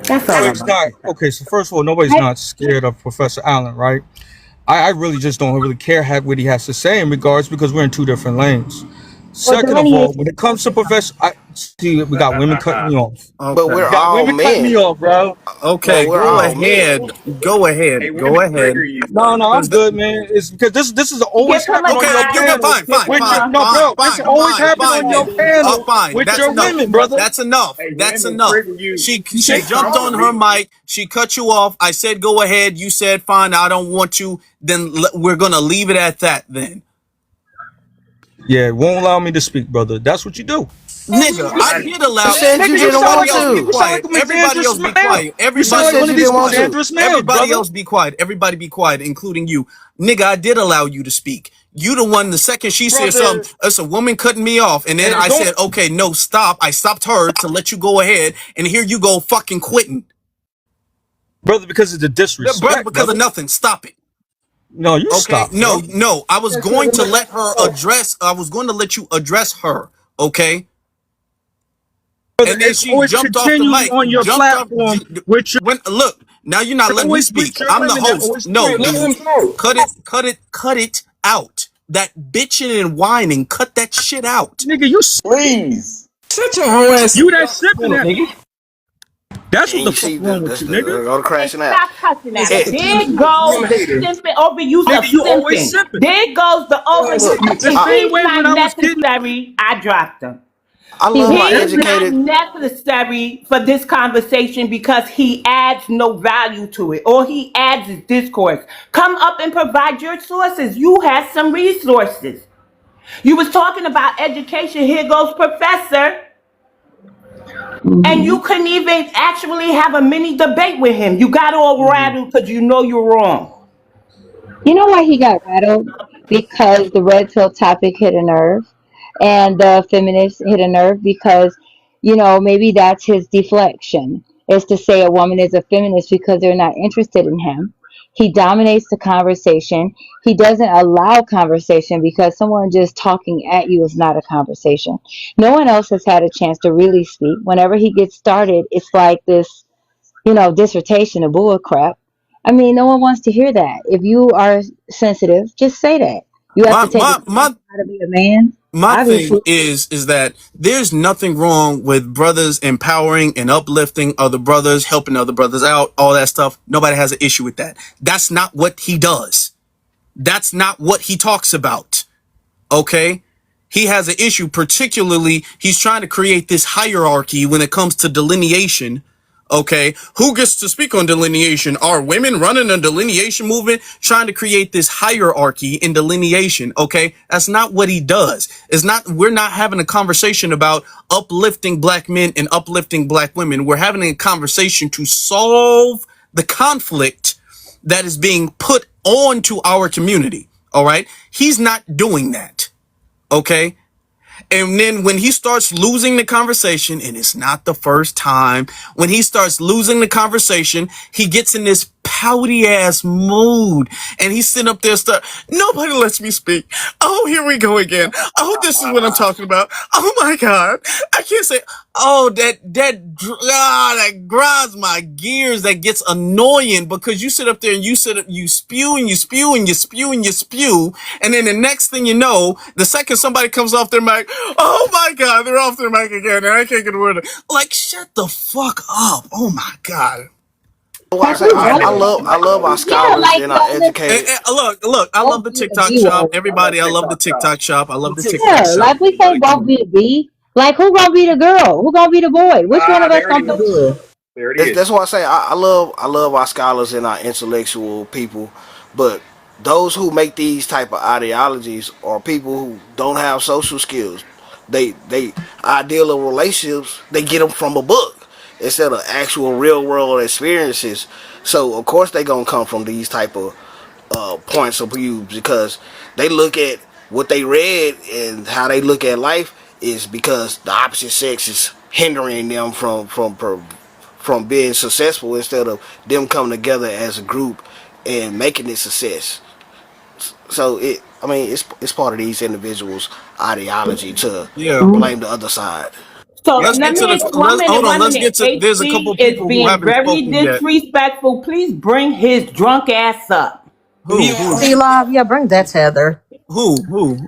That's all I'm Nobody's not okay. So first of all, nobody's not scared of Professor Allen, right? I really just don't really care what he has to say in regards because we're in two different lanes. Second of all, when it comes to Professor, I see we got women cutting me off. But we're Got all women cutting me men. off, bro. Okay, But we're go all men. ahead. Go ahead. Hey, Go women ahead. trigger you. No, I'm 'Cause the- good, man. It's because this is always Give him a happening on Okay, your time. you can panel. fine, fine, With your fine, no, fine, bro, it's fine, always fine, happening fine, on your then. panel Fine. with That's your enough. women, brother. That's enough. Hey, That's women enough. trigger you. She They jumped come on for her me. mic. She cut you off. I said go ahead. You said fine. I don't want you. Then we're gonna leave it at that. Then, Yeah, it won't allow me to speak, brother. That's what you do. nigga, I I, did You allow. said you Nigga, you didn't sound want Everybody like else be to. you sound like quiet. a Everybody misandrous else be male. quiet. You sound You like Everybody said one else of you be these didn't want quiet. to. misandrous males, Everybody brother. else be quiet. Everybody be quiet, including you. Nigga, I did allow you to speak. You the one, the second she said Brother, something, it's a woman cutting me off. And then hey, I don't, said, okay, no, stop. I stopped her to let you go ahead. And here you go fucking quitting. brother, because of the Brother, disrespect, because of brother. nothing. Stop it. No, you Okay? stop, No, bro. no. I was going to let her address, I was going to let you address her. Okay? Brother, And then it's she always jumped off the continually mic, on your jumped off. platform with your When look, now you're not letting me always with speak. your I'm the women that host. always No, talk. let him dude, talk. cut it out. That bitching and whining, cut that shit out. Nigga, Please. Shut your whole ass you up that for a sipping minute, that. nigga. That's what And the you fuck see, wrong with that's you, the nigga. go to And crashing out. stop cussing It's at her. like a It, time There to be goes a the hater. simping overuse of Nigga, you always simping. sipping. There goes the Always overuse. sipping at The you. If same he's way when not I was getting necessary, I dropped him. I He love my was. He's not educated. necessary for this conversation because he adds no value to it. All he adds is discourse. Come up and provide your sources. You have some resources. You was talking about education. Here goes Professor. And you couldn't even actually have a mini debate with him. You got all rattled because you know you're wrong. You know why he got rattled? Because the red pill topic hit a nerve, and the feminists hit a nerve because, maybe that's his deflection, is to say a woman is a feminist because they're not interested in him. He dominates the conversation. He doesn't allow conversation because someone just talking at you is not a conversation. No one else has had a chance to really speak. Whenever he gets started, it's like this dissertation of bull crap. I mean, no one wants to hear that. If you are sensitive, just say that. You have My to take a my class my on how to be a man. my thing Obviously, is that there's nothing wrong with brothers empowering and uplifting other brothers, helping other brothers out, all that stuff. Nobody has an issue with that. That's not what he does. That's not what he talks about. Okay? He has an issue, particularly he's trying to create this hierarchy when it comes to delineation. Okay, who gets to speak on delineation? Are women running a delineation movement trying to create this hierarchy in delineation? Okay, that's not what he does. It's not, we're not having a conversation about uplifting black men and uplifting black women. We're having a conversation to solve the conflict that is being put onto our community. All right, he's not doing that. Okay. And then when he starts losing the conversation, and it's not the first time, when he starts losing the conversation, he gets in this pouty ass mood and he's sitting up there nobody lets me speak. Oh, here we go again. Oh, this is what I'm talking about. Oh my God. I can't say, oh, that grinds my gears. That gets annoying because you sit up there and you spew and you spew and you spew and you spew. And then the next thing you know, the second somebody comes off their mic, oh my God, they're off their mic again. And I can't get a word. Like, shut the fuck up. Oh my God. Well, I have say we I done know. I love our that? Yeah, scholars like and our educated. Look, I love won't the be the TikTok B shop. word. I love Everybody, I love the TikTok shop. TikTok shop. I love the TikTok Yeah, shop. like we say, Everybody, come won't on. be the B. Like who gonna be the girl? Who gonna be the boy? Which one of us There it gonna be the is. girl? There it That's is. why I say I love our scholars and our intellectual people, but those who make these type of ideologies are people who don't have social skills. They ideal of relationships they get them from a book instead of actual real world experiences. So of course they gonna come from these type of points of view, because they look at what they read and how they look at life is because the opposite sex is hindering them from being successful, instead of them coming together as a group and making it success. So it's part of these individuals' ideology to Yeah. blame the other side. So Let's let get to the. me, one Let's minute, hold on. one Let's get minute. to. There's a couple HD is people who being haven't very spoken yet. disrespectful. Please bring his drunk ass up. Who? HD Live, yeah, bring that Heather. Who?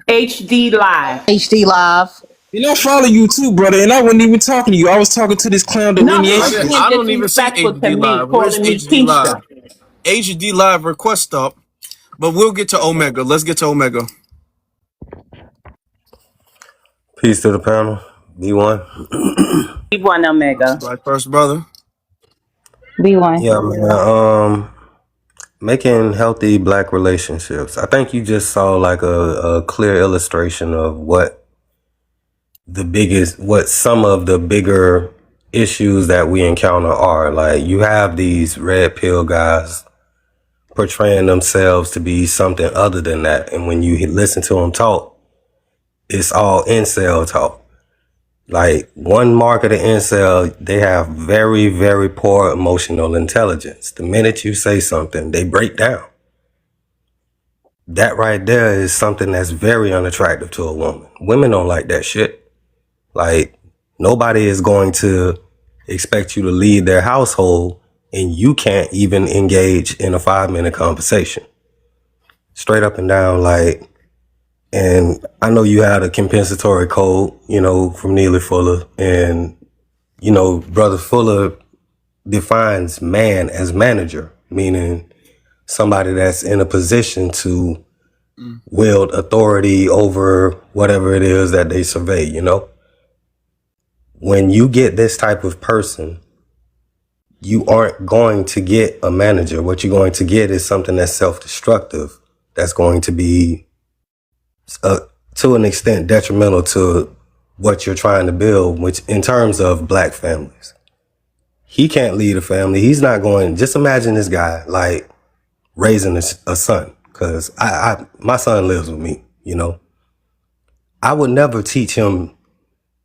HD Live. HD Live. And I follow you too, brother. And I wasn't even talking to you. I was talking to this clown No, he I was delineation. didn't. being I don't even see disrespectful to HD me, Live. Where's calling me HD Live? Keisha. HD Live request up, but we'll get to Omega. Let's get to Omega. Peace to the panel. B1. One Omega. Right first, brother. B1. Yeah, man. Making healthy black relationships. I think you just saw like a clear illustration of what some of the bigger issues that we encounter are. Like, you have these red pill guys portraying themselves to be something other than that. And when you listen to them talk, it's all incel talk. Like, one mark of the incel, they have very, very poor emotional intelligence. The minute you say something, they break down. That right there is something that's very unattractive to a woman. Women don't like that shit. Like, nobody is going to expect you to lead their household and you can't even engage in a 5-minute conversation. Straight up and down, like, and I know you had a compensatory code, from Neely Fuller, and, Brother Fuller defines man as manager, meaning somebody that's in a position to wield authority over whatever it is that they survey, When you get this type of person, you aren't going to get a manager. What you're going to get is something that's self-destructive, that's going to be, to an extent, detrimental to what you're trying to build, which in terms of black families. He can't lead a family. He's not going, just imagine this guy, like, raising a son, because my son lives with me, I would never teach him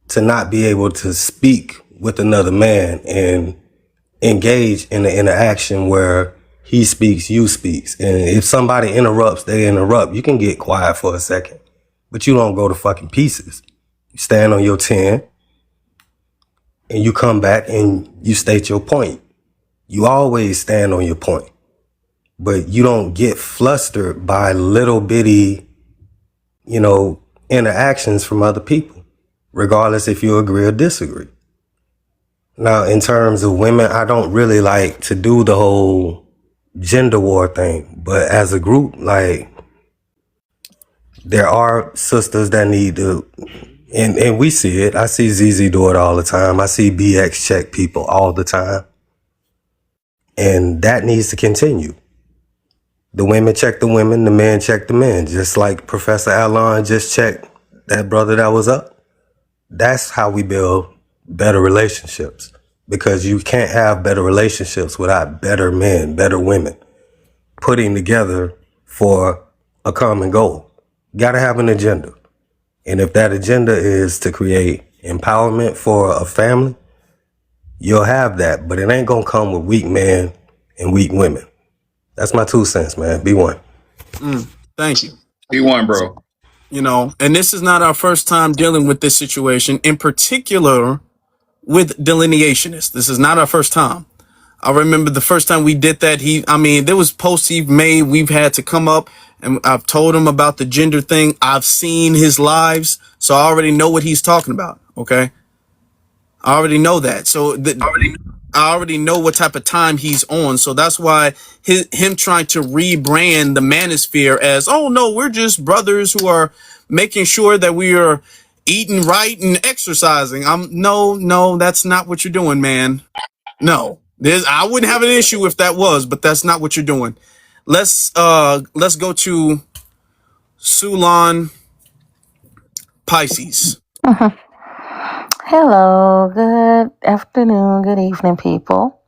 to not be able to speak with another man and engage in an interaction where he speaks, you speaks. And if somebody interrupts, they interrupt. You can get quiet for a second, but you don't go to fucking pieces. You stand on your 10 and you come back and you state your point. You always stand on your point, but you don't get flustered by little bitty, interactions from other people, regardless if you agree or disagree. Now, in terms of women, I don't really like to do the whole gender war thing, but as a group, like, there are sisters that need to, and we see it. I see ZZ do it all the time. I see BX check people all the time. And that needs to continue. The women check the women, the men check the men, just like Professor Alon just checked that brother that was up. That's how we build better relationships, because you can't have better relationships without better men, better women putting together for a common goal. Got to have an agenda. And if that agenda is to create empowerment for a family, you'll have that, but it ain't going to come with weak men and weak women. That's my 2 cents, man. B1. Thank you. B1, bro. And this is not our first time dealing with this situation, in particular with delineationists. This is not our first time. I remember the first time we did that, there was posts he've made. We've had to come up and I've told him about the gender thing. I've seen his lives, so I already know what he's talking about. Okay. I already know that. So I already know what type of time he's on. So that's why him trying to rebrand the manosphere as, oh no, we're just brothers who are making sure that we are eating right and exercising. No, that's not what you're doing, man. No, I wouldn't have an issue if that was, but that's not what you're doing. Let's go to Sulan Pisces. Hello, good afternoon, good evening, people.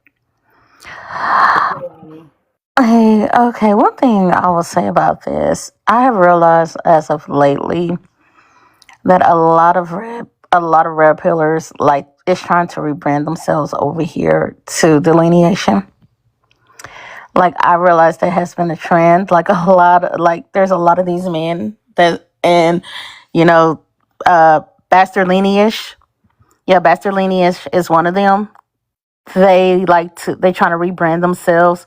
Hey, okay, one thing I will say about this, I have realized as of lately that a lot of red pillars like is trying to rebrand themselves over here to delineation. Like I realized there has been a trend, like there's a lot of these men that and you know, bastard lineage. Yeah, bastard lineage is one of them. They trying to rebrand themselves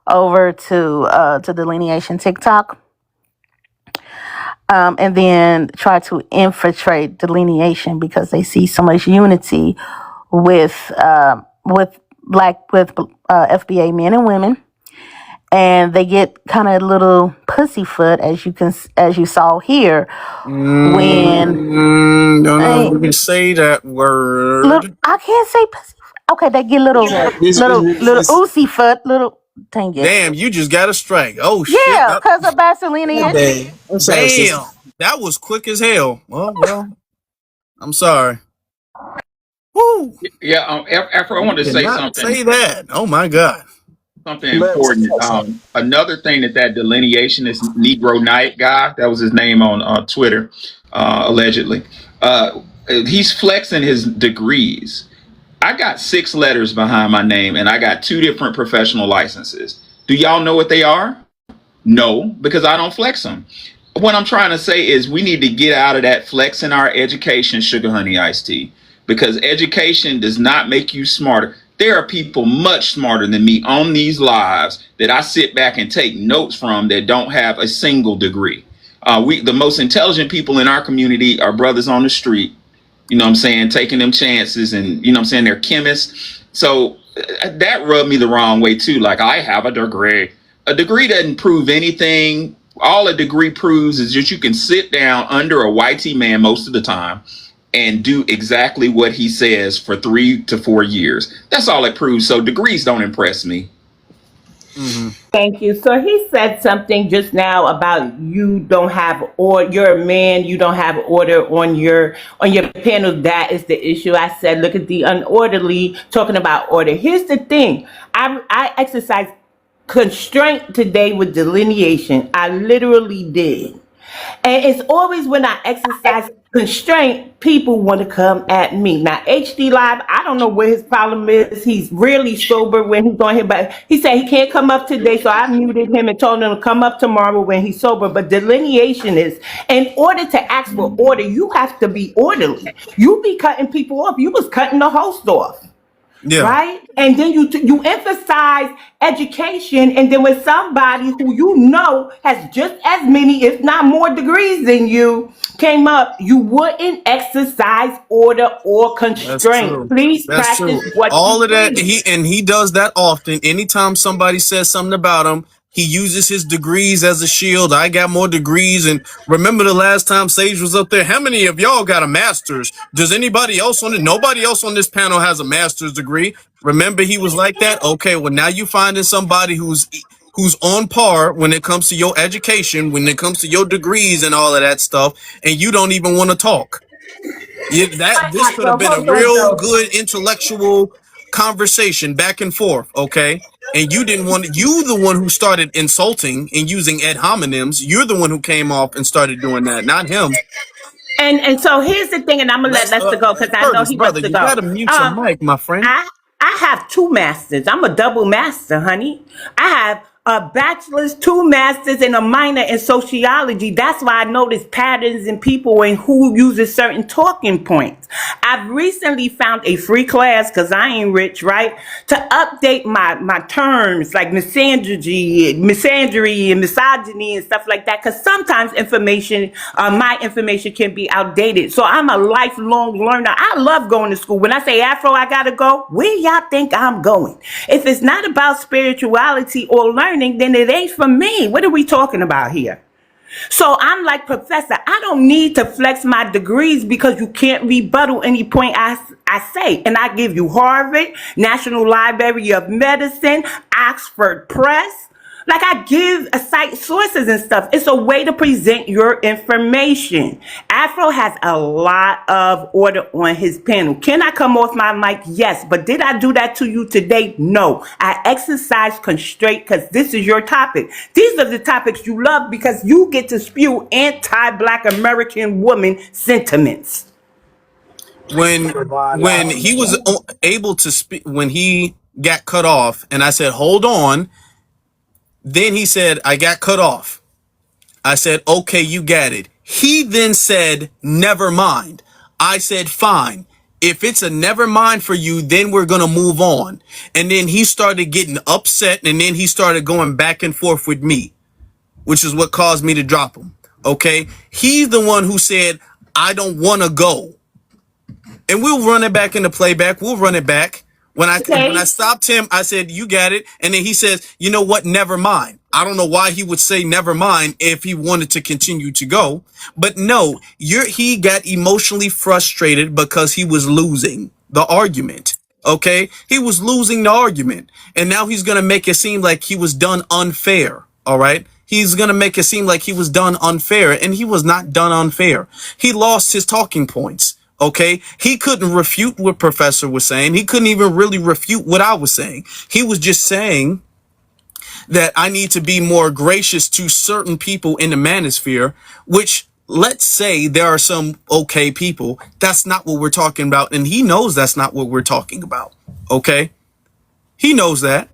over to delineation TikTok, and then try to infiltrate delineation because they see so much unity with FBA men and women, and they get kind of little pussyfoot as you saw here when No, you can say that word. I can't say pussy. Okay, they get little oozy foot, little dang it. Damn, you just got a strike. Oh shit. Yeah, because of bastard lineage. Damn, that was quick as hell. Well, I'm sorry. Woo. Yeah, Afro, I wanted to Did say not something. say that. Oh my god. Something important. Another thing that delineation is Negro Knight guy. That was his name on Twitter, allegedly. He's flexing his degrees. I got 6 letters behind my name, and I got 2 different professional licenses. Do y'all know what they are? No, because I don't flex them. What I'm trying to say is we need to get out of that flexing our education, sugar honey iced tea, because education does not make you smarter. There are people much smarter than me on these lives that I sit back and take notes from that don't have a single degree. The most intelligent people in our community are brothers on the street, you know what I'm saying, taking them chances, and you know what I'm saying, they're chemists. So that rubbed me the wrong way too. Like, I have a degree. A degree doesn't prove anything. All a degree proves is that you can sit down under a white man most of the time and do exactly what he says for 3 to 4 years. That's all it proves. So degrees don't impress me. Mm-hmm. Thank you. So he said something just now about you don't have, or you're a man, you don't have order on your panel. That is the issue. I said, look at the unorderly, talking about order. Here's the thing. I exercise constraint today with delineation. I literally did. And it's always when I exercise constraint, people want to come at me. Now, HD Live, I don't know what his problem is. He's really sober when he's on here, but he said he can't come up today, so I muted him and told him to come up tomorrow when he's sober. But delineation is, in order to ask for order, you have to be orderly. You be cutting people off. You was cutting the host off. Yeah. Right? And then you emphasize education, and then when somebody who you know has just as many, if not more degrees than you came up, you wouldn't exercise order or constraint. Please That's practice true. what All you of that, preach. he does that often. Anytime somebody says something about him, he uses his degrees as a shield. I got more degrees. And remember the last time Sage was up there, how many of y'all got a master's? Does anybody else on it? Nobody else on this panel has a master's degree. Remember he was like that? Okay, well now you finding somebody who's on par when it comes to your education, when it comes to your degrees and all of that stuff, and you don't even want to talk. This could have been a real good intellectual conversation back and forth, okay? And you didn't want you the one who started insulting and using ad hominems. You're the one who came off and started doing that, not him. And so here's the thing, and I'm gonna let Lester go because I know he brother, wants to you go. gotta mute your mic, my friend. I have 2 masters. I'm a double master, honey. I have a bachelor's, 2 masters, and a minor in sociology. That's why I notice patterns in people and who uses certain talking points. I've recently found a free class, because I ain't rich, right, to update my terms like misandry and misogyny and stuff like that, because sometimes my information can be outdated. So I'm a lifelong learner. I love going to school. When I say Afro, I gotta go, where y'all think I'm going? If it's not about spirituality or learning, then it ain't for me. What are we talking about here? So I'm like, Professor, I don't need to flex my degrees because you can't rebuttal any point I say. And I give you Harvard, National Library of Medicine, Oxford Press, Like I give a cite sources and stuff. It's a way to present your information. Afro has a lot of order on his panel. Can I come off my mic? Yes. But did I do that to you today? No. I exercise constraint because this is your topic. These are the topics you love because you get to spew anti-Black American woman sentiments. When he was able to speak, when he got cut off, and I said, "Hold on." Then he said, "I got cut off." I said, "Okay, you got it." He then said, "Never mind." I said, "Fine. If it's a never mind for you, then we're going to move on." And then he started getting upset, and then he started going back and forth with me, which is what caused me to drop him. Okay? He's the one who said, "I don't want to go." And we'll run it back into playback. We'll run it back. When I stopped him, I said, "You got it." And then he says, "You know what? Never mind." I don't know why he would say never mind if he wanted to continue to go. But no, he got emotionally frustrated because he was losing the argument. Okay? He was losing the argument. And now he's going to make it seem like he was done unfair. All right? He's going to make it seem like he was done unfair. And he was not done unfair. He lost his talking points. Okay, he couldn't refute what Professor was saying. He couldn't even really refute what I was saying. He was just saying that I need to be more gracious to certain people in the manosphere, which, let's say there are some okay people. That's not what we're talking about. And he knows that's not what we're talking about. Okay, he knows that.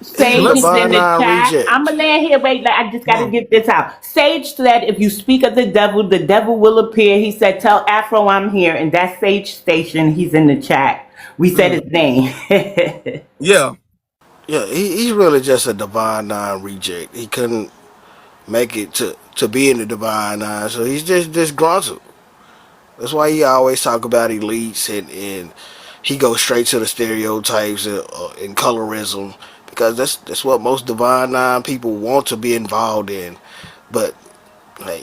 Sage is in the chat. I'm gonna land here. Wait, I just gotta get this out. Sage said, "If you speak of the devil will appear." He said, "Tell Afro I'm here," and that's Sage Station. He's in the chat. We said his name. Yeah. Yeah, he's really just a Divine Nine reject. He couldn't make it to be in the Divine Nine, so he's just disgruntled. That's why he always talk about elites and he goes straight to the stereotypes and colorism because that's what most Divine Nine people want to be involved in. But hey,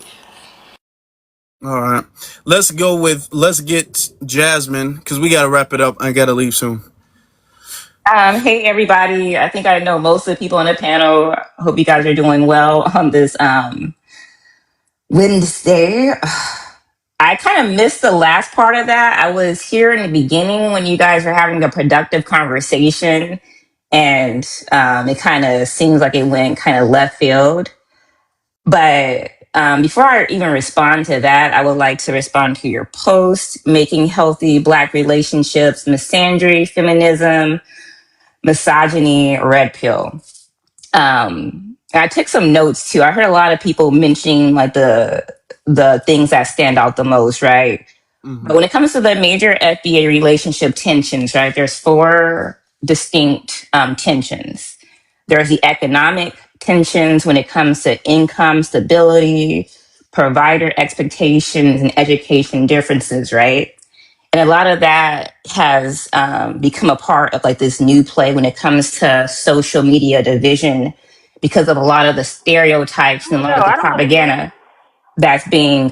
All right. Let's get Jasmine because we got to wrap it up. I got to leave soon. Hey everybody. I think I know most of the people on the panel. Hope you guys are doing well on this Wednesday. I kind of missed the last part of that. I was here in the beginning when you guys were having a productive conversation, and it kind of seems like it went kind of left field. But before I even respond to that, I would like to respond to your post, making healthy Black relationships, misandry, feminism, misogyny, red pill. I took some notes too. I heard a lot of people mentioning like the things that stand out the most, right? But when it comes to the major FBA relationship tensions, right, there's four distinct tensions. There's the economic tensions when it comes to income stability, provider expectations, and education differences, right? And a lot of that has become a part of like this new play when it comes to social media division because of a lot of the stereotypes and a lot of the propaganda that's being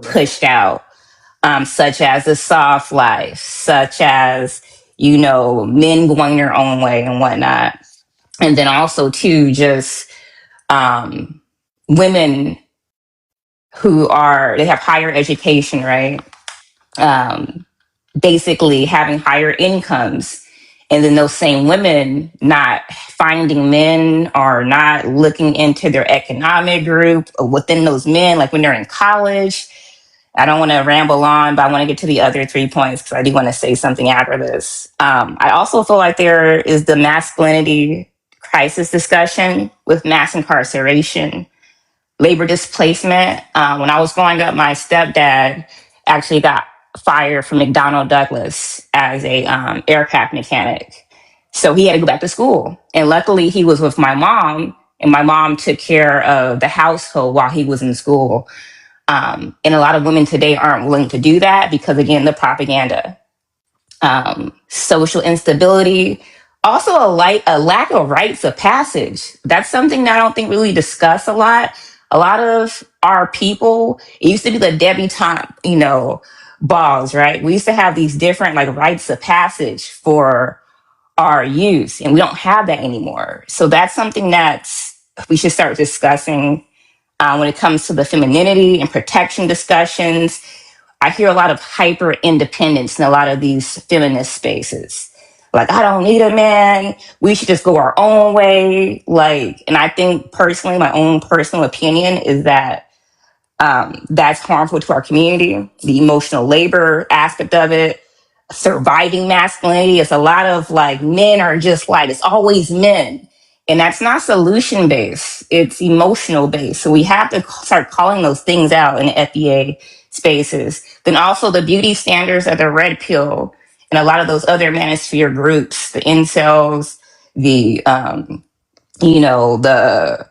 pushed out, such as the soft life, such as, you know, men going their own way and whatnot. And then also, too, just women they have higher education, right? Basically having higher incomes, and then those same women not finding men or not looking into their economic group within those men, like when they're in college. I don't want to ramble on, but I want to get to the other 3 points because I do want to say something after this. I also feel like there is the masculinity crisis discussion with mass incarceration, labor displacement. When I was growing up, my stepdad actually got fired from McDonnell Douglas as a aircraft mechanic. So he had to go back to school. And luckily he was with my mom, and my mom took care of the household while he was in school. And a lot of women today aren't willing to do that because, again, the propaganda. Social instability, also a lack of rites of passage. That's something that I don't think really discussed a lot. A lot of our people, it used to be the debutante, you know, balls, right? We used to have these different like rites of passage for our youth, and we don't have that anymore. So that's something that's we should start discussing when it comes to the femininity and protection discussions. I hear a lot of hyper independence in a lot of these feminist spaces. Like, I don't need a man. We should just go our own way. Like, and I think personally, my own personal opinion is that that's harmful to our community. The emotional labor aspect of it, surviving masculinity. It's a lot of like men are just like, it's always men. And that's not solution based, it's emotional based. So we have to start calling those things out in FBA spaces. Then also the beauty standards of the red pill and a lot of those other manosphere groups, the incels, the, the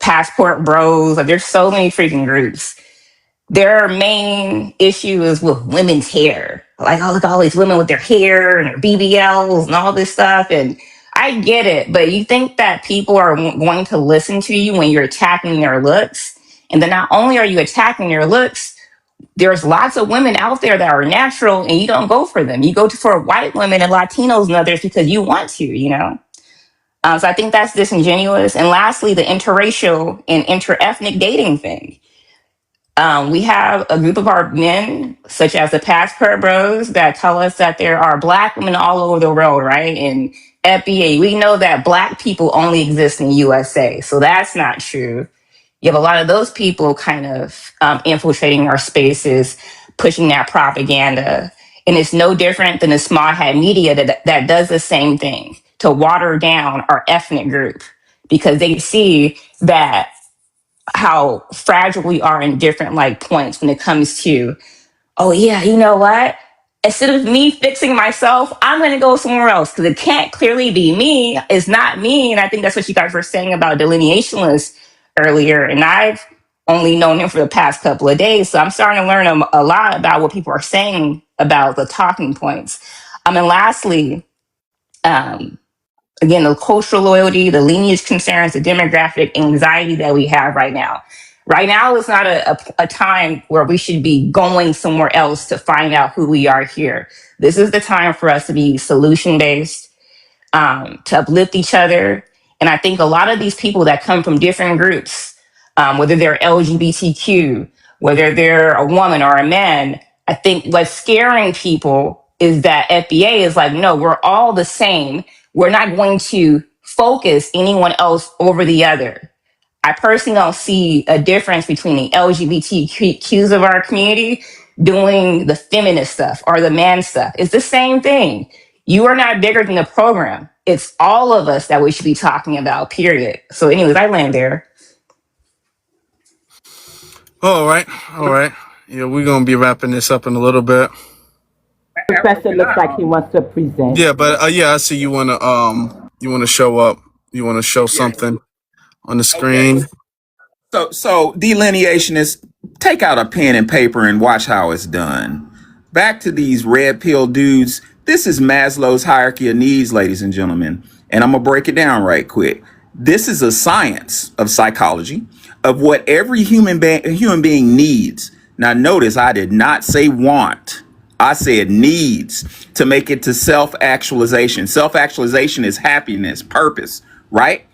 passport bros. Like, there's so many freaking groups. Their main issue is with women's hair. Like, oh, look at all these women with their hair and their BBLs and all this stuff. And I get it, but you think that people are going to listen to you when you're attacking their looks? And then not only are you attacking their looks, there's lots of women out there that are natural and you don't go for them. You go for white women and Latinos and others because you want to, you know? So I think that's disingenuous. And lastly, the interracial and interethnic dating thing. We have a group of our men, such as the Passport Bros, that tell us that there are Black women all over the world, right? And FBA, we know that Black people only exist in USA, so that's not true. You have a lot of those people kind of infiltrating our spaces, pushing that propaganda. And it's no different than the small hat media that does the same thing to water down our ethnic group because they see that how fragile we are in different like points when it comes to, oh yeah, you know what? Instead of me fixing myself, I'm gonna go somewhere else because it can't clearly be me. It's not me. And I think that's what you guys were saying about delineationalists earlier. And I've only known him for the past couple of days. So I'm starting to learn a lot about what people are saying about the talking points. And lastly, again, the cultural loyalty, the lineage concerns, the demographic anxiety that we have right now. Right now is not a time where we should be going somewhere else to find out who we are here. This is the time for us to be solution based, to uplift each other. And I think a lot of these people that come from different groups, whether they're LGBTQ, whether they're a woman or a man, I think what's scaring people is that FBA is like, no, we're all the same. We're not going to focus anyone else over the other. I personally don't see a difference between the LGBTQs of our community doing the feminist stuff or the man stuff. It's the same thing. You are not bigger than the program. It's all of us that we should be talking about, period. So anyways, I land there. All right, all right. Yeah, we're gonna be wrapping this up in a little bit. Professor looks like he wants to present. Yeah, but yeah, I see you wanna show up. You wanna show something on the screen. So delineationists, take out a pen and paper and watch how it's done. Back to these red pill dudes. This is Maslow's hierarchy of needs, ladies and gentlemen. And I'm gonna break it down right quick. This is a science of psychology of what every human being needs. Now notice I did not say want. I said needs to make it to self-actualization. Self-actualization is happiness, purpose, right?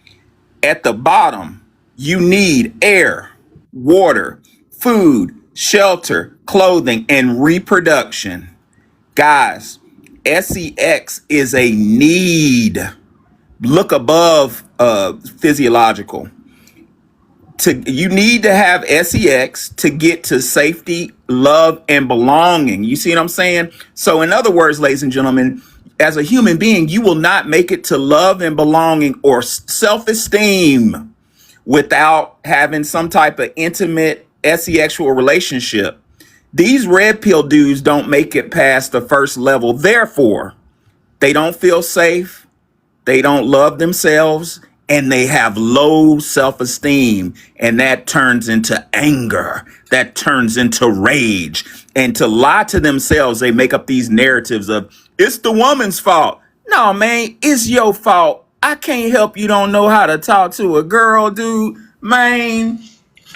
At the bottom, you need air, water, food, shelter, clothing, and reproduction. Guys, SEX is a need. Look above physiological. You need to have SEX to get to safety, love, and belonging. You see what I'm saying? So in other words, ladies and gentlemen, as a human being, you will not make it to love and belonging or self-esteem without having some type of intimate sexual relationship. These red pill dudes don't make it past the first level. Therefore, they don't feel safe. They don't love themselves, and they have low self-esteem, and that turns into anger. That turns into rage. And to lie to themselves, they make up these narratives of, it's the woman's fault. No, man, it's your fault. I can't help you don't know how to talk to a girl, dude. Man,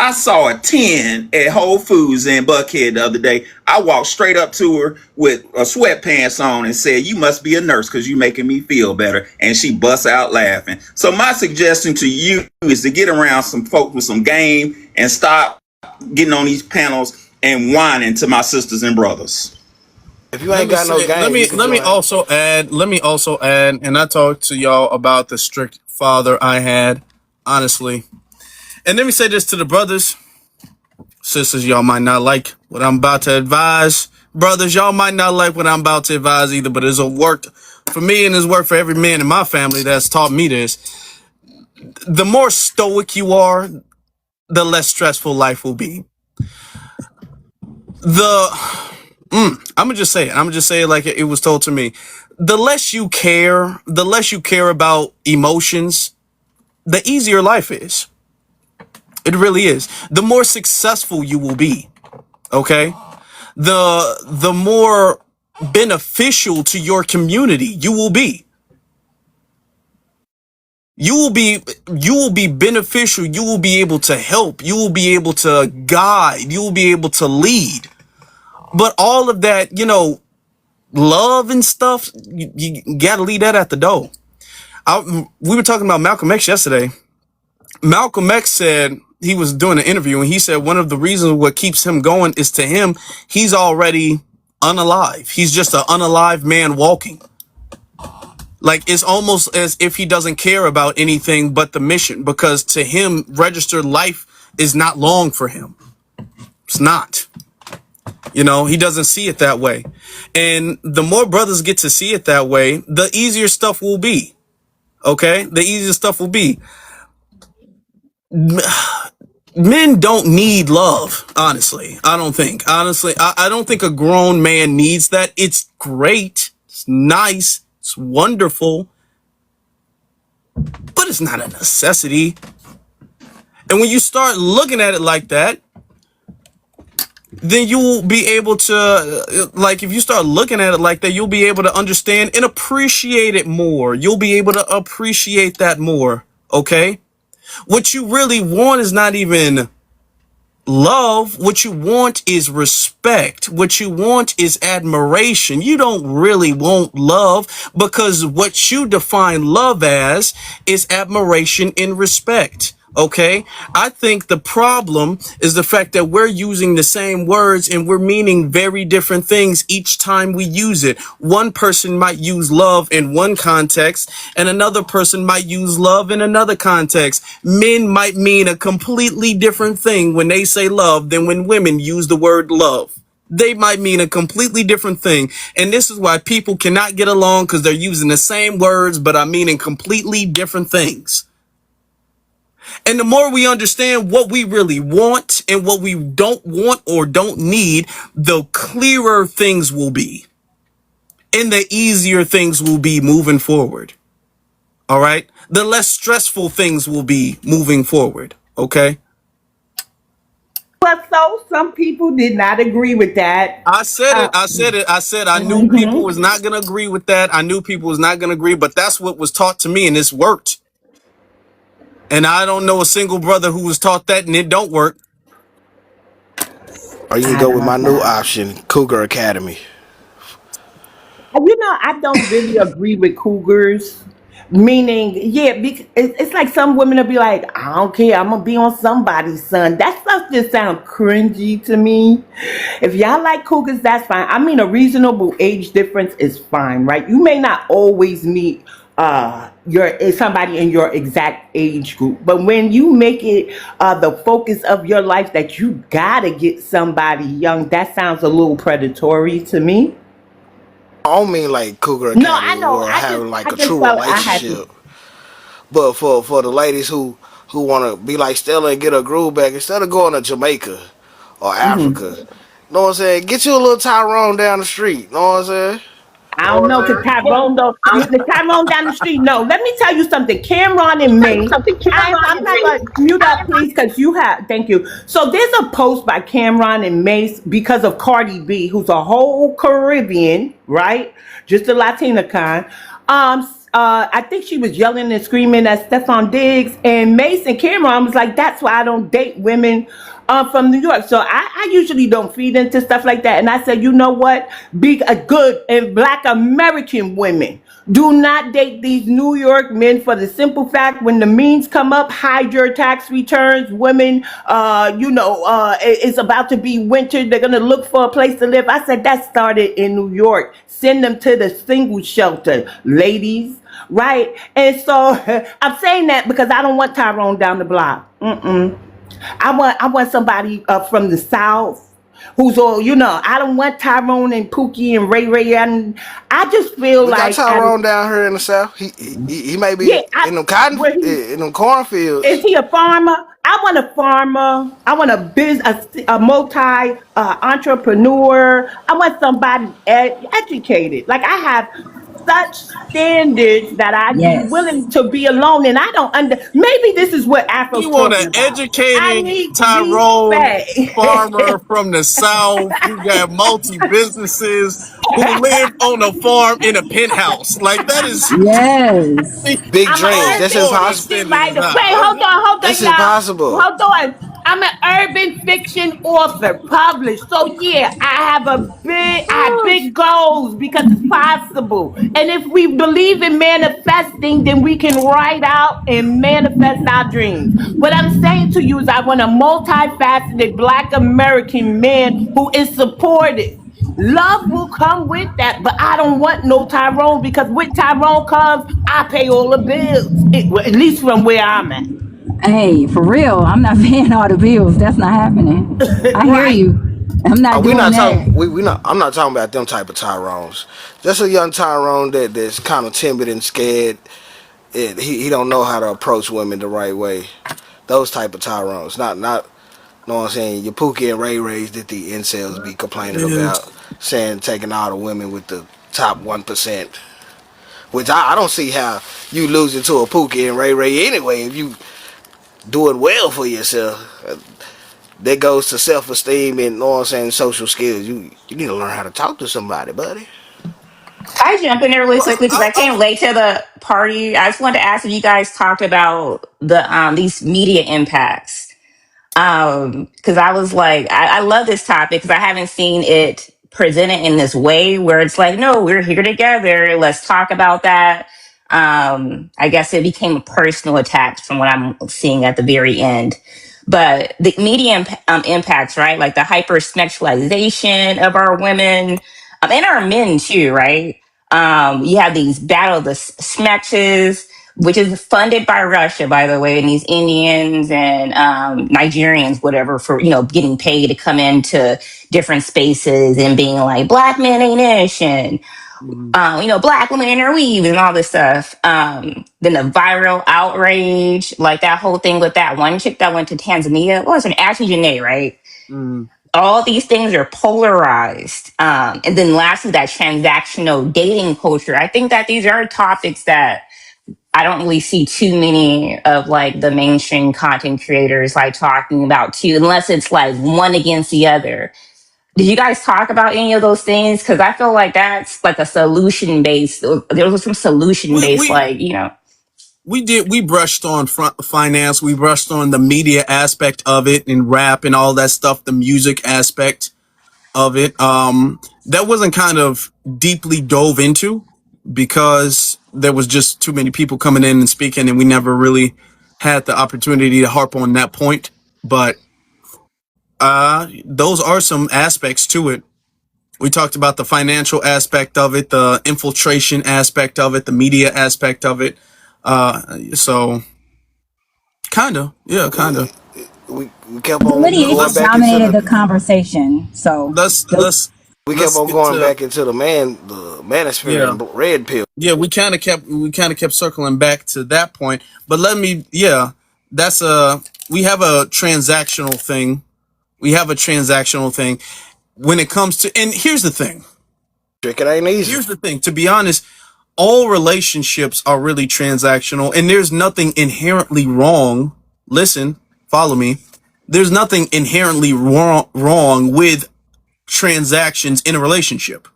I saw a 10 at Whole Foods in Buckhead the other day. I walked straight up to her with a sweatpants on and said, "You must be a nurse because you're making me feel better." And she busts out laughing. So my suggestion to you is to get around some folk with some game and stop getting on these panels and whining to my sisters and brothers. If you ain't got no game, you can let me join. also add, and I talked to y'all about the strict father I had, honestly. And let me say this to the brothers, sisters, y'all might not like what I'm about to advise. Brothers, y'all might not like what I'm about to advise either, but it's worked for me and it's worked for every man in my family that's taught me this. The more stoic you are, the less stressful life will be. I'm gonna just say it. I'm gonna just say it like it was told to me. The less you care about emotions, the easier life is. It really is. The more successful you will be. Okay? The more beneficial to your community you will be. You will be beneficial. You will be able to help. You will be able to guide. You will be able to lead. But all of that, love and stuff, you gotta leave that at the door. We were talking about Malcolm X yesterday. Malcolm X said, he was doing an interview and he said one of the reasons what keeps him going is to him, he's already unalive. He's just an unalive man walking. Like it's almost as if he doesn't care about anything but the mission, because to him, registered life is not long for him. It's not. He doesn't see it that way. And the more brothers get to see it that way, the easier stuff will be. Okay? The easier stuff will be. Men don't need love, honestly. I don't think. Honestly, I don't think a grown man needs that. It's great. It's nice. It's wonderful. But it's not a necessity. And when you start looking at it like that, then you will be able to, if you start looking at it like that, you'll be able to understand and appreciate it more. You'll be able to appreciate that more, okay? What you really want is not even love. What you want is respect. What you want is admiration. You don't really want love, because what you define love as is admiration and respect. Okay, I think the problem is the fact that we're using the same words and we're meaning very different things each time we use it. One person might use love in one context and another person might use love in another context. Men might mean a completely different thing when they say love than when women use the word love. They might mean a completely different thing. And this is why people cannot get along, because they're using the same words but are meaning completely different things. And the more we understand what we really want and what we don't want or don't need, the clearer things will be. And the easier things will be moving forward. All right? The less stressful things will be moving forward. Okay? But so some people did not agree with that. I said I knew people was not going to agree with that. I knew people was not going to agree, but that's what was taught to me and it's worked. And I don't know a single brother who was taught that and it don't work. Or you can go with my new option, Cougar Academy. I don't really agree with cougars. Meaning, yeah, it's like some women will be like, I don't care, I'm gonna be on somebody's son. That stuff just sounds cringy to me. If y'all like cougars, that's fine. I mean, a reasonable age difference is fine, right? You may not always meet somebody in your exact age group, but when you make it the focus of your life that you gotta get somebody young, that sounds a little predatory to me. I don't mean like Cougar Academy No, I know. or having like I a just true felt I had to. relationship. But for the ladies who want to be like Stella and get her groove back, instead of going to Jamaica or Africa, know what I'm saying? Get you a little Tyrone down the street. Know what I'm saying? I don't know, because Tyrone though, the Tyrone down the street. No, let me tell you something. Cameron and Mace. I'm not gonna mute up, please, because you have. Thank you. So there's a post by Cameron and Mace because of Cardi B, who's a whole Caribbean, right? Just a Latina kind. I think she was yelling and screaming at Stefan Diggs and Mason Cameron was like, that's why I don't date women from New York. So I usually don't feed into stuff like that. And I said, you know what? Be a good and black American women. Do not date these New York men for the simple fact when the means come up, hide your tax returns. Women, it's about to be winter. They're going to look for a place to live. I said that started in New York. Send them to the single shelter, ladies. Right. And so I'm saying that because I don't want Tyrone down the block. I want somebody from the South who's all, I don't want Tyrone and Pookie and Ray Ray. And I just feel We got like, Tyrone down here in the South. He may be yeah, in them cotton, in them cornfields. is he a farmer? I want a farmer. I want a multi entrepreneur. I want somebody educated. Like I have such standards that I'd be Yes. willing to be alone. And I don't maybe this is what Afro's You want talking an about. I educated need Tyrone farmer respect. from the South who got multi businesses who live on a farm in a penthouse. Like that is Yes. Big I'm an dreams. That's urban impossible. fiction writer. Wait, hold on, That's y'all. impossible. Hold on. I'm an urban fiction author, published. So yeah, I have big goals because it's possible. And if we believe in manifesting, then we can write out and manifest our dreams. What I'm saying to you is I want a multifaceted black American man who is supportive. Love will come with that, but I don't want no Tyrone because with Tyrone comes, I pay all the bills, well, at least from where I'm at. Hey, for real, I'm not paying all the bills. That's not happening. I hear Right. you. I'm not We doing not that. talking. We not. I'm not talking about them type of Tyrones. Just a young Tyrone that's kind of timid and scared. He don't know how to approach women the right way. Those type of Tyrones. Not. Know what I'm saying? Your Pookie and Ray Rays that the incels be complaining dude. about, saying taking all the women with the top 1%. Which I don't see how you losing to a Pookie and Ray Ray anyway if you doing well for yourself. That goes to self-esteem and, know what I'm saying, social skills. You need to learn how to talk to somebody, buddy. I jump in there really Well, quickly because I came late to the party. I just wanted to ask if you guys talked about these media impacts. Because I was like, I love this topic because I haven't seen it presented in this way where it's like, no, we're here together. Let's talk about that. I guess it became a personal attack from what I'm seeing at the very end. But the media impacts, right? Like the hyper sexualization of our women and our men too, right? You have these battle of the sexes, which is funded by Russia, by the way, and these Indians and Nigerians, whatever, for getting paid to come into different spaces and being like, black men ain't ish, and black women in their weave and all this stuff. Then the viral outrage, like that whole thing with that one chick that went to Tanzania. What was it, Ashley Janae, right? All these things are polarized. And then lastly, that transactional dating culture. I think that these are topics that I don't really see too many of like the mainstream content creators like talking about too, unless it's like one against the other. Did you guys talk about any of those things? Because I feel like that's like a solution based. There was some solution we based, we we brushed on finance, we brushed on the media aspect of it and rap and all that stuff, the music aspect of it. That wasn't kind of deeply dove into because there was just too many people coming in and speaking and we never really had the opportunity to harp on that point. But those are some aspects to it. We talked about the financial aspect of it, the infiltration aspect of it, the media aspect of it. So kinda, yeah, kinda. We kept The on media going just back into dominated the. the conversation. So We kept on get going to, back into the manosphere yeah. and red pill. Yeah, we kind of kept circling back to that point. But that's we have a transactional thing. We have a transactional thing when it comes to, and here's the thing. It ain't easy. Here's the thing. To be honest, all relationships are really transactional, and there's nothing inherently wrong. Listen, follow me. There's nothing inherently wrong with transactions in a relationship.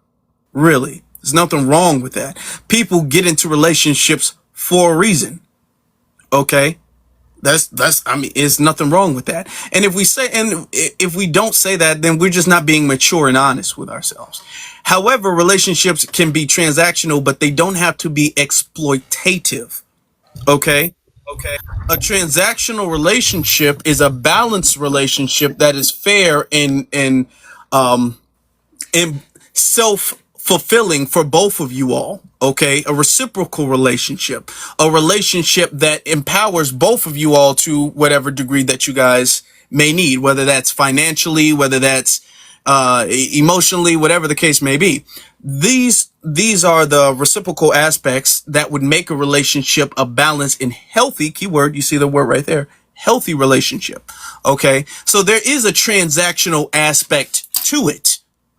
Really. There's nothing wrong with that. People get into relationships for a reason. Okay? I mean, there's nothing wrong with that. And if we don't say that, then we're just not being mature and honest with ourselves. However, relationships can be transactional, but they don't have to be exploitative. Okay? A transactional relationship is a balanced relationship that is fair and self-fulfilling for both of you all. Okay, a reciprocal relationship, a relationship that empowers both of you all to whatever degree that you guys may need, whether that's financially, whether that's emotionally, whatever the case may be. These are the reciprocal aspects that would make a relationship a balanced and healthy, keyword, you see the word right there, healthy relationship. Okay, so there is a transactional aspect to it.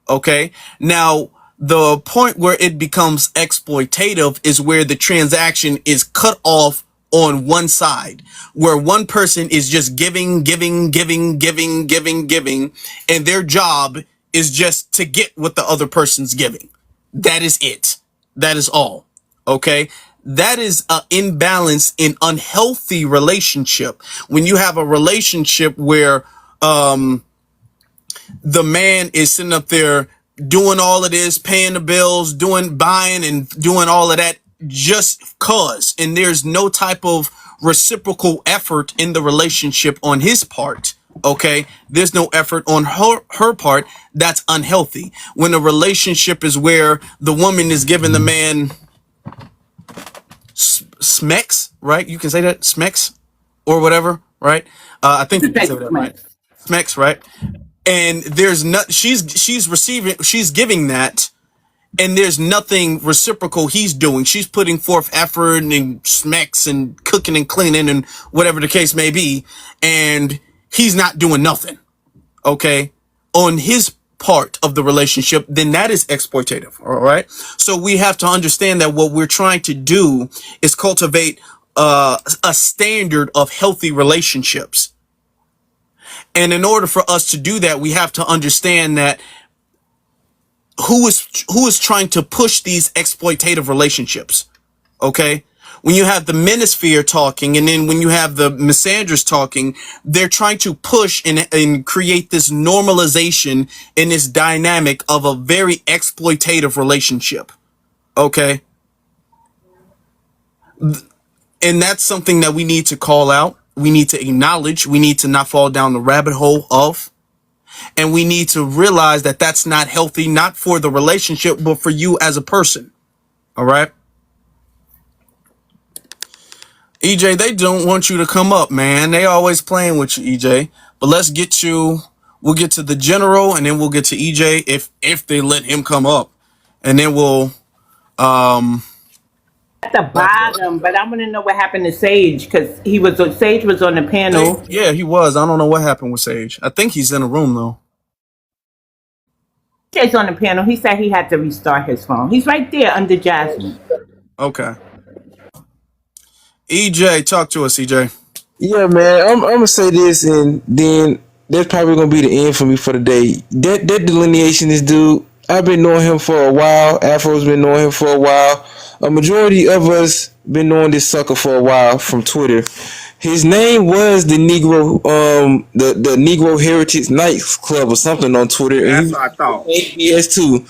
Okay, now the point where it becomes exploitative is where the transaction is cut off on one side, where one person is just giving, and their job is just to get what the other person's giving. That is it. That is all. Okay. That is an imbalance in unhealthy relationship. When you have a relationship where, the man is sitting up there doing all of this, paying the bills, buying and doing all of that just cause, and there's no type of reciprocal effort in the relationship on his part. Okay. There's no effort on her part. That's unhealthy. When a relationship is where the woman is giving the man smecks, right? You can say that, smecks or whatever, right? I think you can say that, right? Smecks, right? And there's not, she's giving that, and there's nothing reciprocal he's doing. She's putting forth effort and smecks and cooking and cleaning and whatever the case may be, and he's not doing nothing. Okay, on his part of the relationship, then that is exploitative. All right. So we have to understand that what we're trying to do is cultivate a standard of healthy relationships. And in order for us to do that, we have to understand that who is trying to push these exploitative relationships. Okay. When you have the manosphere talking, and then when you have the misandrous talking, they're trying to push and create this normalization in this dynamic of a very exploitative relationship. Okay. And that's something that we need to call out. We need to acknowledge. We need to not fall down the rabbit hole of. And we need to realize that that's not healthy, not for the relationship, but for you as a person. All right. EJ, they don't want you to come up, man. They always playing with you, EJ. But we'll get to the general, and then we'll get to EJ if they let him come up. And then we'll at the bottom, but I want to know what happened to Sage, because Sage was on the panel. Yeah, he was. I don't know what happened with Sage. I think he's in a room though. Sage's on the panel. He said he had to restart his phone. He's right there under Jasmine. Okay. EJ, talk to us, EJ. Yeah, man, I'm gonna say this, and then that's probably gonna be the end for me for the day. That delineationist dude, I've been knowing him for a while. Afro's been knowing him for a while. A majority of us been knowing this sucker for a while from Twitter. His name was the Negro, the Negro Heritage Nights Club or something on Twitter. That's what I thought. BS too.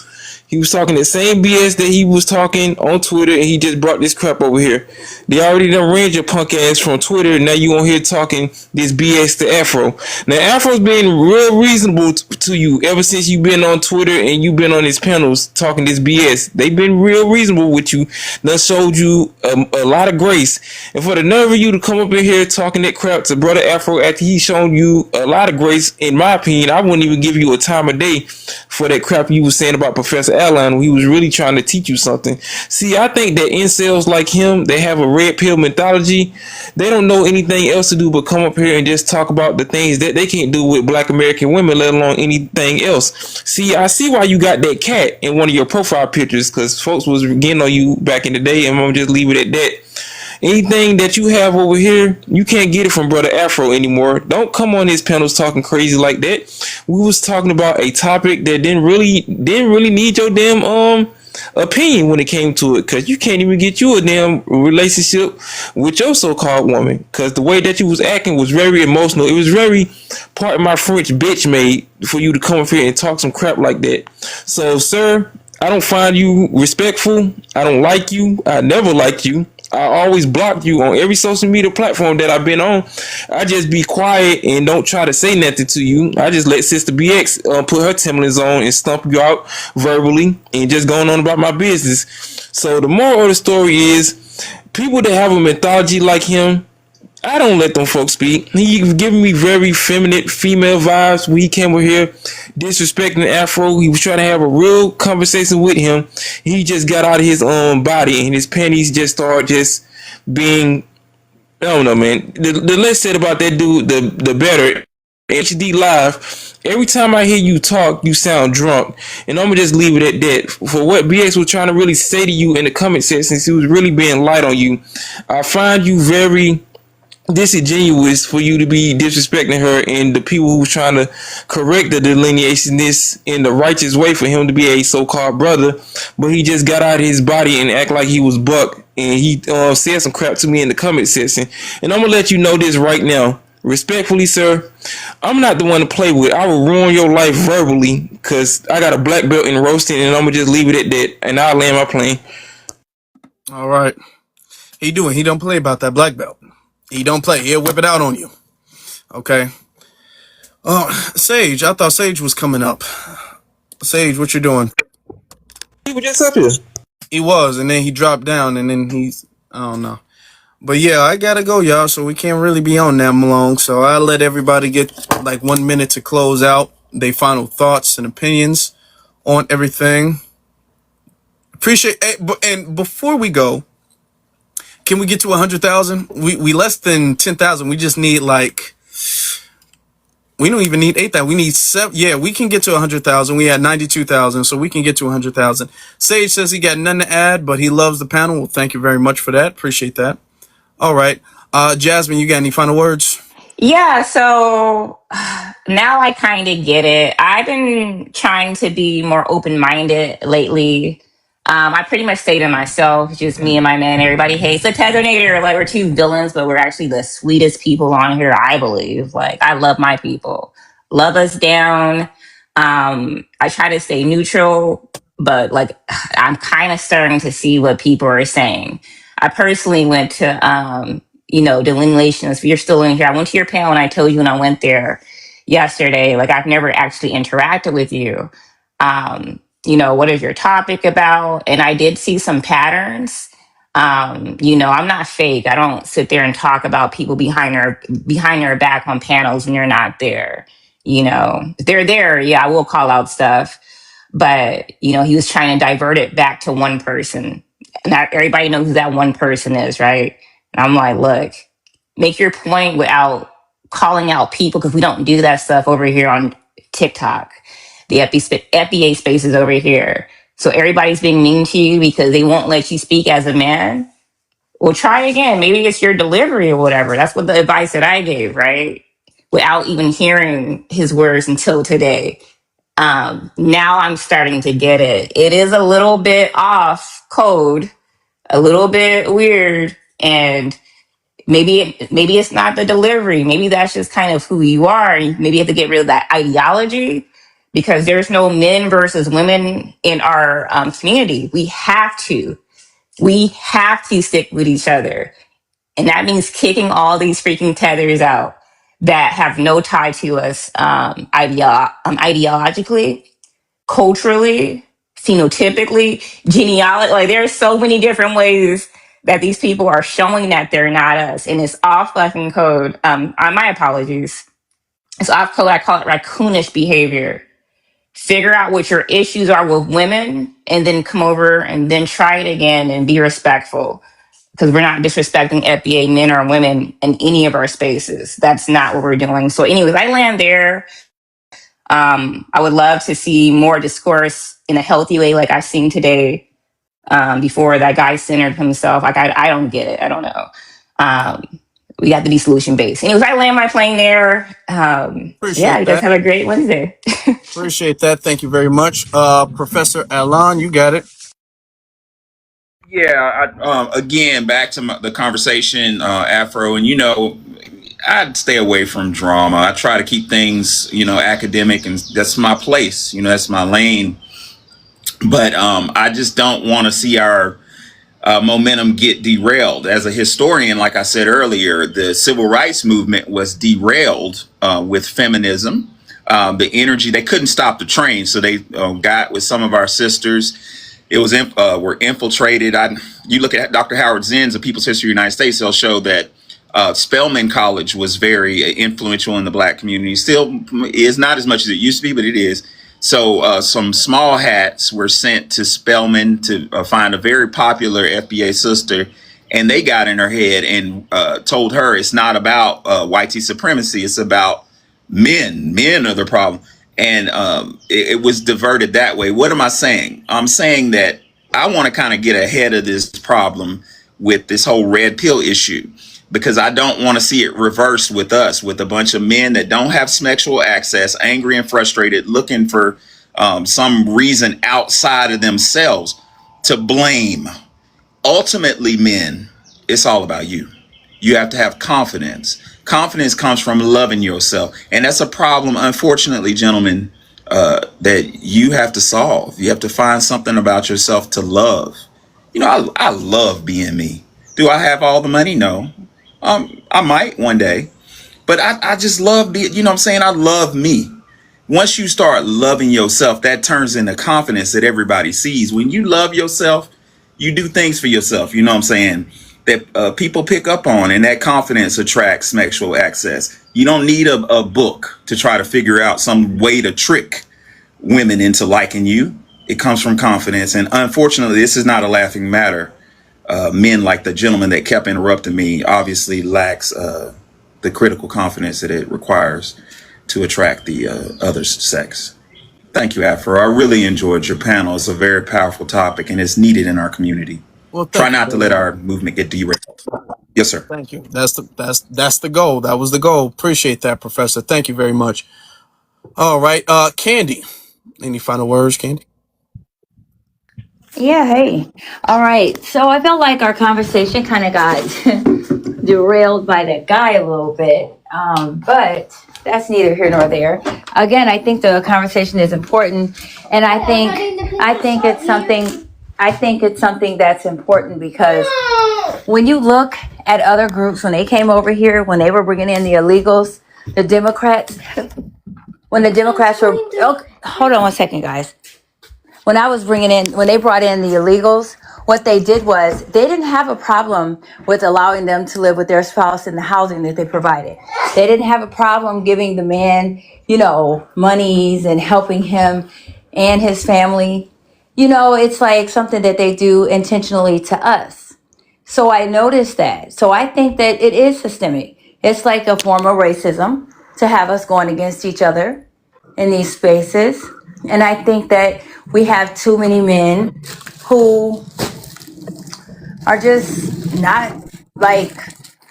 He was talking the same BS that he was talking on Twitter, and he just brought this crap over here. They already done ran your punk ass from Twitter. Now you on here talking this BS to Afro. Now Afro's been real reasonable to you ever since you been on Twitter and you been on his panels talking this BS. They been real reasonable with you. They showed you a lot of grace. And for the nerve of you to come up in here talking that crap to brother Afro after he shown you a lot of grace, in my opinion, I wouldn't even give you a time of day for that crap you was saying about Professor Allen, when he was really trying to teach you something. See, I think that incels like him, they have a red pill mentality. They don't know anything else to do but come up here and just talk about the things that they can't do with Black American women, let alone anything else. See, I see why you got that cat in one of your profile pictures, because folks was getting on you back in the day, and I'm gonna just leave it at that. Anything that you have over here, you can't get it from brother Afro anymore. Don't come on his panels talking crazy like that. We was talking about a topic that didn't really need your damn opinion when it came to it, because you can't even get you a damn relationship with your so-called woman, because the way that you was acting was very emotional. It was very, part of my French, bitch made for you to come up here and talk some crap like that. So, sir, I don't find you respectful. I don't like you. I never liked you. I always block you on every social media platform that I've been on. I just be quiet and don't try to say nothing to you. I just let Sister BX put her Timberlands on and stump you out verbally and just going on about my business. So the moral of the story is, people that have a mythology like him, I don't let them folks speak. He giving me very feminine female vibes when he came over here disrespecting Afro. He was trying to have a real conversation with him. He just got out of his own body and his panties just started just being, I don't know, man. The less said about that dude, the better. HD Live, every time I hear you talk, you sound drunk. And I'm gonna just leave it at that. For what BX was trying to really say to you in the comment section, he was really being light on you. I find you very disingenuous for you to be disrespecting her and the people who was trying to correct the delineation this in the righteous way for him to be a so-called brother, but he just got out of his body and act like he was Buck, and he said some crap to me in the comment section. And I'm gonna let you know this right now, respectfully, sir, I'm not the one to play with. I will ruin your life verbally, because I got a black belt in roasting, and I'm gonna just leave it at that, and I'll land my plane. All right. He don't play about that black belt. He don't play. He'll whip it out on you. Okay. Sage, I thought Sage was coming up. Sage, what you doing? He was just up here. He was, and then he dropped down, and then I don't know. But yeah, I gotta go, y'all, so we can't really be on that long. So I'll let everybody get like 1 minute to close out their final thoughts and opinions on everything. Appreciate it. And before we go, can we get to 100,000? We less than 10,000. We just need we don't even need 8,000. We need 7. Yeah, we can get to 100,000. We had 92,000, so we can get to 100,000. Sage says he got nothing to add, but he loves the panel. Well, thank you very much for that. Appreciate that. All right. Jasmine, you got any final words? Yeah, so now I kind of get it. I've been trying to be more open minded lately. I pretty much stay to myself, just me and my man. Everybody hates the Tethernator. Like, we're two villains, but we're actually the sweetest people on here, I believe. Like, I love my people. Love us down. I try to stay neutral, but like, I'm kind of starting to see what people are saying. I personally went to, delineation. If you're still in here, I went to your panel and I told you when I went there yesterday, like, I've never actually interacted with you. What is your topic about? And I did see some patterns. I'm not fake. I don't sit there and talk about people behind their back on panels when you're not there. If they're there, yeah, I will call out stuff. But, he was trying to divert it back to one person. Not everybody knows who that one person is, right? And I'm like, look, make your point without calling out people, because we don't do that stuff over here on TikTok. The FBA space is over here. So everybody's being mean to you because they won't let you speak as a man. Well, try again. Maybe it's your delivery or whatever. That's what the advice that I gave, right? Without even hearing his words until today. Now I'm starting to get it. It is a little bit off code, a little bit weird, and maybe it's not the delivery. Maybe that's just kind of who you are. Maybe you have to get rid of that ideology, because there's no men versus women in our community. We have to stick with each other. And that means kicking all these freaking tethers out that have no tie to us ideologically, culturally, phenotypically, genealogy. Like, there's so many different ways that these people are showing that they're not us. And it's off fucking code. My apologies. It's off code. I call it raccoonish behavior. Figure out what your issues are with women, and then come over and then try it again and be respectful. Because we're not disrespecting FBA men or women in any of our spaces. That's not what we're doing. So anyways, I land there. I would love to see more discourse in a healthy way, like I've seen today. Before that guy centered himself. Like, I don't get it. I don't know. We got to be solution based. Anyways, I land my plane there. Yeah, you guys have a great Wednesday. Appreciate that. Thank you very much. Professor Alan, you got it. Yeah, again, back to the conversation, Afro, and I'd stay away from drama. I try to keep things, academic, and that's my place. That's my lane. But I just don't want to see our momentum get derailed. As a historian, like I said earlier, the civil rights movement was derailed with feminism. The energy, they couldn't stop the train, so they got with some of our sisters. It was were infiltrated. You look at Dr. Howard Zinn's A People's History of the United States, they'll show that Spelman College was very influential in the black community. Still is not as much as it used to be, but it is. So some small hats were sent to Spelman to find a very popular FBA sister, and they got in her head and told her it's not about white supremacy, it's about men. Men are the problem. And it was diverted that way. What am I saying? I'm saying that I want to kind of get ahead of this problem with this whole red pill issue, because I don't want to see it reversed with us, with a bunch of men that don't have sexual access, angry and frustrated, looking for some reason outside of themselves to blame. Ultimately, men, it's all about you. You have to have confidence. Confidence comes from loving yourself. And that's a problem, unfortunately, gentlemen, that you have to solve. You have to find something about yourself to love. I love being me. Do I have all the money? No. I might one day. But I just love being, what I'm saying? I love me. Once you start loving yourself, that turns into confidence that everybody sees. When you love yourself, you do things for yourself, what I'm saying, that people pick up on, and that confidence attracts sexual access. You don't need a book to try to figure out some way to trick women into liking you. It comes from confidence. And unfortunately, this is not a laughing matter. Men like the gentleman that kept interrupting me obviously lacks the critical confidence that it requires to attract the other sex. Thank you, Afro. I really enjoyed your panel. It's a very powerful topic, and it's needed in our community. Well, Try thank you not to very let much. our movement get derailed. Yes, sir. Thank you. That's the goal. That was the goal. Appreciate that, Professor. Thank you very much. All right, Candy. Any final words, Candy? Yeah, hey. All right. So I felt like our conversation kind of got derailed by that guy a little bit. But that's neither here nor there. Again, I think the conversation is important, and I think it's something that's important, because when you look at other groups, when they came over here, when they were bringing in the illegals, the Democrats, when the Democrats were, oh, hold on one second, guys. When they brought in the illegals, what they did was they didn't have a problem with allowing them to live with their spouse in the housing that they provided. They didn't have a problem giving the man, monies and helping him and his family. It's like something that they do intentionally to us. So I noticed that. So I think that it is systemic. It's like a form of racism to have us going against each other in these spaces. And I think that we have too many men who are just not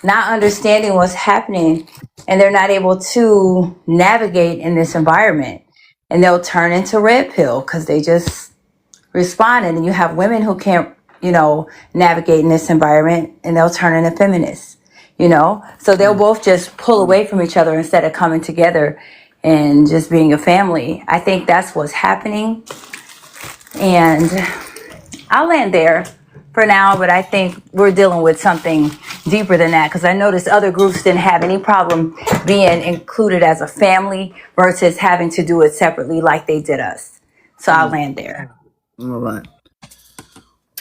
understanding what's happening, and they're not able to navigate in this environment. And they'll turn into red pill because they just respond. And you have women who can't, navigate in this environment, and they'll turn into feminists, So they'll both just pull away from each other instead of coming together and just being a family. I think that's what's happening. And I'll land there for now, but I think we're dealing with something deeper than that, because I noticed other groups didn't have any problem being included as a family versus having to do it separately like they did us. So I'll land there. All right.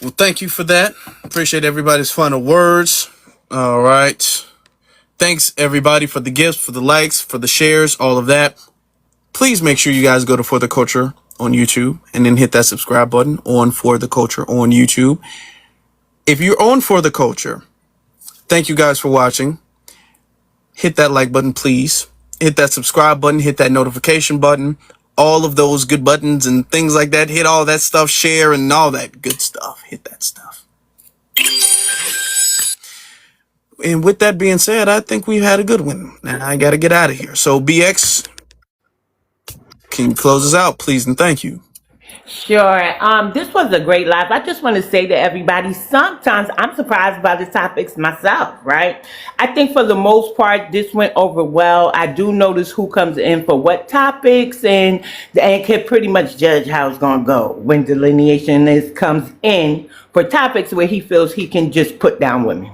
Well, thank you for that. Appreciate everybody's final words. All right. Thanks, everybody, for the gifts, for the likes, for the shares, all of that. Please make sure you guys go to For the Culture on YouTube and then hit that subscribe button on For the Culture on YouTube. If you're on For the Culture, thank you guys for watching. Hit that like button, please. Hit that subscribe button, hit that notification button, all of those good buttons and things like that. Hit all that stuff, share and all that good stuff. Hit that stuff. And with that being said, I think we've had a good one. Now I got to get out of here. So BX, can you close us out, please, and thank you. Sure. This was a great live. I just want to say to everybody, sometimes I'm surprised by the topics myself, right? I think for the most part, this went over well. I do notice who comes in for what topics and can pretty much judge how it's going to go when delineation comes in for topics where he feels he can just put down women.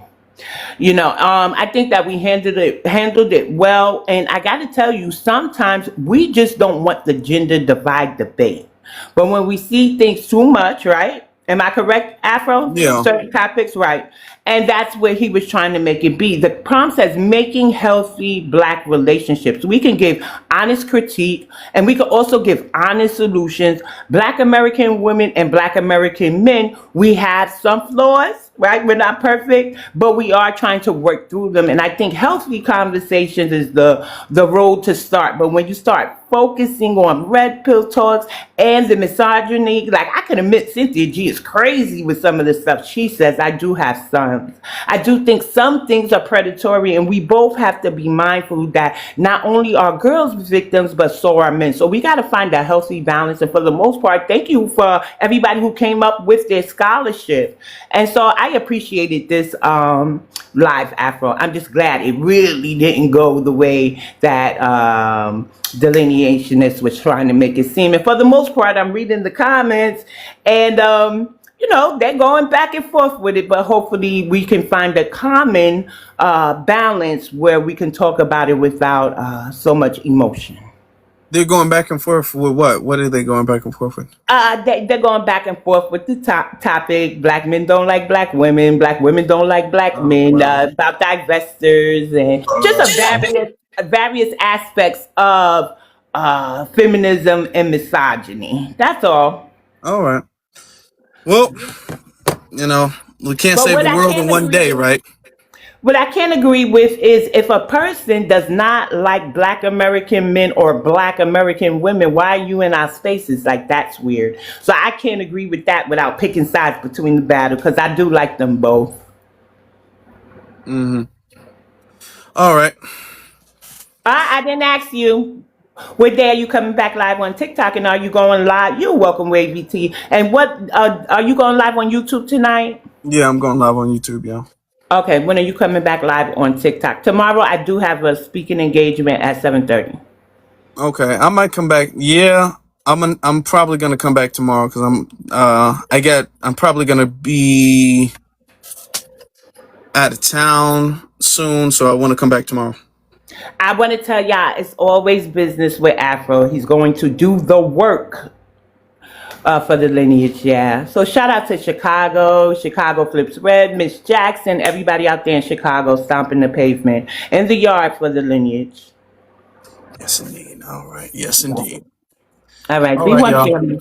I think that we handled it well, and I got to tell you, sometimes we just don't want the gender divide debate. But when we see things too much, right? Am I correct, Afro? Yeah. Certain topics, right? And that's where he was trying to make it be. The prompt says making healthy black relationships. We can give honest critique and we can also give honest solutions. Black American women and Black American men, we have some flaws, right? We're not perfect, but we are trying to work through them. And I think healthy conversations is the road to start. But when you start focusing on red pill talks and the misogyny, like I can admit Cynthia G is crazy with some of the stuff she says. I do have sons. I do think some things are predatory, and we both have to be mindful that not only are girls victims, but so are men. So we got to find a healthy balance. And for the most part, thank you for everybody who came up with their scholarship. And so I appreciated this live, Afro. I'm just glad it really didn't go the way that delineationist was trying to make it seem. And for the most part, I'm reading the comments and they're going back and forth with it, but hopefully we can find a common balance where we can talk about it without so much emotion. They're going back and forth with what? What are they going back and forth with? They're going back and forth with the topic. Black men don't like black women. Black women don't like black men. About divestors and just various aspects of feminism and misogyny. That's all. All right. Well, we can't But save what the I world in can one agree day, with, right? what I can agree with is if a person does not like Black American men or Black American women, why are you in our spaces? Like, that's weird. So I can't agree with that without picking sides between the battle, because I do like them both. Mm-hmm. All right. I didn't ask you. What day are you coming back live on TikTok, and are you going live? You're welcome, Wavy T. And what are you going live on YouTube tonight? Yeah, I'm going live on YouTube, yeah. Okay, when are you coming back live on TikTok? Tomorrow I do have a speaking engagement at 7:30. Okay, I might come back. Yeah, I'm probably gonna come back tomorrow because I'm probably gonna be out of town soon, so I want to come back tomorrow. I want to tell y'all, it's always business with Afro. He's going to do the work for the lineage, yeah. So shout out to Chicago Flips Red, Miss Jackson, everybody out there in Chicago stomping the pavement and the yard for the lineage. Yes, indeed. All right. Yes, indeed. All right, All be right, one y'all. family.